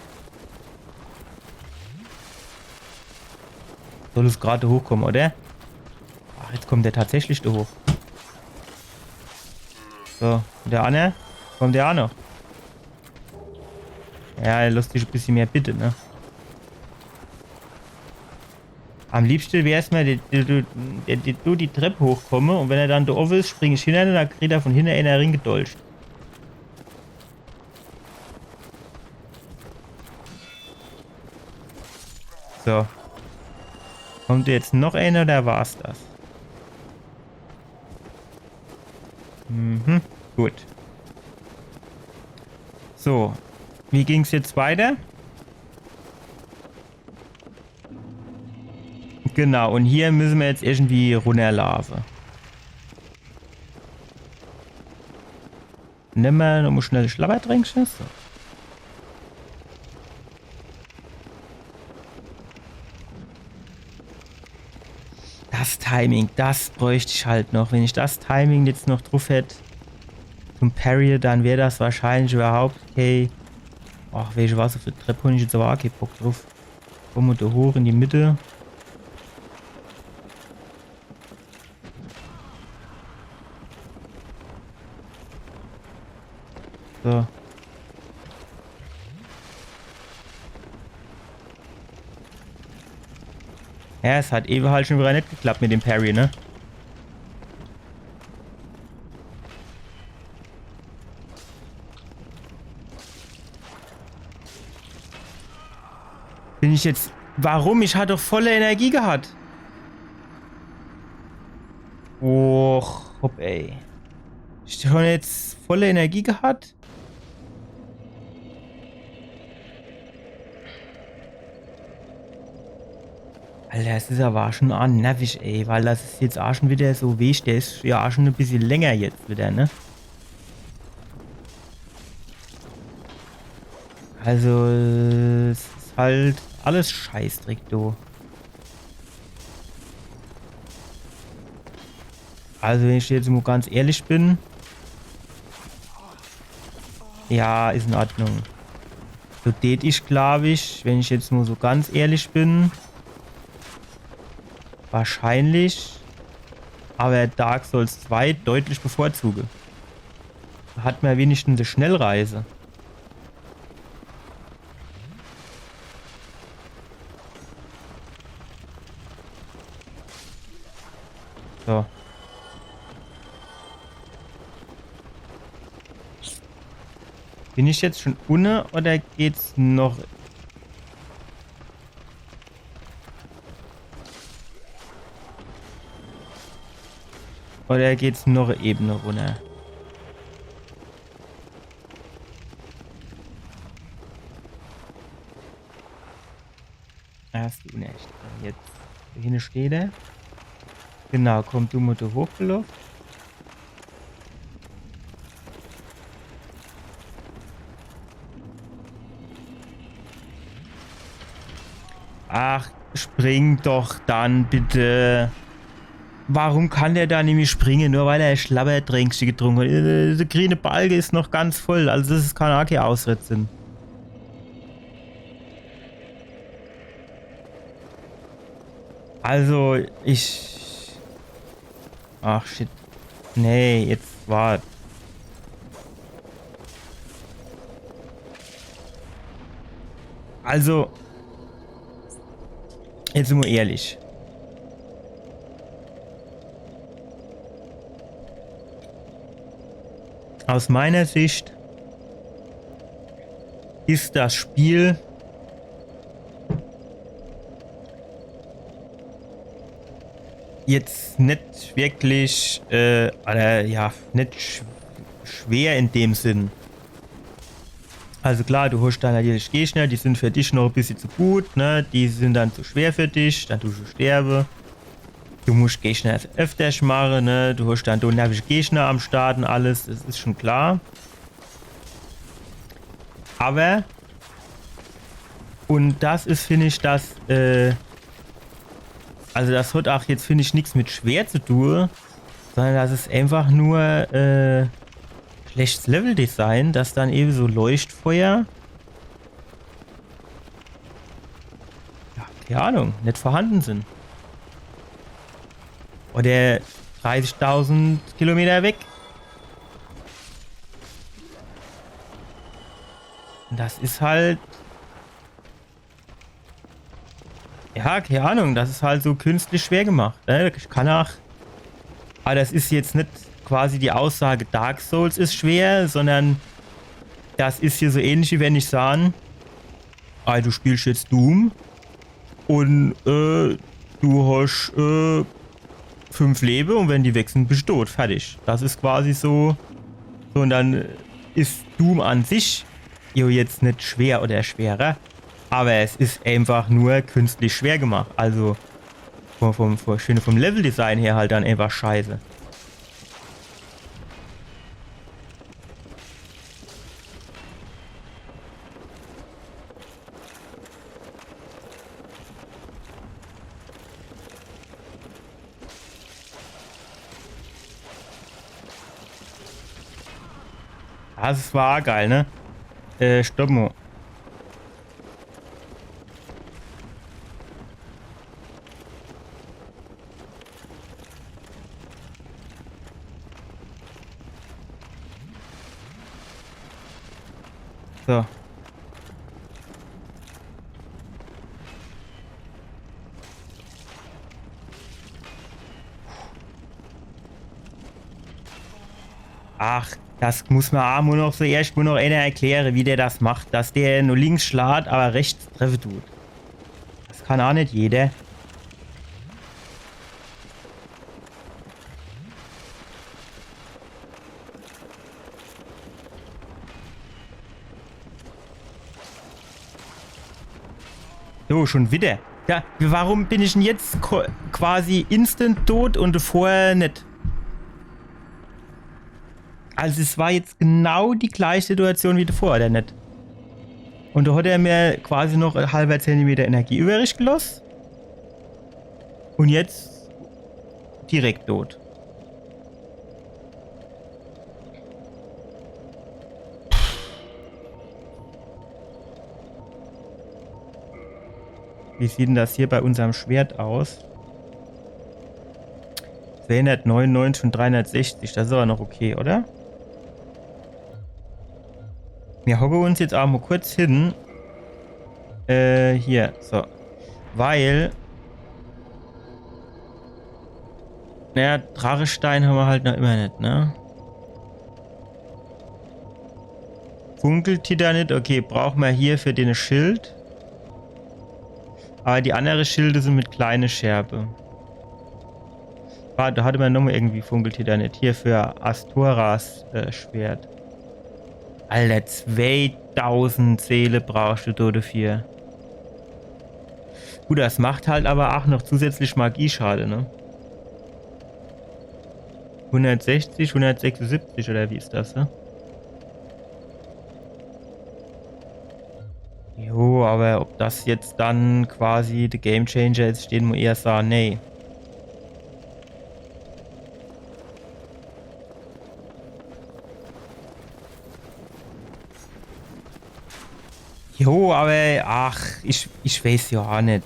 Soll es gerade hochkommen, oder? Ach, jetzt kommt der tatsächlich da hoch. So, und der Anne? Kommt der auch noch? Ja, er lässt dich ein bisschen mehr bitte, ne? Am liebsten wäre es mir, du die Treppe hochkomme und wenn er dann da offen ist, springe ich hinter, dann kriegt er von hinten einen Ring gedolcht. So. Kommt jetzt noch einer oder war's das? Mhm, gut. So. Wie ging's jetzt weiter? Genau, und hier müssen wir jetzt irgendwie runterlaufen. Nimm mal nochmal schnell Schlabbertränkchen. So. Das Timing, das bräuchte ich halt noch. Wenn ich das Timing jetzt noch drauf hätte zum Parry, dann wäre das wahrscheinlich überhaupt okay. Ach, welche Wasser für Treppe habe ich jetzt aber auch keinen Bock drauf. Kommen wir da hoch in die Mitte. So. Ja, es hat eben halt schon wieder nicht geklappt mit dem Parry, ne? Bin ich jetzt... Warum? Ich hatte doch volle Energie gehabt. Och, hopp, ey. Ich schon jetzt volle Energie gehabt? Alter, es ist aber auch schon auch nervig, ey, weil das ist jetzt auch schon wieder so Weg, der ist ja auch schon ein bisschen länger jetzt wieder, ne? Also, es ist halt alles Scheißdreck, du. Also, wenn ich jetzt mal ganz ehrlich bin. Ja, ist in Ordnung. So tät ich, glaube ich, wenn ich jetzt nur so ganz ehrlich bin. Wahrscheinlich. Aber Dark Souls 2 deutlich bevorzuge. Da hat man wenigstens eine Schnellreise. So. Bin ich jetzt schon unten oder geht's noch? Oder geht's noch eine Ebene runter? Erst nicht. Jetzt hier steht er. Genau, kommt du mit der hochgelaufen. Ach, spring doch dann bitte. Warum kann der da nämlich springen? Nur weil er Schlabbertränkchen getrunken hat. Der grüne Balge ist noch ganz voll. Also das kann auch kein Ausritt sein. Also, Ach, shit. Nee, jetzt war... Also... Jetzt sind wir ehrlich. Aus meiner Sicht ist das Spiel jetzt nicht wirklich, oder ja, nicht schwer in dem Sinn. Also klar, du hast dann natürlich Gegner, die sind für dich noch ein bisschen zu gut, ne? Die sind dann zu schwer für dich, dann tust du sterben. Du musst Gegner öfters machen, ne? Du hast dann nervige Gegner am Start und alles, das ist schon klar. Aber, und das ist, finde ich, das, also das hat auch jetzt, finde ich, nichts mit schwer zu tun, sondern das ist einfach nur schlechtes Leveldesign, dass dann eben so Leuchtfeuer, ja, keine Ahnung, nicht vorhanden sind. Oder 30.000 Kilometer weg. Und das ist halt, ja, keine Ahnung, das ist halt so künstlich schwer gemacht. Ne? Ich kann auch, aber das ist jetzt nicht quasi die Aussage, Dark Souls ist schwer, sondern das ist hier so ähnlich, wie wenn ich sagen, du spielst jetzt Doom und du hast 5 Leben und wenn die weg sind, bist du tot. Fertig. Das ist quasi so. Und dann ist Doom an sich jetzt nicht schwer oder schwerer, aber es ist einfach nur künstlich schwer gemacht. Also vom Leveldesign her halt dann einfach scheiße. Das war geil, ne? Stopp mal. So. Ach, das muss man auch nur noch so erst nur noch einer erklären, wie der das macht. Dass der nur links schlägt, aber rechts treffen tut. Das kann auch nicht jeder. So, schon wieder. Ja, warum bin ich denn jetzt quasi instant tot und vorher nicht? Also es war jetzt genau die gleiche Situation wie davor, oder nicht? Und da hat er mir quasi noch ein halber Zentimeter Energie übrig gelassen. Und jetzt direkt tot. Wie sieht denn das hier bei unserem Schwert aus? 299 und 360, das ist aber noch okay, oder? Wir hocken uns jetzt auch mal kurz hin. Hier, so. Weil... Naja, Drachestein haben wir halt noch immer nicht, ne? Funkeltitanit, okay, brauchen wir hier für den Schild. Aber die anderen Schilde sind mit kleiner Schärpe. Da hatte man nochmal irgendwie Funkeltitanit. Hier für Astoras Schwert. Alter, 2000 Seele brauchst du dafür. Gut, das macht halt aber auch noch zusätzlich Magieschade, ne? 160, 176 oder wie ist das, ne? Jo, aber ob das jetzt dann quasi der Gamechanger ist, stehen wir eher sagen, nee. Jo, aber ach, ich weiß ja auch nicht.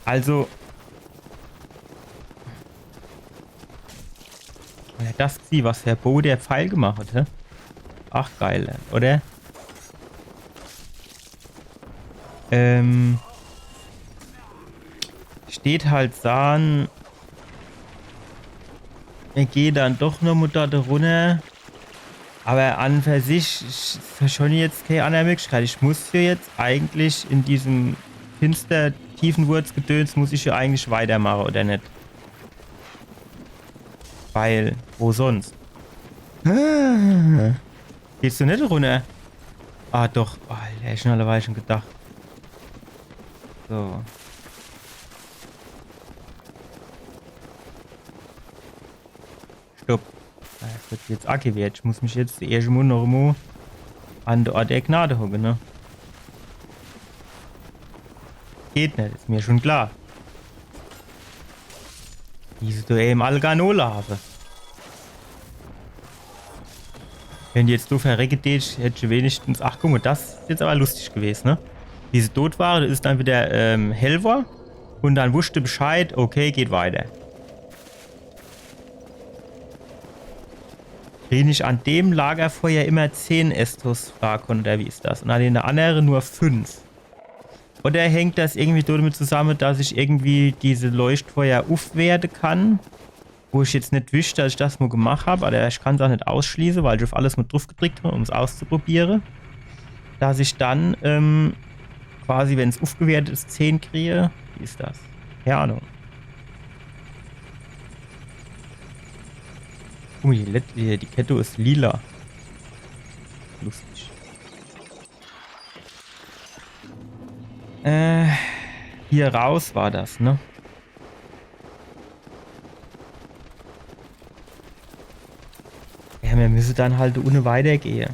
Also. Ja, das ist was Herr Bo der Pfeil gemacht hat, hä? Ach geil, oder? Steht halt Sahn. Ich gehe dann doch noch mal da runter. Aber an für sich ist schon jetzt keine andere Möglichkeit. Ich muss hier jetzt eigentlich in diesem finster Tiefenwurzgedöns muss ich hier eigentlich weitermachen, oder nicht? Weil, wo sonst? Gehst du nicht runter? Ah, doch. Oh, der ist schnellerweise schon gedacht. So. Stopp. Das wird jetzt aktiviert. Ich muss mich jetzt erst mal noch mal an der Ort der Gnade hocken, ne? geht nicht, ist mir schon klar. Diese du eben Alganole habe. Wenn die jetzt so verreckt hätte ich wenigstens... Ach guck mal, das ist jetzt aber lustig gewesen, ne? Wie sie tot war, das ist dann wieder hell war. Und dann wusste Bescheid, okay, geht weiter. Kriege ich an dem Lagerfeuer immer 10 Estus Flakon, oder wie ist das? Und an den anderen nur 5. Oder hängt das irgendwie damit zusammen, dass ich irgendwie diese Leuchtfeuer aufwerten kann? Wo ich jetzt nicht wüsste, dass ich das mal gemacht habe, aber ich kann es auch nicht ausschließen, weil ich auf alles mit drauf gedrückt habe, um es auszuprobieren. Dass ich dann quasi, wenn es aufgewertet ist, 10 kriege. Wie ist das? Keine Ahnung. Guck mal, die Kette ist lila. Lustig. Hier raus war das, ne? Ja, wir müssen dann halt ohne weitergehen.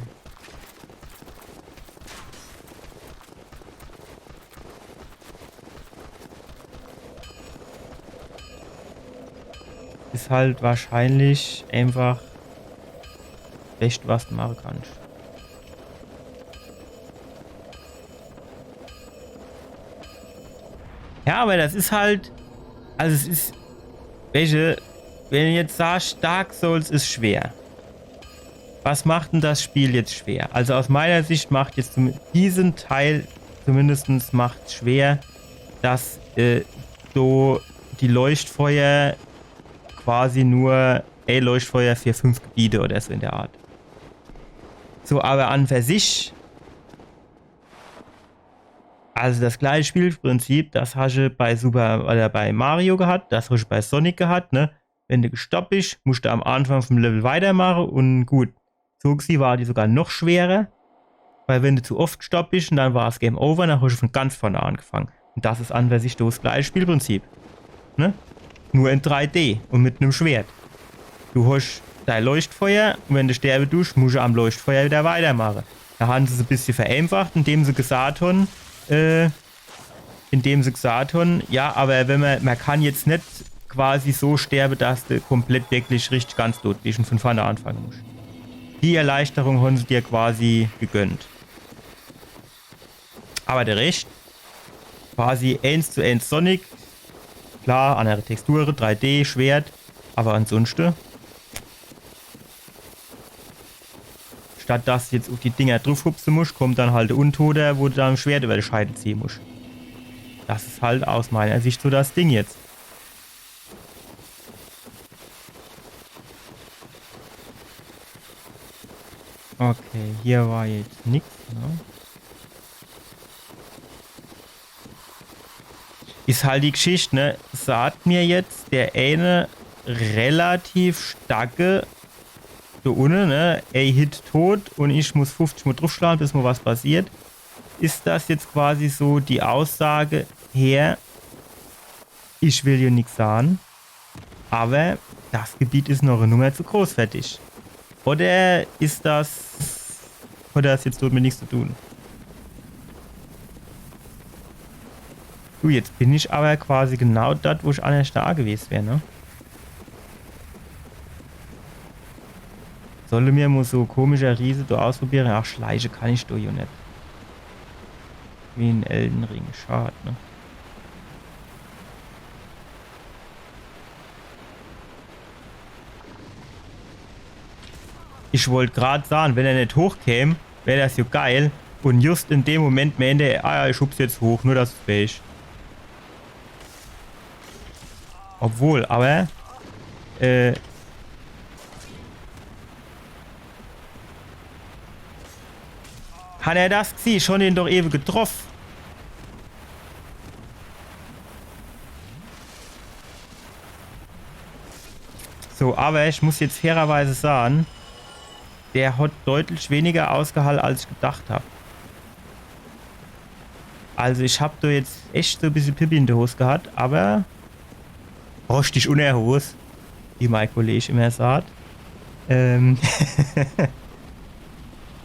Ist halt wahrscheinlich einfach echt, was du machen kannst. Ja, aber das ist halt, also es ist, wenn du jetzt sagst, Dark Souls ist schwer. Was macht denn das Spiel jetzt schwer? Also aus meiner Sicht macht jetzt diesen Teil zumindest macht schwer, dass so die Leuchtfeuer quasi nur Leuchtfeuer für 5 Gebiete oder so in der Art. So, aber an für sich, also das gleiche Spielprinzip, das hast du bei bei Mario gehabt, das hast du bei Sonic gehabt, ne? Wenn du gestoppt bist, musst du am Anfang vom Level weitermachen und gut. So war die sogar noch schwerer, weil wenn du zu oft gestoppt bist und dann war es Game Over, dann hast du von ganz vorne angefangen. Und das ist an für sich das gleiche Spielprinzip. Ne? Nur in 3D und mit einem Schwert. Du hast dein Leuchtfeuer und wenn du sterben tust, musst du am Leuchtfeuer wieder weitermachen. Da haben sie es ein bisschen vereinfacht, indem sie gesagt haben, ja, aber wenn man kann jetzt nicht quasi so sterben, dass du komplett wirklich richtig ganz tot bist und von vorne anfangen musst. Die Erleichterung haben sie dir quasi gegönnt. Aber der Rest, quasi 1:1 Sonic, klar, andere Texturen, 3D, Schwert, aber ansonsten, statt dass du jetzt auf die Dinger draufhupsen musst, kommt dann halt der Untoter, wo du dann ein Schwert über die Scheide ziehen musst. Das ist halt aus meiner Sicht so das Ding jetzt. Okay, hier war jetzt nichts, ne? Ist halt die Geschichte, ne? Sagt mir jetzt der eine relativ starke da unten, ne? Ey, Hit tot und ich muss 50 Mal draufschlagen, bis mal was passiert. Ist das jetzt quasi so die Aussage her, ich will hier nichts sagen, aber das Gebiet ist noch eine Nummer zu groß für dich? Oder ist das, oder ist jetzt dort mit nichts zu tun? Du, jetzt bin ich aber quasi genau dort, wo ich an der Star gewesen wäre, ne? Solle mir mal so komischer Riese da ausprobieren? Ach, schleiche kann ich doch ja nicht. Wie ein Elden Ring, schade, ne? Ich wollte gerade sagen, wenn er nicht hochkäme, wäre das ja geil. Und just in dem Moment meinte er, ah ja, ich schub's jetzt hoch, nur dass es fähig. Obwohl, aber, hat er das gesehen? Schon den doch eben getroffen. So, aber ich muss jetzt fairerweise sagen, der hat deutlich weniger ausgehalten, als ich gedacht habe. Also ich habe da jetzt echt so ein bisschen Pippi in der Hose gehabt, aber richtig unter Hose, wie mein Kollege immer sagt.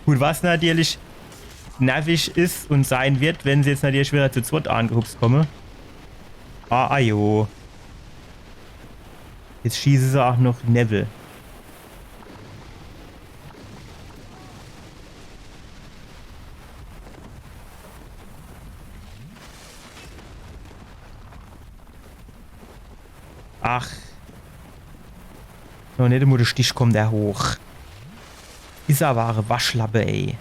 Gut, was natürlich nervig ist und sein wird, wenn sie jetzt natürlich wieder zu zweit angehupst kommen. Jo. Jetzt schießen sie auch noch Neville. Ach. Noch nicht einmal der Stich kommt der hoch. Ist aber eine Waschlappe, ey.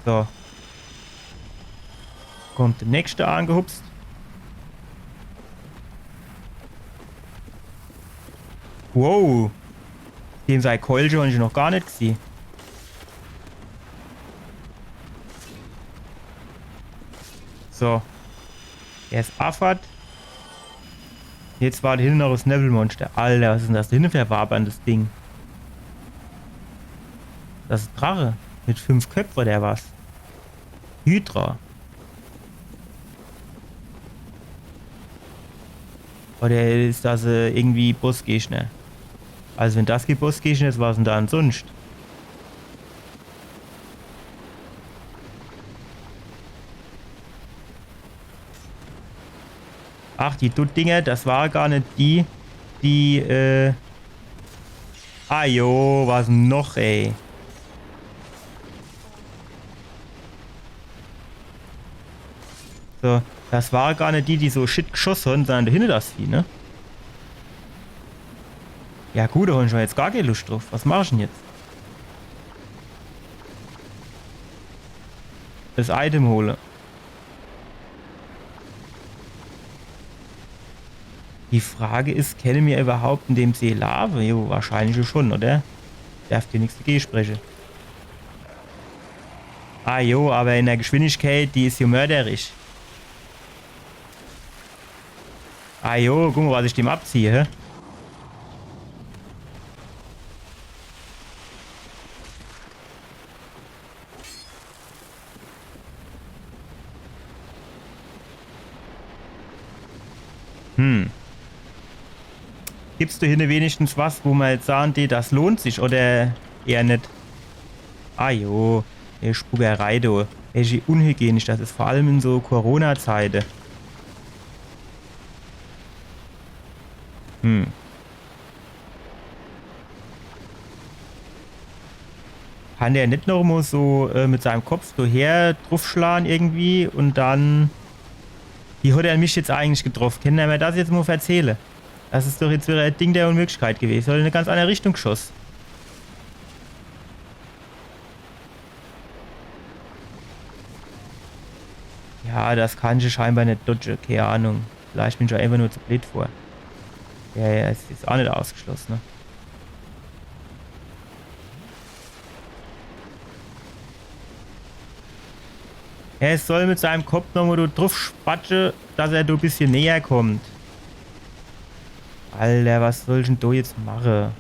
So. Kommt der nächste angehupst. Wow. Den sei Keul schon noch gar nicht gesehen. So. Er ist Affert. Jetzt war da hinten noch das Neville-Monster. Alter, was ist denn das da hinten für ein waberndes Ding? Das ist Drache. Mit 5 Köpfen oder was? Hydra. Oder ist das irgendwie Bossgegner? Also wenn das die Bossgegner ist, was denn da sonst? Ach, die Dutt-Dinger, das war gar nicht die, jo, was noch, ey? So, das war gar nicht die so shit geschossen haben, sondern dahinter das Vieh, ne? Ja gut, da habe ich jetzt gar keine Lust drauf. Was mach ich denn jetzt? Das Item hole. Die Frage ist, kennen wir überhaupt in dem See Lava? Jo, wahrscheinlich schon, oder? Darf dir nichts dagegen sprechen. Jo, aber in der Geschwindigkeit, die ist ja mörderisch. Jo, guck mal, was ich dem abziehe, hä? Gibst du hier wenigstens was, wo man jetzt sagen, das lohnt sich oder eher nicht? Jo, der Spugerei, du. Echt unhygienisch, das ist vor allem in so Corona-Zeiten. Kann der nicht noch mal so mit seinem Kopf so her draufschlagen irgendwie und dann... Wie hat er mich jetzt eigentlich getroffen? Kann er mir das jetzt mal erzählen? Das ist doch jetzt wieder ein Ding der Unmöglichkeit gewesen. Soll in eine ganz andere Richtung geschossen. Ja, das kann ich scheinbar nicht dodgen. Keine Ahnung. Vielleicht bin ich einfach nur zu blöd vor. Ja, ist jetzt auch nicht ausgeschlossen, ne? Er soll mit seinem Kopf nochmal drauf spatschen, dass er ein bisschen näher kommt. Alter, was soll ich denn da jetzt machen?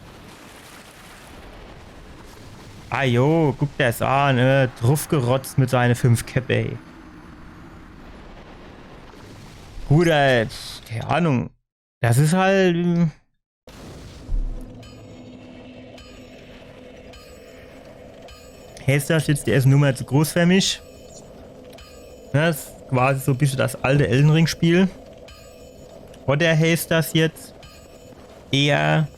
Jo, guck das an, draufgerotzt mit seinen 5 Köpfe, ey. Gut, keine Ahnung. Das ist halt... Hester steht die erste Nummer zu groß für mich. Das ist quasi so ein bisschen das alte Elden Ring Spiel. Oder heißt das jetzt eher,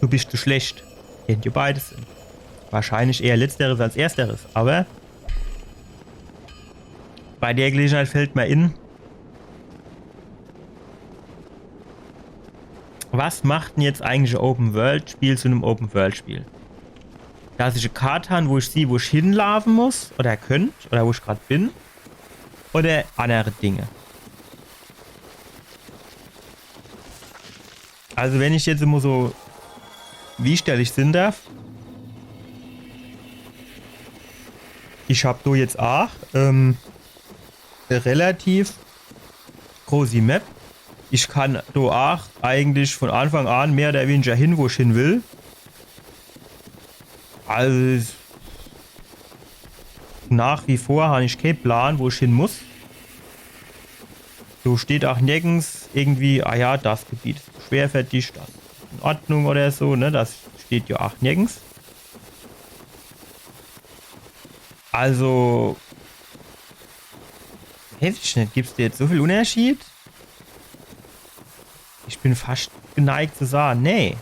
du bist zu schlecht? Kennt ihr beides? Wahrscheinlich eher letzteres als ersteres, aber bei der Gelegenheit fällt mir in, was macht denn jetzt eigentlich ein Open-World-Spiel zu einem Open-World-Spiel? Dass ich eine Karte habe, wo ich sehe, wo ich hinlaufen muss oder könnt oder wo ich gerade bin oder andere Dinge. Also wenn ich jetzt immer so, wie stelle ich Sinn darf? Ich habe da jetzt auch eine relativ große Map. Ich kann da auch eigentlich von Anfang an mehr oder weniger hin, wo ich hin will. Also nach wie vor habe ich keinen Plan, wo ich hin muss. So steht auch nirgends irgendwie, ja, das Gebiet ist schwer für dich, das ist in Ordnung oder so, ne? Das steht ja auch nirgends. Also, weiß ich nicht, gibt es dir jetzt so viel Unterschied? Ich bin fast geneigt zu sagen, nee.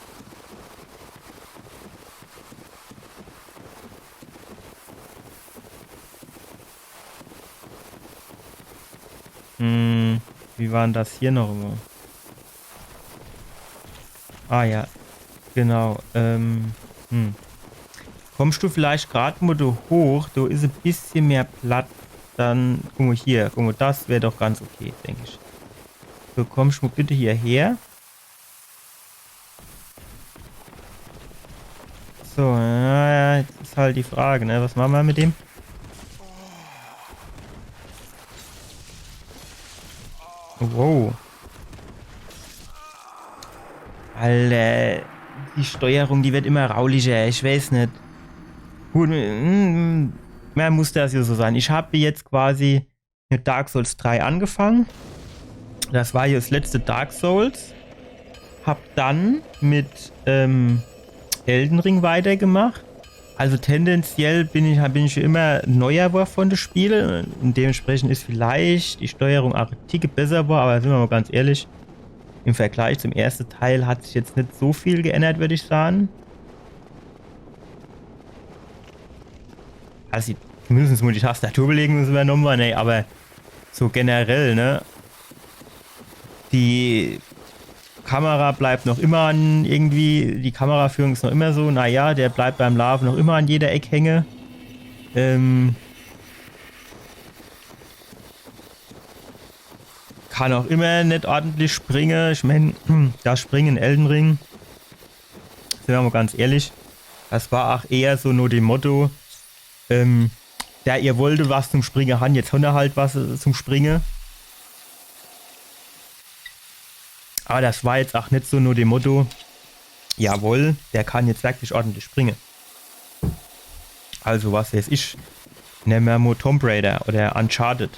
Wie war denn das hier noch immer? Ah ja, genau. Kommst du vielleicht gerade mal da hoch, da ist ein bisschen mehr Platz, dann, guck mal hier, guck mal, das wäre doch ganz okay, denke ich. So, kommst du mal bitte hierher. So, ja, jetzt ist halt die Frage, ne, was machen wir mit dem? Wow. Alter, die Steuerung, die wird immer rauliger, ich weiß nicht. Gut, mehr muss das ja so sein. Ich habe jetzt quasi mit Dark Souls 3 angefangen. Das war hier das letzte Dark Souls. Hab dann mit Elden Ring weitergemacht. Also tendenziell bin ich immer neuer von den Spielen. Und dementsprechend ist vielleicht die Steuerung auch ein Tick besser war, aber sind wir mal ganz ehrlich, im Vergleich zum ersten Teil hat sich jetzt nicht so viel geändert, würde ich sagen. Also mindestens muss die Tastatur belegen, müssen wir nochmal, ne, aber so generell, ne, die Kamera bleibt noch immer an irgendwie, die Kameraführung ist noch immer so, naja, der bleibt beim Laufen noch immer an jeder Ecke hängen. Kann auch immer nicht ordentlich springen. Ich meine, das Springen in Elden Ring, sind wir mal ganz ehrlich, das war auch eher so nur dem Motto, der ihr wollte was zum Springen haben, jetzt haben wir halt was zum Springen. Aber das war jetzt auch nicht so nur dem Motto, jawohl, der kann jetzt wirklich ordentlich springen. Also was weiß ich, nehmen wir mal Tomb Raider oder Uncharted.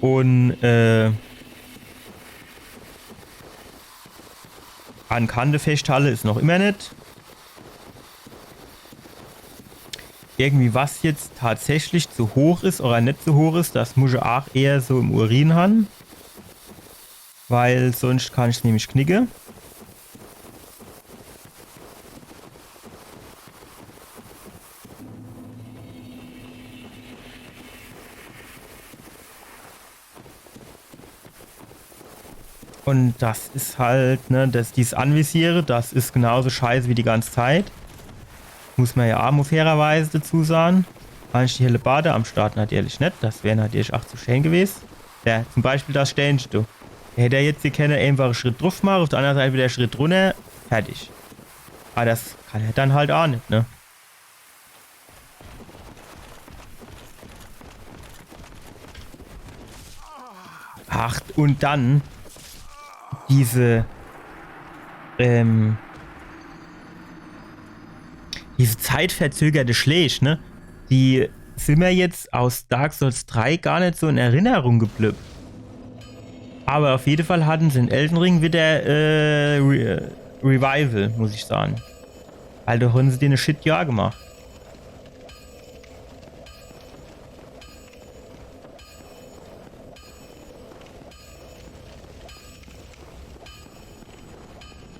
Und an Kante festhalle ist noch immer nicht. Irgendwie was jetzt tatsächlich zu hoch ist oder nicht zu hoch ist, das muss ich auch eher so im Urin haben. Weil sonst kann ich es nämlich knicken. Und das ist halt, ne, dieses Anvisiere, das ist genauso scheiße wie die ganze Zeit. Muss man ja auch fairerweise dazu sagen. Kann ich die helle Bade am Start natürlich nicht. Das wäre natürlich auch zu schön gewesen. Ja, zum Beispiel das Ständchen, du. Hätte er jetzt hier keine einfache Schritt drauf machen, auf der anderen Seite wieder Schritt runter, fertig. Aber das kann er dann halt auch nicht, ne? Ach, und dann diese zeitverzögerte Schläge, ne? Die sind mir jetzt aus Dark Souls 3 gar nicht so in Erinnerung geblieben. Aber auf jeden Fall hatten sie in Elden Ring wieder Revival, muss ich sagen. Alter, haben sie dir eine Shit-Jahr gemacht.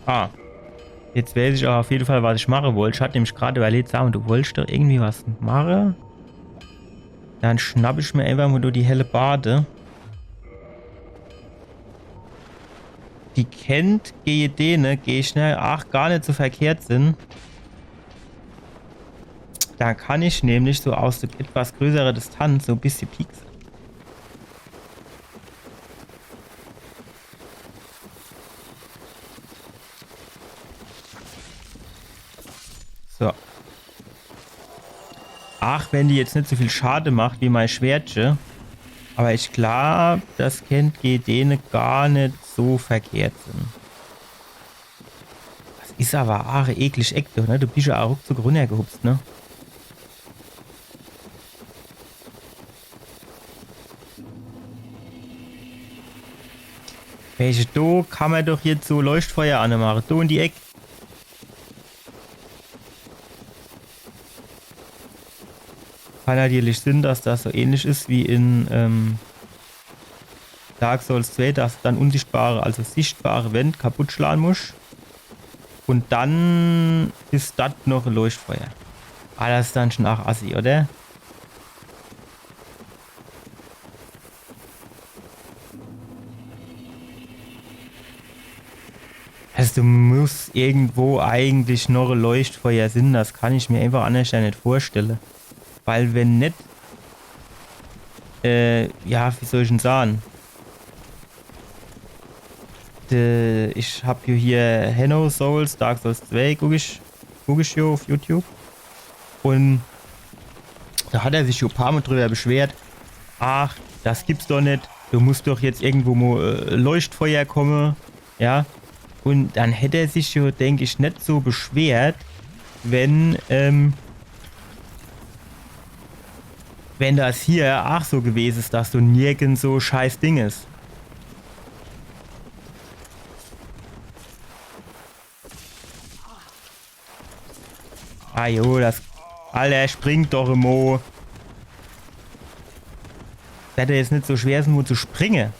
Ah. Jetzt weiß ich auch auf jeden Fall, was ich machen wollte. Ich hatte nämlich gerade überlegt, sagen, du wolltest doch irgendwie was machen. Dann schnapp ich mir einfach mal nur die helle Bade. Die kennt GED, ne? Gehe schnell, ach, gar nicht so verkehrt sind. Da kann ich nämlich so aus der etwas größerer Distanz so ein bisschen pieksen. So. Ach, wenn die jetzt nicht so viel Schade macht wie mein Schwertchen. Aber ich glaube, das kennt GD gar nicht so verkehrt sind. Das ist aber auch eklig Eck, ne? Du bist ja auch ruckzuck runtergehupst, ne? Welche da kann man doch jetzt so Leuchtfeuer anmachen. Da in die Ecke. Kann natürlich Sinn, dass das so ähnlich ist wie in Dark Souls 2, dass du dann unsichtbare, also sichtbare Wände kaputt schlagen musst. Und dann ist das noch ein Leuchtfeuer. Ah, das ist dann schon auch assi, oder? Also du musst irgendwo eigentlich noch ein Leuchtfeuer sind, das kann ich mir einfach anders ja nicht vorstellen. Weil wenn nicht, ja, wie soll ich denn sagen? Ich habe hier Hello Souls, Dark Souls 2, guck ich hier auf YouTube. Und da hat er sich schon ein paar Mal drüber beschwert. Ach, das gibt's doch nicht. Du musst doch jetzt irgendwo mal Leuchtfeuer kommen. Ja. Und dann hätte er sich schon, denke ich, nicht so beschwert, wenn das hier auch so gewesen ist, dass du nirgends so scheiß Ding ist. Ah jo, das... Alter, springt doch immer. Das hätte jetzt nicht so schwer sein, nur zu springen.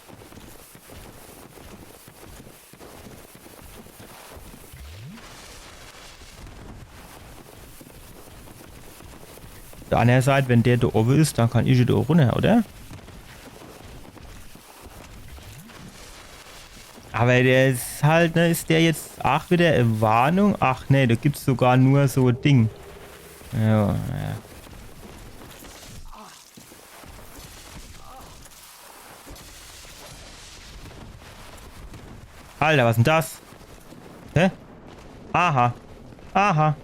Auf der anderen Seite, wenn der da oben ist, dann kann ich da runter, oder? Aber der ist halt, ne, ist der jetzt auch wieder eine Warnung? Ach ne, da gibt es sogar nur so ein Ding. Ja, ja. Alter, was ist denn das? Hä? Aha. Aha.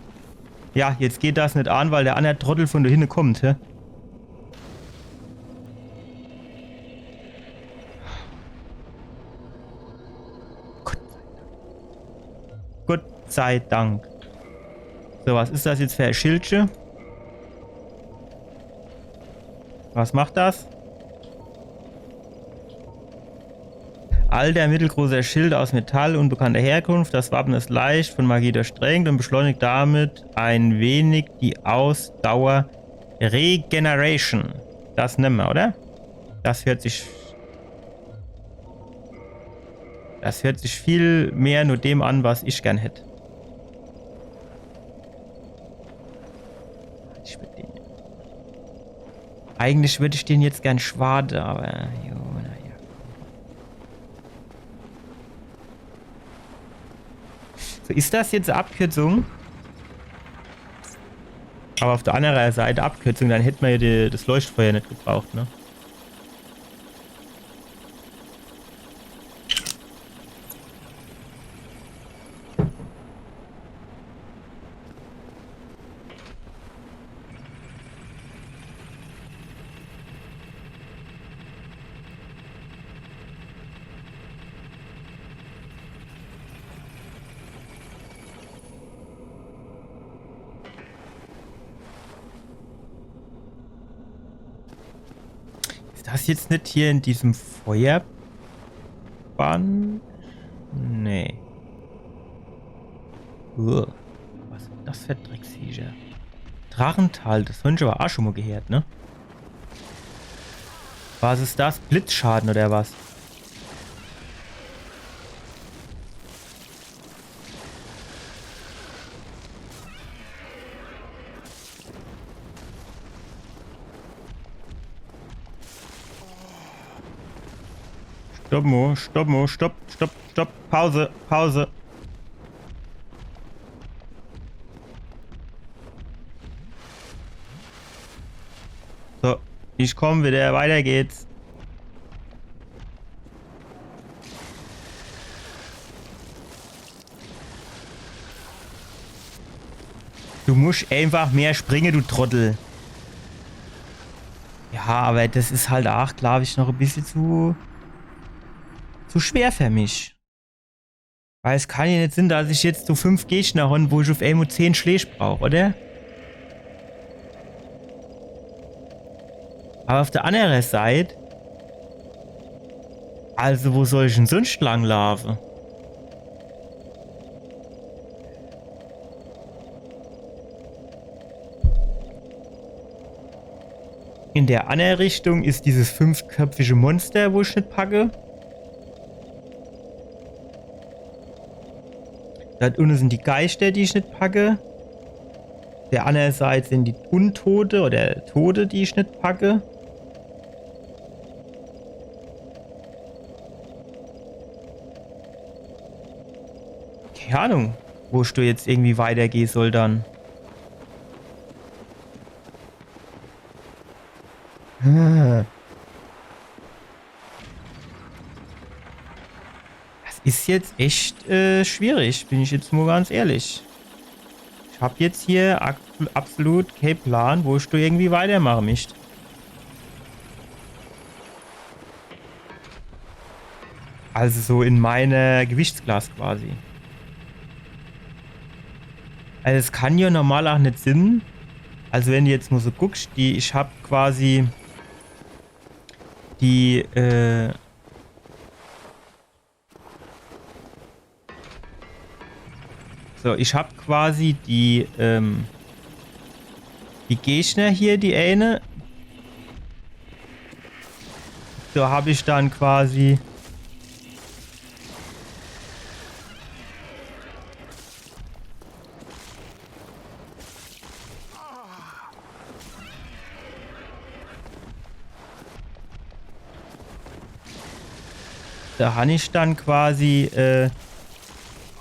Ja, jetzt geht das nicht an, weil der andere Trottel von da hinten kommt, hä? Gott sei Dank. So, was ist das jetzt für ein Schildchen? Was macht das? Alter, mittelgroßer Schild aus Metall, unbekannter Herkunft. Das Wappen ist leicht von Magie durchdrängt und beschleunigt damit ein wenig die Ausdauer Regeneration. Das nehmen wir, oder? Das hört sich viel mehr nur dem an, was ich gern hätte. Eigentlich würde ich den jetzt gern schwade, aber jo, naja. So, ist das jetzt eine Abkürzung? Aber auf der anderen Seite Abkürzung, dann hätten wir ja das Leuchtfeuer nicht gebraucht, ne? Ist das jetzt nicht hier in diesem Feuerband? Nee. Was ist das für Drecksviecher? Drachental, das haben wir aber auch schon mal gehört, ne? Was ist das? Blitzschaden oder was? Stopp, Mo, stopp, Mo, stopp, stopp, stopp, Pause, Pause. So, ich komme wieder, weiter geht's. Du musst einfach mehr springen, du Trottel. Ja, aber das ist halt auch, glaube ich, noch ein bisschen zu schwer für mich. Weil es kann ja nicht sein, dass ich jetzt so 5 Gegner habe, wo ich auf einmal 10 Schläge brauche, oder? Aber auf der anderen Seite Also, wo soll ich denn sonst lang laufen? In der anderen Richtung ist dieses fünfköpfige Monster, wo ich nicht packe. Da unten sind die Geister, die ich nicht packe. Der andererseits sind die Untote oder Tote, die ich nicht packe. Keine Ahnung, wo ich jetzt irgendwie weitergehen soll dann. Das ist jetzt echt schwierig, bin ich jetzt mal ganz ehrlich. Ich habe jetzt hier absolut keinen Plan, wo ich da irgendwie weitermachen möchte. Also so in meiner Gewichtsklasse quasi. Also es kann ja normal auch nicht Sinn. Also wenn du jetzt mal so guckst, ich habe quasi die so, ich habe quasi die Gegner hier, die eine. Da habe ich dann quasi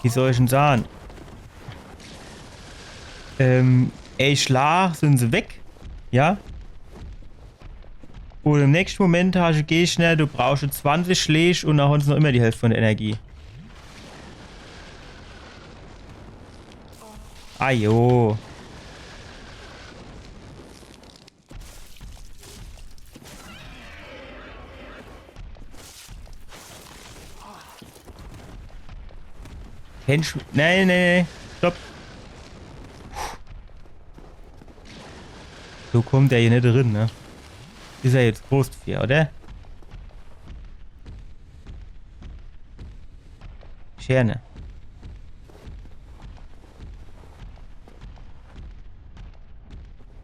wie soll ich denn sagen? Ey, Schlag, sind sie weg. Ja? Und im nächsten Moment hast du Gegner, du brauchst 20 Schläge und dann hast du noch immer die Hälfte von der Energie. Ajo. Nein, nein, nein. Stopp. So kommt der hier nicht drin, ne? Ist er jetzt groß für, oder? Scherne.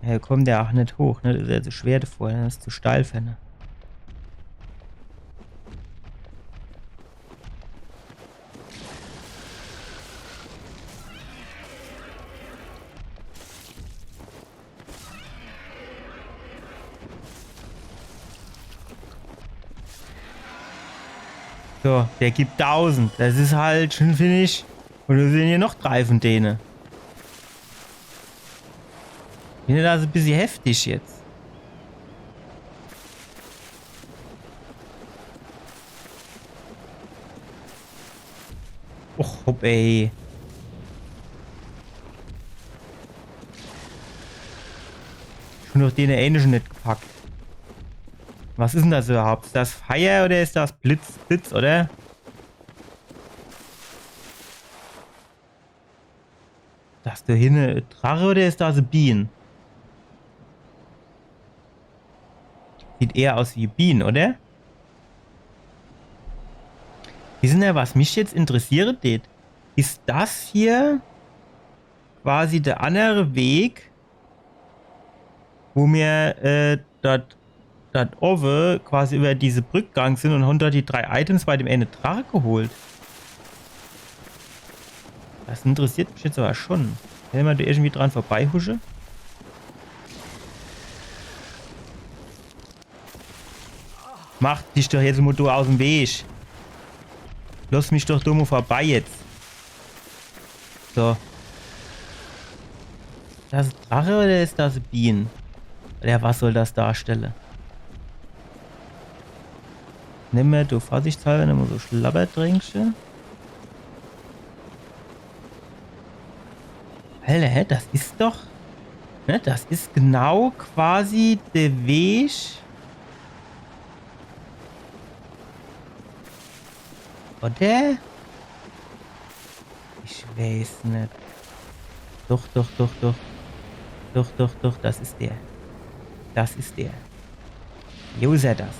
Ja, kommt der auch nicht hoch, ne? Das ist ja so schwer davor, das ist zu steil für, ne? So, der gibt 1000. Das ist halt schon, finde ich. Und wir sehen hier noch 3 von denen. Ich finde das ein bisschen heftig jetzt. Och, hopp, ey. Schon noch den ähnlichen nicht gepackt. Was ist denn das überhaupt? Ist das Feuer oder ist das Blitz, oder? Das da hinten Drache oder ist das ein Bienen? Sieht eher aus wie Bienen, oder? Wissen Sie, was mich jetzt interessiert, ist das hier quasi der andere Weg, wo wir dort oben quasi über diese Brücke gegangen sind und haben dort die 3 Items bei dem Ende Drache geholt. Das interessiert mich jetzt aber schon. Wenn man da irgendwie dran vorbeihusche. Mach dich doch jetzt mal aus dem Weg. Lass mich doch dumm vorbei jetzt. So. Das ist Drache oder ist das Bienen? Oder was soll das darstellen? Nimm mir, du vorsichtshalber, nimm mal so Schlabbertrinkchen. Alter, das ist doch... Ne, das ist genau quasi der Weg... Oder? Ich weiß nicht. Doch. Doch, das ist der. Das ist der. Jo, ist er das.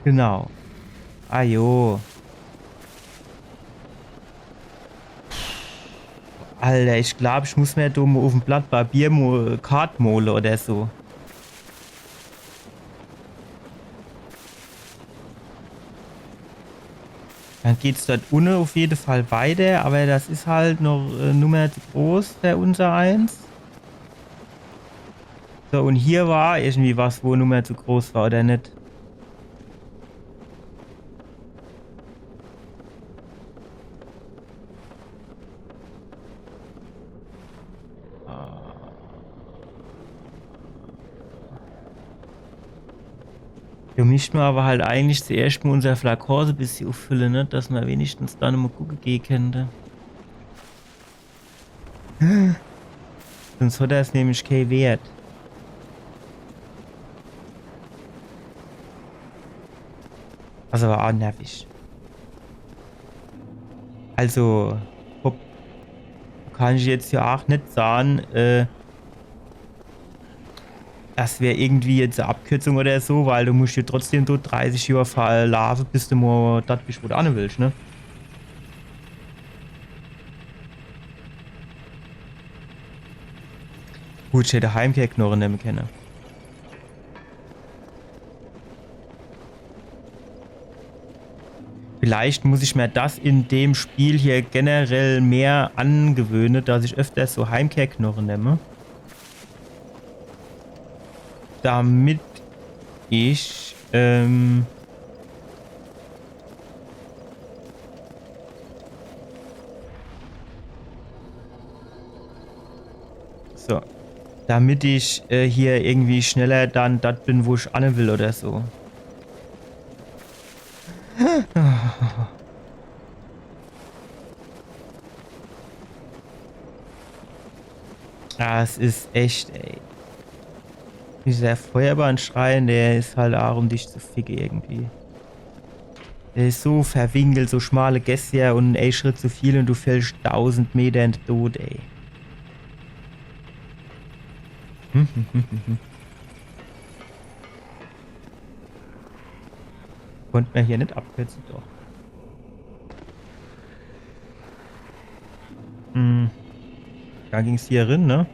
Genau. Ah jo. Alter, ich glaube, ich muss mir dumm auf dem Blatt Papier Kart malen oder so. Dann geht es dort unten auf jeden Fall weiter, aber das ist halt noch Nummer zu groß, der unser eins. So, und hier war irgendwie was, wo Nummer zu groß war, oder nicht? Wir müssten aber halt eigentlich zuerst mal unser Flakose ein bisschen auffüllen, ne? Dass wir wenigstens da nochmal gucken gehen könnte. Sonst hat er es nämlich keinen Wert. Also war auch nervig. Also, hopp, kann ich jetzt ja auch nicht sagen, das wäre irgendwie jetzt eine Abkürzung oder so, weil du musst ja trotzdem dort 30 Jahre verlaufen, bis du mal das bist, wo du hin willst, ne? Gut, ich hätte Heimkehrknochen nehmen können. Vielleicht muss ich mir das in dem Spiel hier generell mehr angewöhnen, dass ich öfters so Heimkehrknochen nehme. Damit ich so, damit ich hier irgendwie schneller dann das bin, wo ich an will oder so. Ah, es ist echt, ey. Dieser Feuerbahnschrein, der ist halt auch, um dich zu ficken irgendwie. Der ist so verwinkelt, so schmale Gässchen und ein Schritt zu viel und du fällst 1000 Meter in den Tod, ey. Konnte man hier nicht abkürzen, doch. Da ging es hier rein, ne?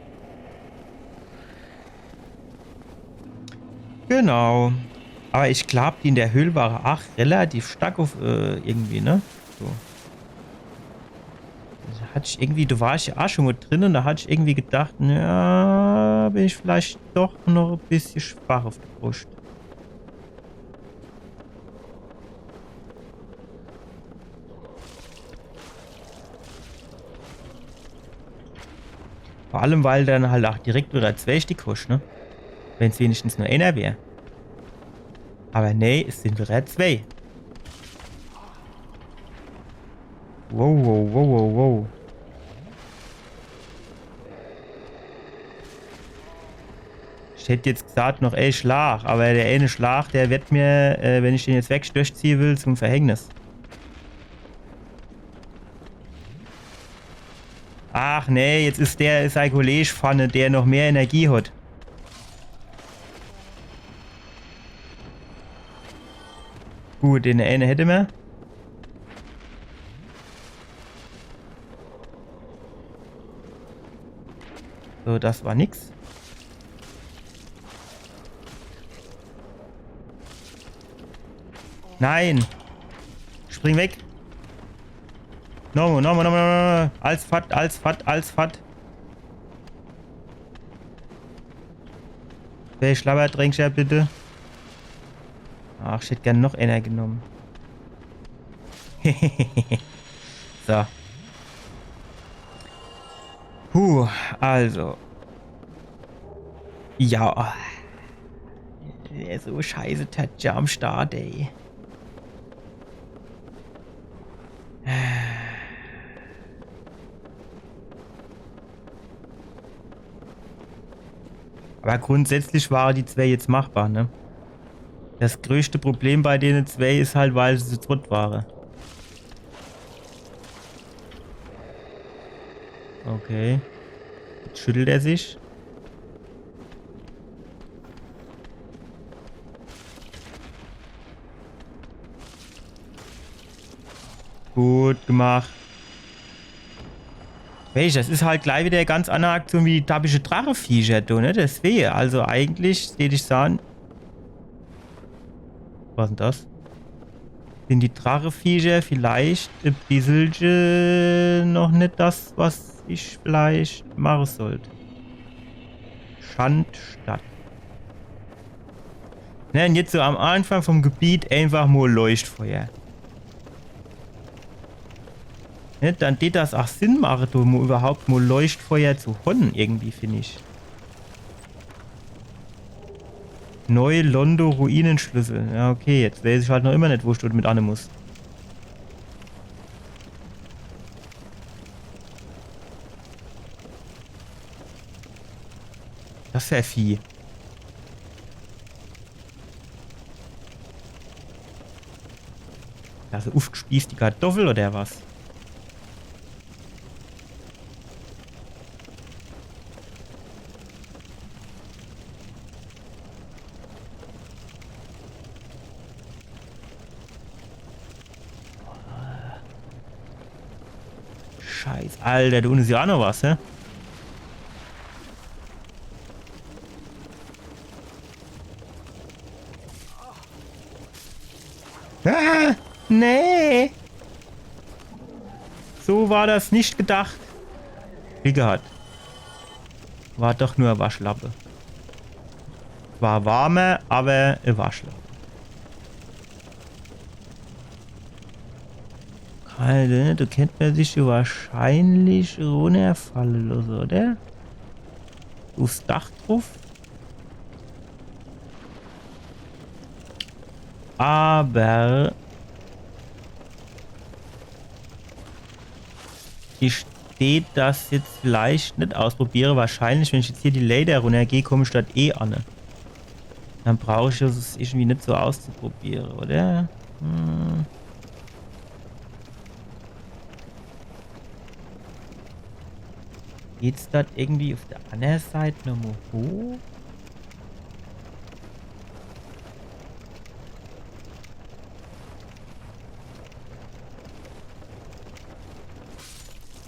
Genau. Aber ich glaube, die in der Höhle war auch relativ stark auf irgendwie, ne? So. Da hatte ich irgendwie, du warst ja auch schon mit drin und da hatte ich irgendwie gedacht, ja, bin ich vielleicht doch noch ein bisschen schwach auf der Brust. Vor allem, weil dann halt auch direkt wieder 2 Stück hast, ne? Wenn es wenigstens nur einer wäre. Aber nee, es sind wieder 2. Wow, wow, wow, wow, wow. Ich hätte jetzt gesagt noch Schlag, aber der eine Schlag, der wird mir, wenn ich den jetzt wegstöchziehen will, zum Verhängnis. Ach nee, jetzt ist der sein Kollege vorne, der noch mehr Energie hat. Gut, den eine hätte man. So, das war nix. Nein! Spring weg! No, no, no, no, no. Als Fatt, als Fatt, als Fatt. Wer schlabbert, Drängscher, bitte? Ach, ich hätte gerne noch einer genommen. So. Also. Ja. Der so scheiße Tatja am Start, ey. Aber grundsätzlich waren die 2 jetzt machbar, ne? Das größte Problem bei denen 2 ist halt, weil sie zu dritt waren. Okay. Jetzt schüttelt er sich. Gut gemacht. Weißt du, das ist halt gleich wieder eine ganz andere Aktion wie die tapische Drachenviecher, du, ne? Deswegen, also eigentlich, würde ich sagen. Was ist denn das? Sind die Drachenviecher vielleicht ein bisschen noch nicht das, was ich vielleicht machen sollte? Schandstadt. Ne, und jetzt so am Anfang vom Gebiet einfach mal Leuchtfeuer. Ne, dann geht das auch Sinn machen, um überhaupt mal Leuchtfeuer zu honnen, irgendwie, finde ich. Neue Londo Ruinenschlüssel. Ja, okay, jetzt weiß ich halt noch immer nicht, wo ich dort mit an muss. Das ist ja Vieh. Also aufgespießt die Kartoffel oder was? Scheiß, Alter, da unten ist ja auch noch was, hä? Ah, nee. So war das nicht gedacht. Wie gehabt. War doch nur eine Waschlappe. War warmer, aber eine Waschlappe. Alter, da kennt man sich ja wahrscheinlich runterfallen lassen, oder? Aufs Dach drauf. Aber ich steht das jetzt vielleicht nicht ausprobiere. Wahrscheinlich, wenn ich jetzt hier die Lader runtergehe, komme ich dort eh an. Dann brauche ich es irgendwie nicht so auszuprobieren, oder? Hm. Geht's dort irgendwie auf der anderen Seite nochmal hoch?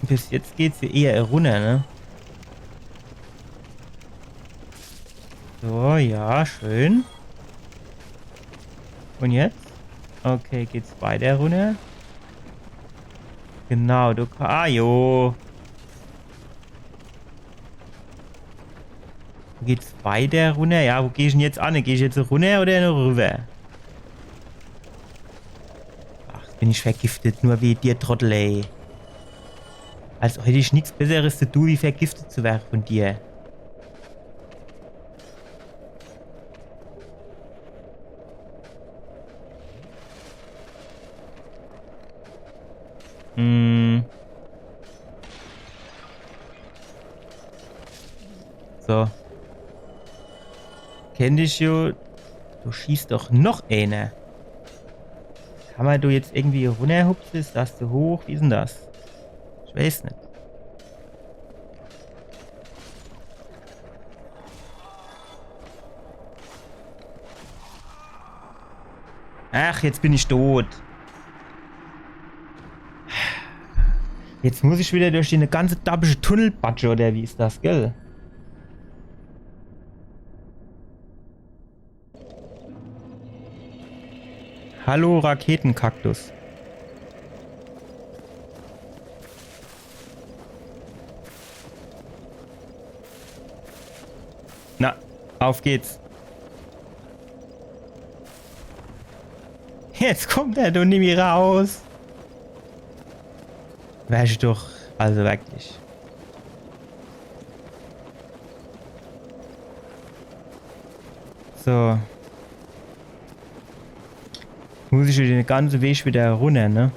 Bis jetzt geht's hier eher runter, ne? So, ja, schön. Und jetzt? Okay, geht's weiter runter? Genau, du... Ah, jo. Geht's weiter runter? Ja, wo gehe ich denn jetzt an? Gehe ich jetzt runter oder noch rüber? Ach, bin ich vergiftet, nur wie dir, Trottel, ey. Als hätte ich nichts Besseres zu tun, wie vergiftet zu werden von dir. Hm. So. Kenn dich jo. Du schießt doch noch eine. Kann man du jetzt irgendwie runterhupsen? Ist das zu hoch? Wie ist denn das? Ich weiß nicht. Ach, jetzt bin ich tot. Jetzt muss ich wieder durch die ganze dabische Tunnelbatsche, oder wie ist das, gell? Hallo Raketenkaktus. Na, auf geht's. Jetzt kommt er doch nicht mehr raus. Wäsch doch, also wirklich. So. Muss ich den ganzen Weg wieder runter, ne?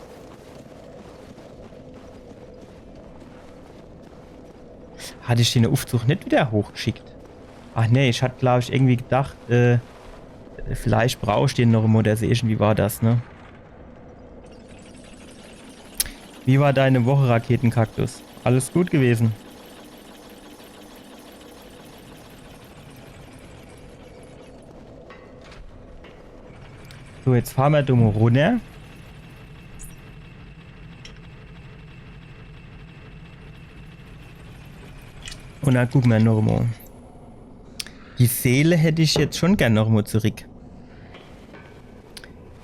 Hatte ich den Aufzug nicht wieder hochgeschickt? Ach nee, ich hatte glaube ich irgendwie gedacht, vielleicht brauche ich den noch im Moderation. Wie war das, ne? Wie war deine Woche, Raketenkaktus? Alles gut gewesen? So, jetzt fahren wir dumm runter. dann gucken wir noch mal. Die Seele hätte ich jetzt schon gern noch mal zurück.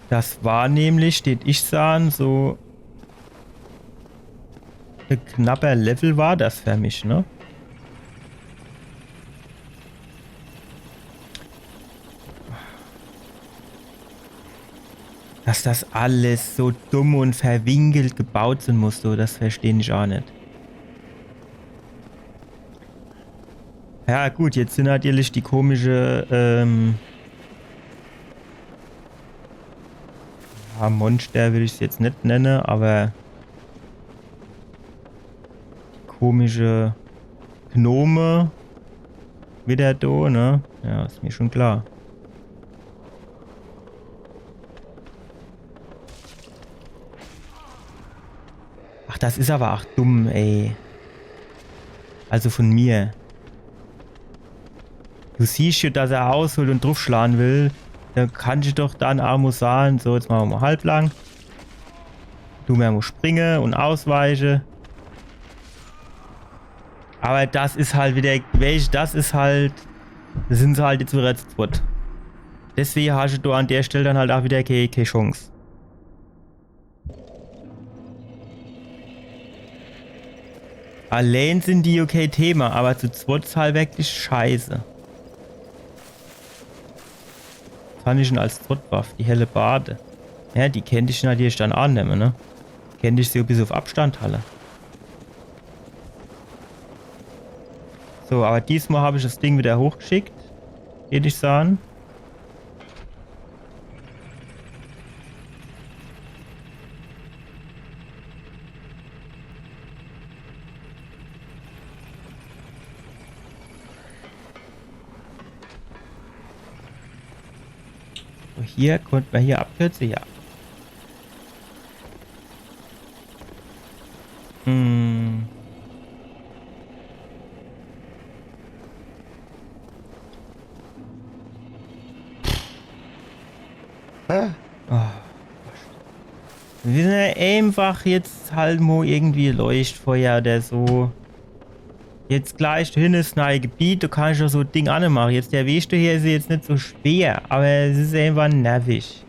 Das war nämlich, steht ich sagen, so ein knapper Level war das für mich, ne? Dass das alles so dumm und verwinkelt gebaut sein muss, so, das verstehe ich auch nicht. Ja gut, jetzt sind natürlich die komische ja, Monster will ich es jetzt nicht nennen, aber komische Gnome wieder da, ne? Ja, ist mir schon klar. Ach, das ist aber auch dumm, ey. Also von mir. Du siehst ja, dass er ausholt und draufschlagen will. Dann kann ich doch dann auch mal sagen, so, jetzt machen wir mal halblang. Du mehr muss springen und ausweichen. Aber das ist halt wieder, das ist halt, das sind sie halt jetzt wieder zu zweit. Deswegen hast du an der Stelle dann halt auch wieder keine Chance. Allein sind die okay Thema, aber zu zweit ist halt wirklich scheiße. Was habe ich schon als Zweitwaffe? Die helle Bade. Ja, die könnte ich natürlich dann annehmen, ne? Könnte ich sie bis auf Abstand halten. So, aber diesmal habe ich das Ding wieder hochgeschickt. Würde ich sagen. So, hier konnte man hier abkürzen, ja. Hm. Oh. Wir sind ja einfach jetzt halt mal irgendwie Leuchtfeuer oder so. Jetzt gleich hin ist ein Gebiet, du kannst doch so ein Ding anmachen. Jetzt der Weg hier ist jetzt nicht so schwer, aber es ist einfach nervig.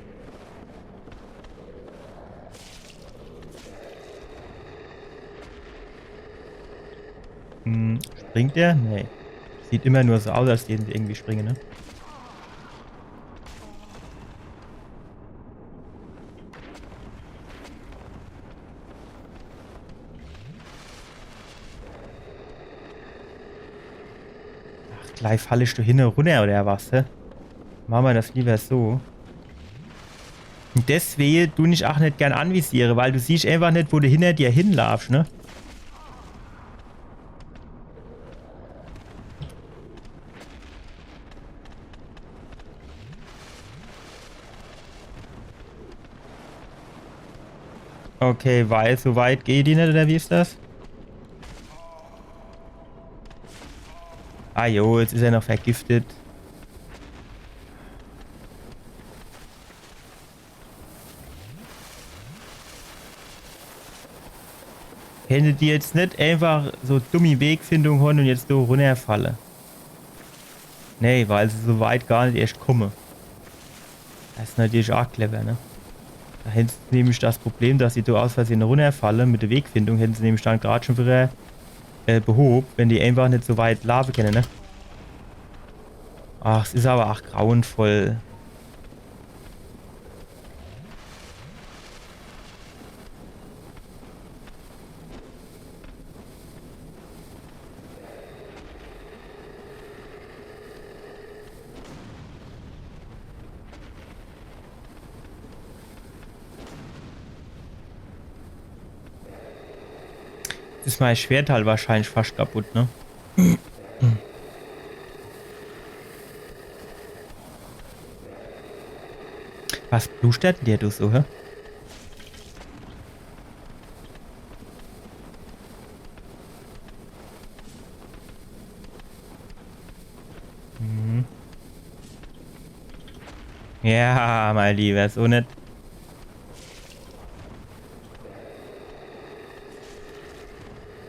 Hm, springt der? Nee. Sieht immer nur so aus, als die irgendwie springen, ne? Ach, gleich falle ich du hin und runter oder was, hä? Machen wir das lieber so. Und deswegen du nicht auch nicht gern anvisiere, weil du siehst einfach nicht, wo du hinter dir hinlaufst, ne? Okay, weil so weit geht die nicht, oder wie ist das? Ah jo, jetzt ist er noch vergiftet. Hätte die jetzt nicht einfach so dumme Wegfindung haben und jetzt so runterfalle. Nee, weil sie so weit gar nicht erst kommen. Das ist natürlich auch clever, ne? Da hätten sie nämlich das Problem, dass sie da aus Versehen runterfallen mit der Wegfindung, hätten sie nämlich dann gerade schon wieder behoben, wenn die einfach nicht so weit laufen können, ne? Ach, es ist aber auch grauenvoll. Ist mein Schwert halt wahrscheinlich fast kaputt, ne? Was blutet dir du so, hä? Mhm. Ja, mein Lieber, so nicht.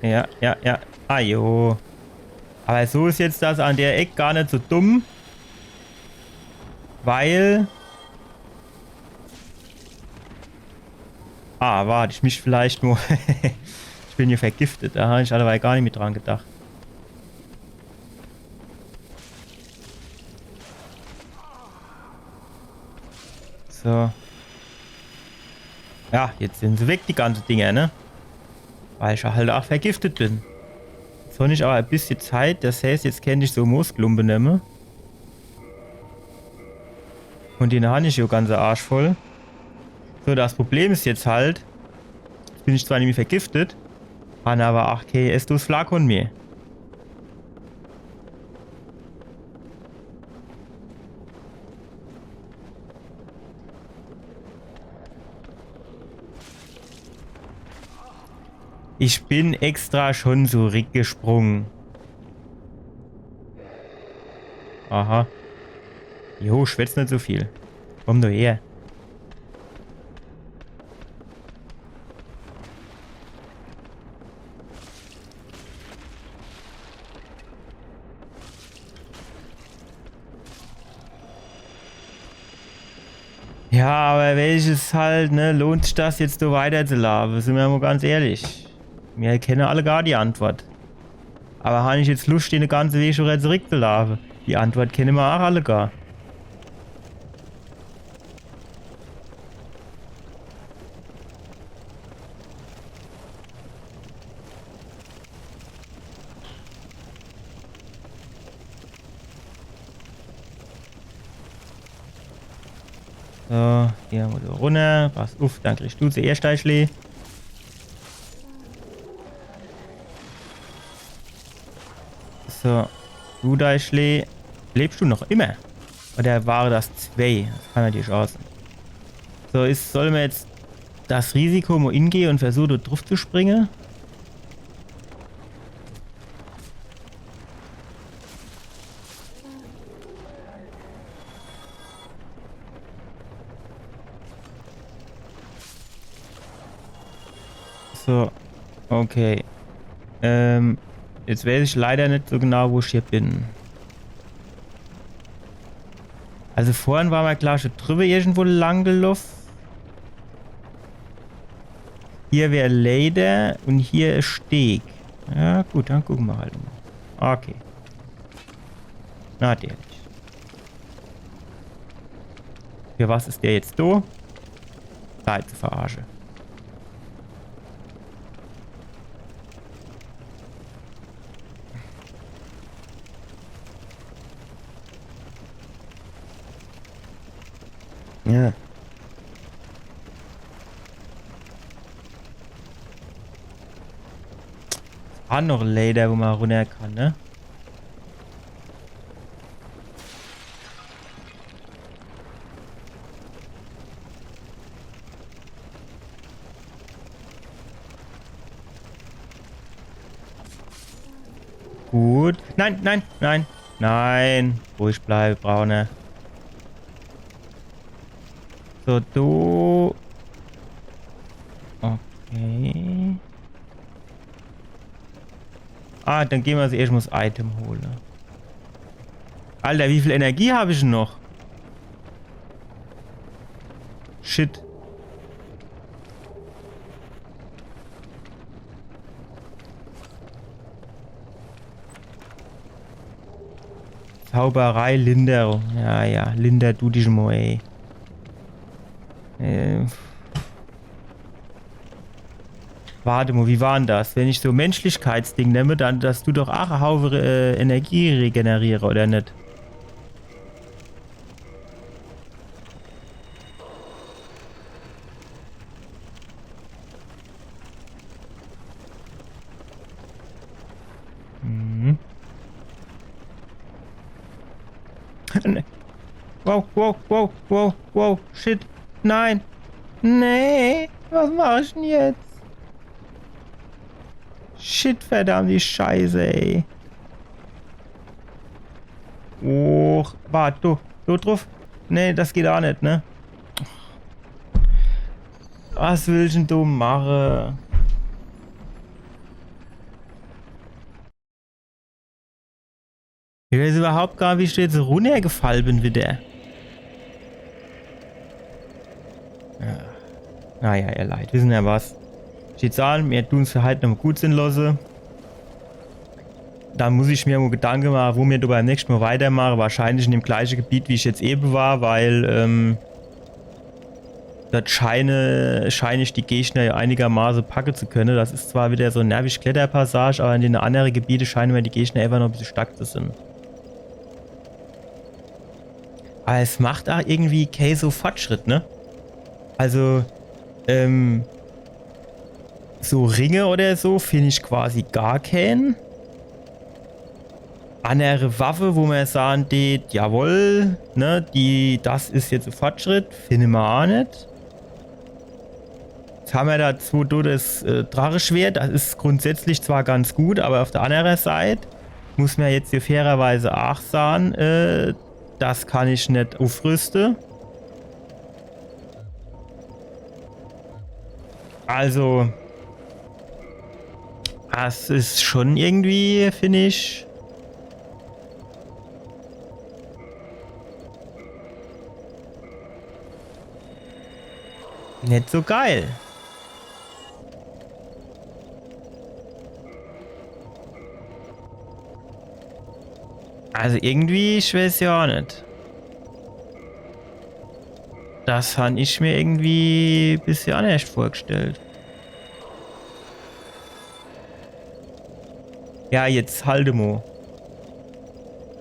Ja, ja, ja. Ah, jo. Aber so ist jetzt das an der Ecke gar nicht so dumm. Weil... Ah, warte, ich mich vielleicht nur... Ich bin hier vergiftet. Da habe ich allebei gar nicht mit dran gedacht. So. Ja, jetzt sind sie weg, die ganzen Dinger, ne? Weil ich ja halt auch vergiftet bin. Jetzt habe ich aber ein bisschen Zeit. Das heißt, jetzt kann ich so Moosklumpen nehmen. Und den habe ich ja ganz Arsch voll. So, das Problem ist jetzt halt, jetzt bin ich zwar nicht mehr vergiftet, habe aber 8 KS durchs Flakon mehr. Ich bin extra schon so gesprungen. Aha. Jo, schwätzt nicht so viel. Komm doch her. Ja, aber welches halt, ne, lohnt sich das jetzt so weiterzulaufen? Sind wir mal ganz ehrlich. Wir kennen alle gar die Antwort. Aber habe ich jetzt Lust, den ganzen Weg schon zurückzulaufen? Die Antwort kennen wir auch alle gar. So, hier muss ich runter. Pass auf, dann kriegst du zuerst ein Schlee. So, du dein Schlee. Lebst du noch immer? Oder war das 2? Das kann natürlich aus. So, sollen wir jetzt das Risiko mal hingehen und versuchen, dort drauf zu springen? So, okay. Jetzt weiß ich leider nicht so genau, wo ich hier bin. Also vorhin war mal klar schon drüber irgendwo lang gelaufen. Hier wäre Leder und hier ist Steg. Ja gut, dann gucken wir halt mal. Okay. Natürlich. Für was ist der jetzt da? Zeit zu verarschen. Ja. War noch Leder, wo man runter kann, ne? Gut. Nein, nein, nein. Nein. Ruhig bleiben, Braune. So, du. Okay. Ah, dann gehen wir also erst mal das Item holen. Alter, wie viel Energie habe ich noch? Shit. Zauberei, Linderung. Ja, ja, Linder, du dich mal, ey. Warte mal, wie war denn das? Wenn ich so Menschlichkeitsding nehme, dann, dass du doch auch einen Haufen Energie regeneriere, oder nicht? Mhm. Wow, wow, wow, wow, wow, shit. Nein. Nee, was mach ich denn jetzt? Shit, verdammt die Scheiße, ey. Oh, warte, du drauf. Nee, das geht auch nicht, ne? Was willst denn du machen? Ich weiß überhaupt gar nicht, wie ich jetzt runtergefallen bin wieder. Ja. Naja, ihr Leid, wissen ja was. Steht an, wir tun es halt noch gut sinnlose. Dann muss ich mir mal Gedanken machen, wo wir da beim nächsten Mal weitermachen. Wahrscheinlich in dem gleichen Gebiet, wie ich jetzt eben war, weil dort scheine ich die Gegner einigermaßen packen zu können. Das ist zwar wieder so eine nervig Kletterpassage, aber in den anderen Gebieten scheinen mir die Gegner einfach noch ein bisschen stark zu sein. Aber es macht auch irgendwie kein so Fortschritt, ne? Also, so Ringe oder so finde ich quasi gar keinen. Andere Waffe, wo man sagen, jawohl, ne, das ist jetzt ein Fortschritt, finde ich auch nicht. Jetzt haben wir dazu das Drachenschwert, das ist grundsätzlich zwar ganz gut, aber auf der anderen Seite muss man jetzt hier fairerweise auch sagen, das kann ich nicht aufrüsten. Also, das ist schon irgendwie, finde ich, nicht so geil. Also irgendwie, ich weiß ja auch nicht. Das habe ich mir irgendwie bisher nicht vorgestellt. Ja, jetzt halte mal.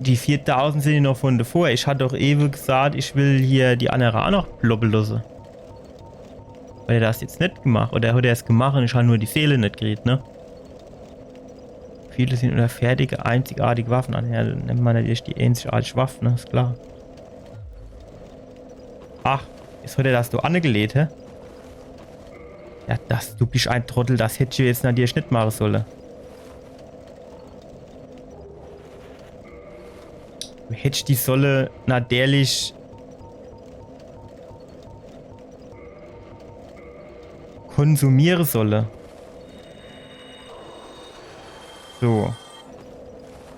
Die 4000 sind noch von davor. Ich hatte doch ewig gesagt, ich will hier die andere auch noch ploppen lassen. Weil er das jetzt nicht gemacht. Oder hat er es gemacht und ich habe nur die Seele nicht gekriegt, ne? Viele sind unter fertige, einzigartige Waffen an. Ja, dann nennt man natürlich die einzigartige Waffe, ne? Ist klar. Ach, jetzt hat er das da angelegt, hä? Ja, du bist ein Trottel, das hätte ich jetzt nach dir nicht machen sollen. Du hättest die Solle natürlich konsumieren sollen. So.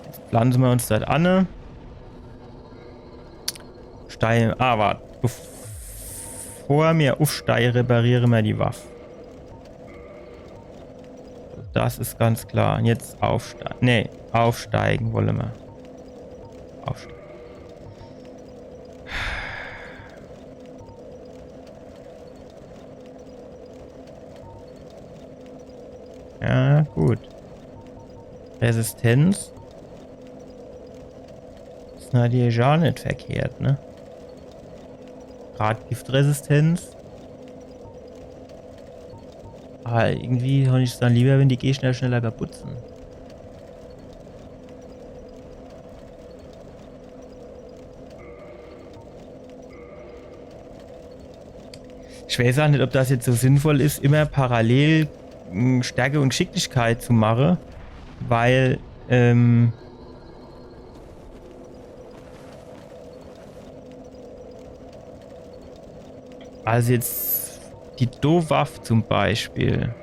Jetzt pflanzen wir uns das an. Stein. Ah, warte. Bevor wir aufsteigen, reparieren wir die Waffe. Das ist ganz klar. Jetzt aufsteigen. Ne, aufsteigen wollen wir. Aufsteigen. Ja, gut. Resistenz. Ist natürlich auch nicht verkehrt, ne? Gerade Giftresistenz. Aber irgendwie habe ich es dann lieber, wenn die Gegner schneller kaputt sind. Ich weiß auch nicht, ob das jetzt so sinnvoll ist, immer parallel Stärke und Geschicklichkeit zu machen, weil also jetzt die Do-Waffe zum Beispiel.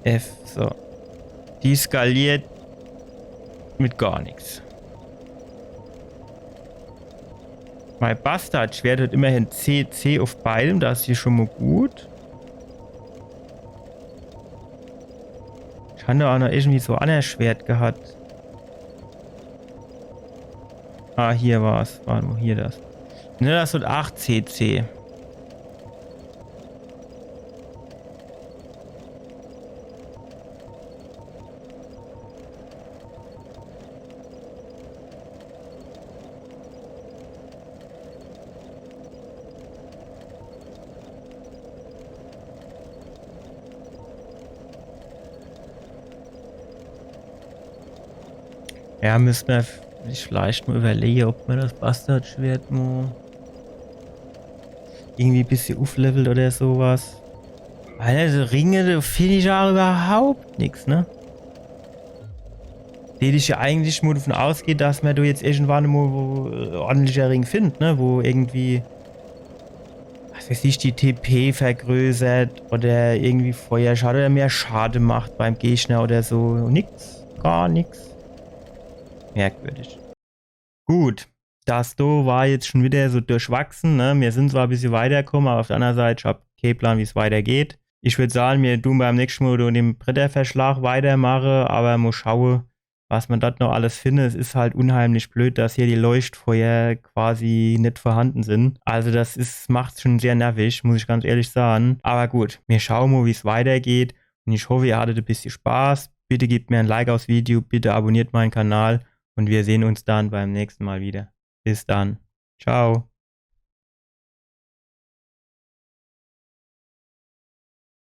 F, so. Die skaliert mit gar nichts. Mein Bastardschwert hat immerhin CC auf beidem, das ist hier schon mal gut. Ich hatte auch noch irgendwie so ein Schwert gehabt. Ah, hier war es. Warte mal, hier das. Ne, das wird 8 CC. Ja, müssen wir vielleicht mal überlegen, ob man das Bastardschwert mal irgendwie ein bisschen auflevelt oder sowas. Weil also Ringe, da finde ich auch überhaupt nichts, ne? Den ich ja eigentlich nur davon ausgeht, dass man da jetzt irgendwann mal ordentlicher Ring findet, ne? Wo irgendwie, was weiß ich, die TP vergrößert oder irgendwie Feuerschaden oder mehr Schaden macht beim Gegner oder so. Nix, gar nichts. Merkwürdig. Gut, das do war jetzt schon wieder so durchwachsen, ne? Wir sind zwar ein bisschen weitergekommen, aber auf der anderen Seite, ich habe keinen Plan, wie es weitergeht. Ich würde sagen, wir tun beim nächsten Mal in dem Bretterverschlag weitermachen, aber muss schauen, was man dort noch alles findet. Es ist halt unheimlich blöd, dass hier die Leuchtfeuer quasi nicht vorhanden sind. Also das macht schon sehr nervig, muss ich ganz ehrlich sagen. Aber gut, wir schauen mal, wie es weitergeht. Und ich hoffe, ihr hattet ein bisschen Spaß. Bitte gebt mir ein Like aufs Video, bitte abonniert meinen Kanal und wir sehen uns dann beim nächsten Mal wieder. Bis dann. Ciao.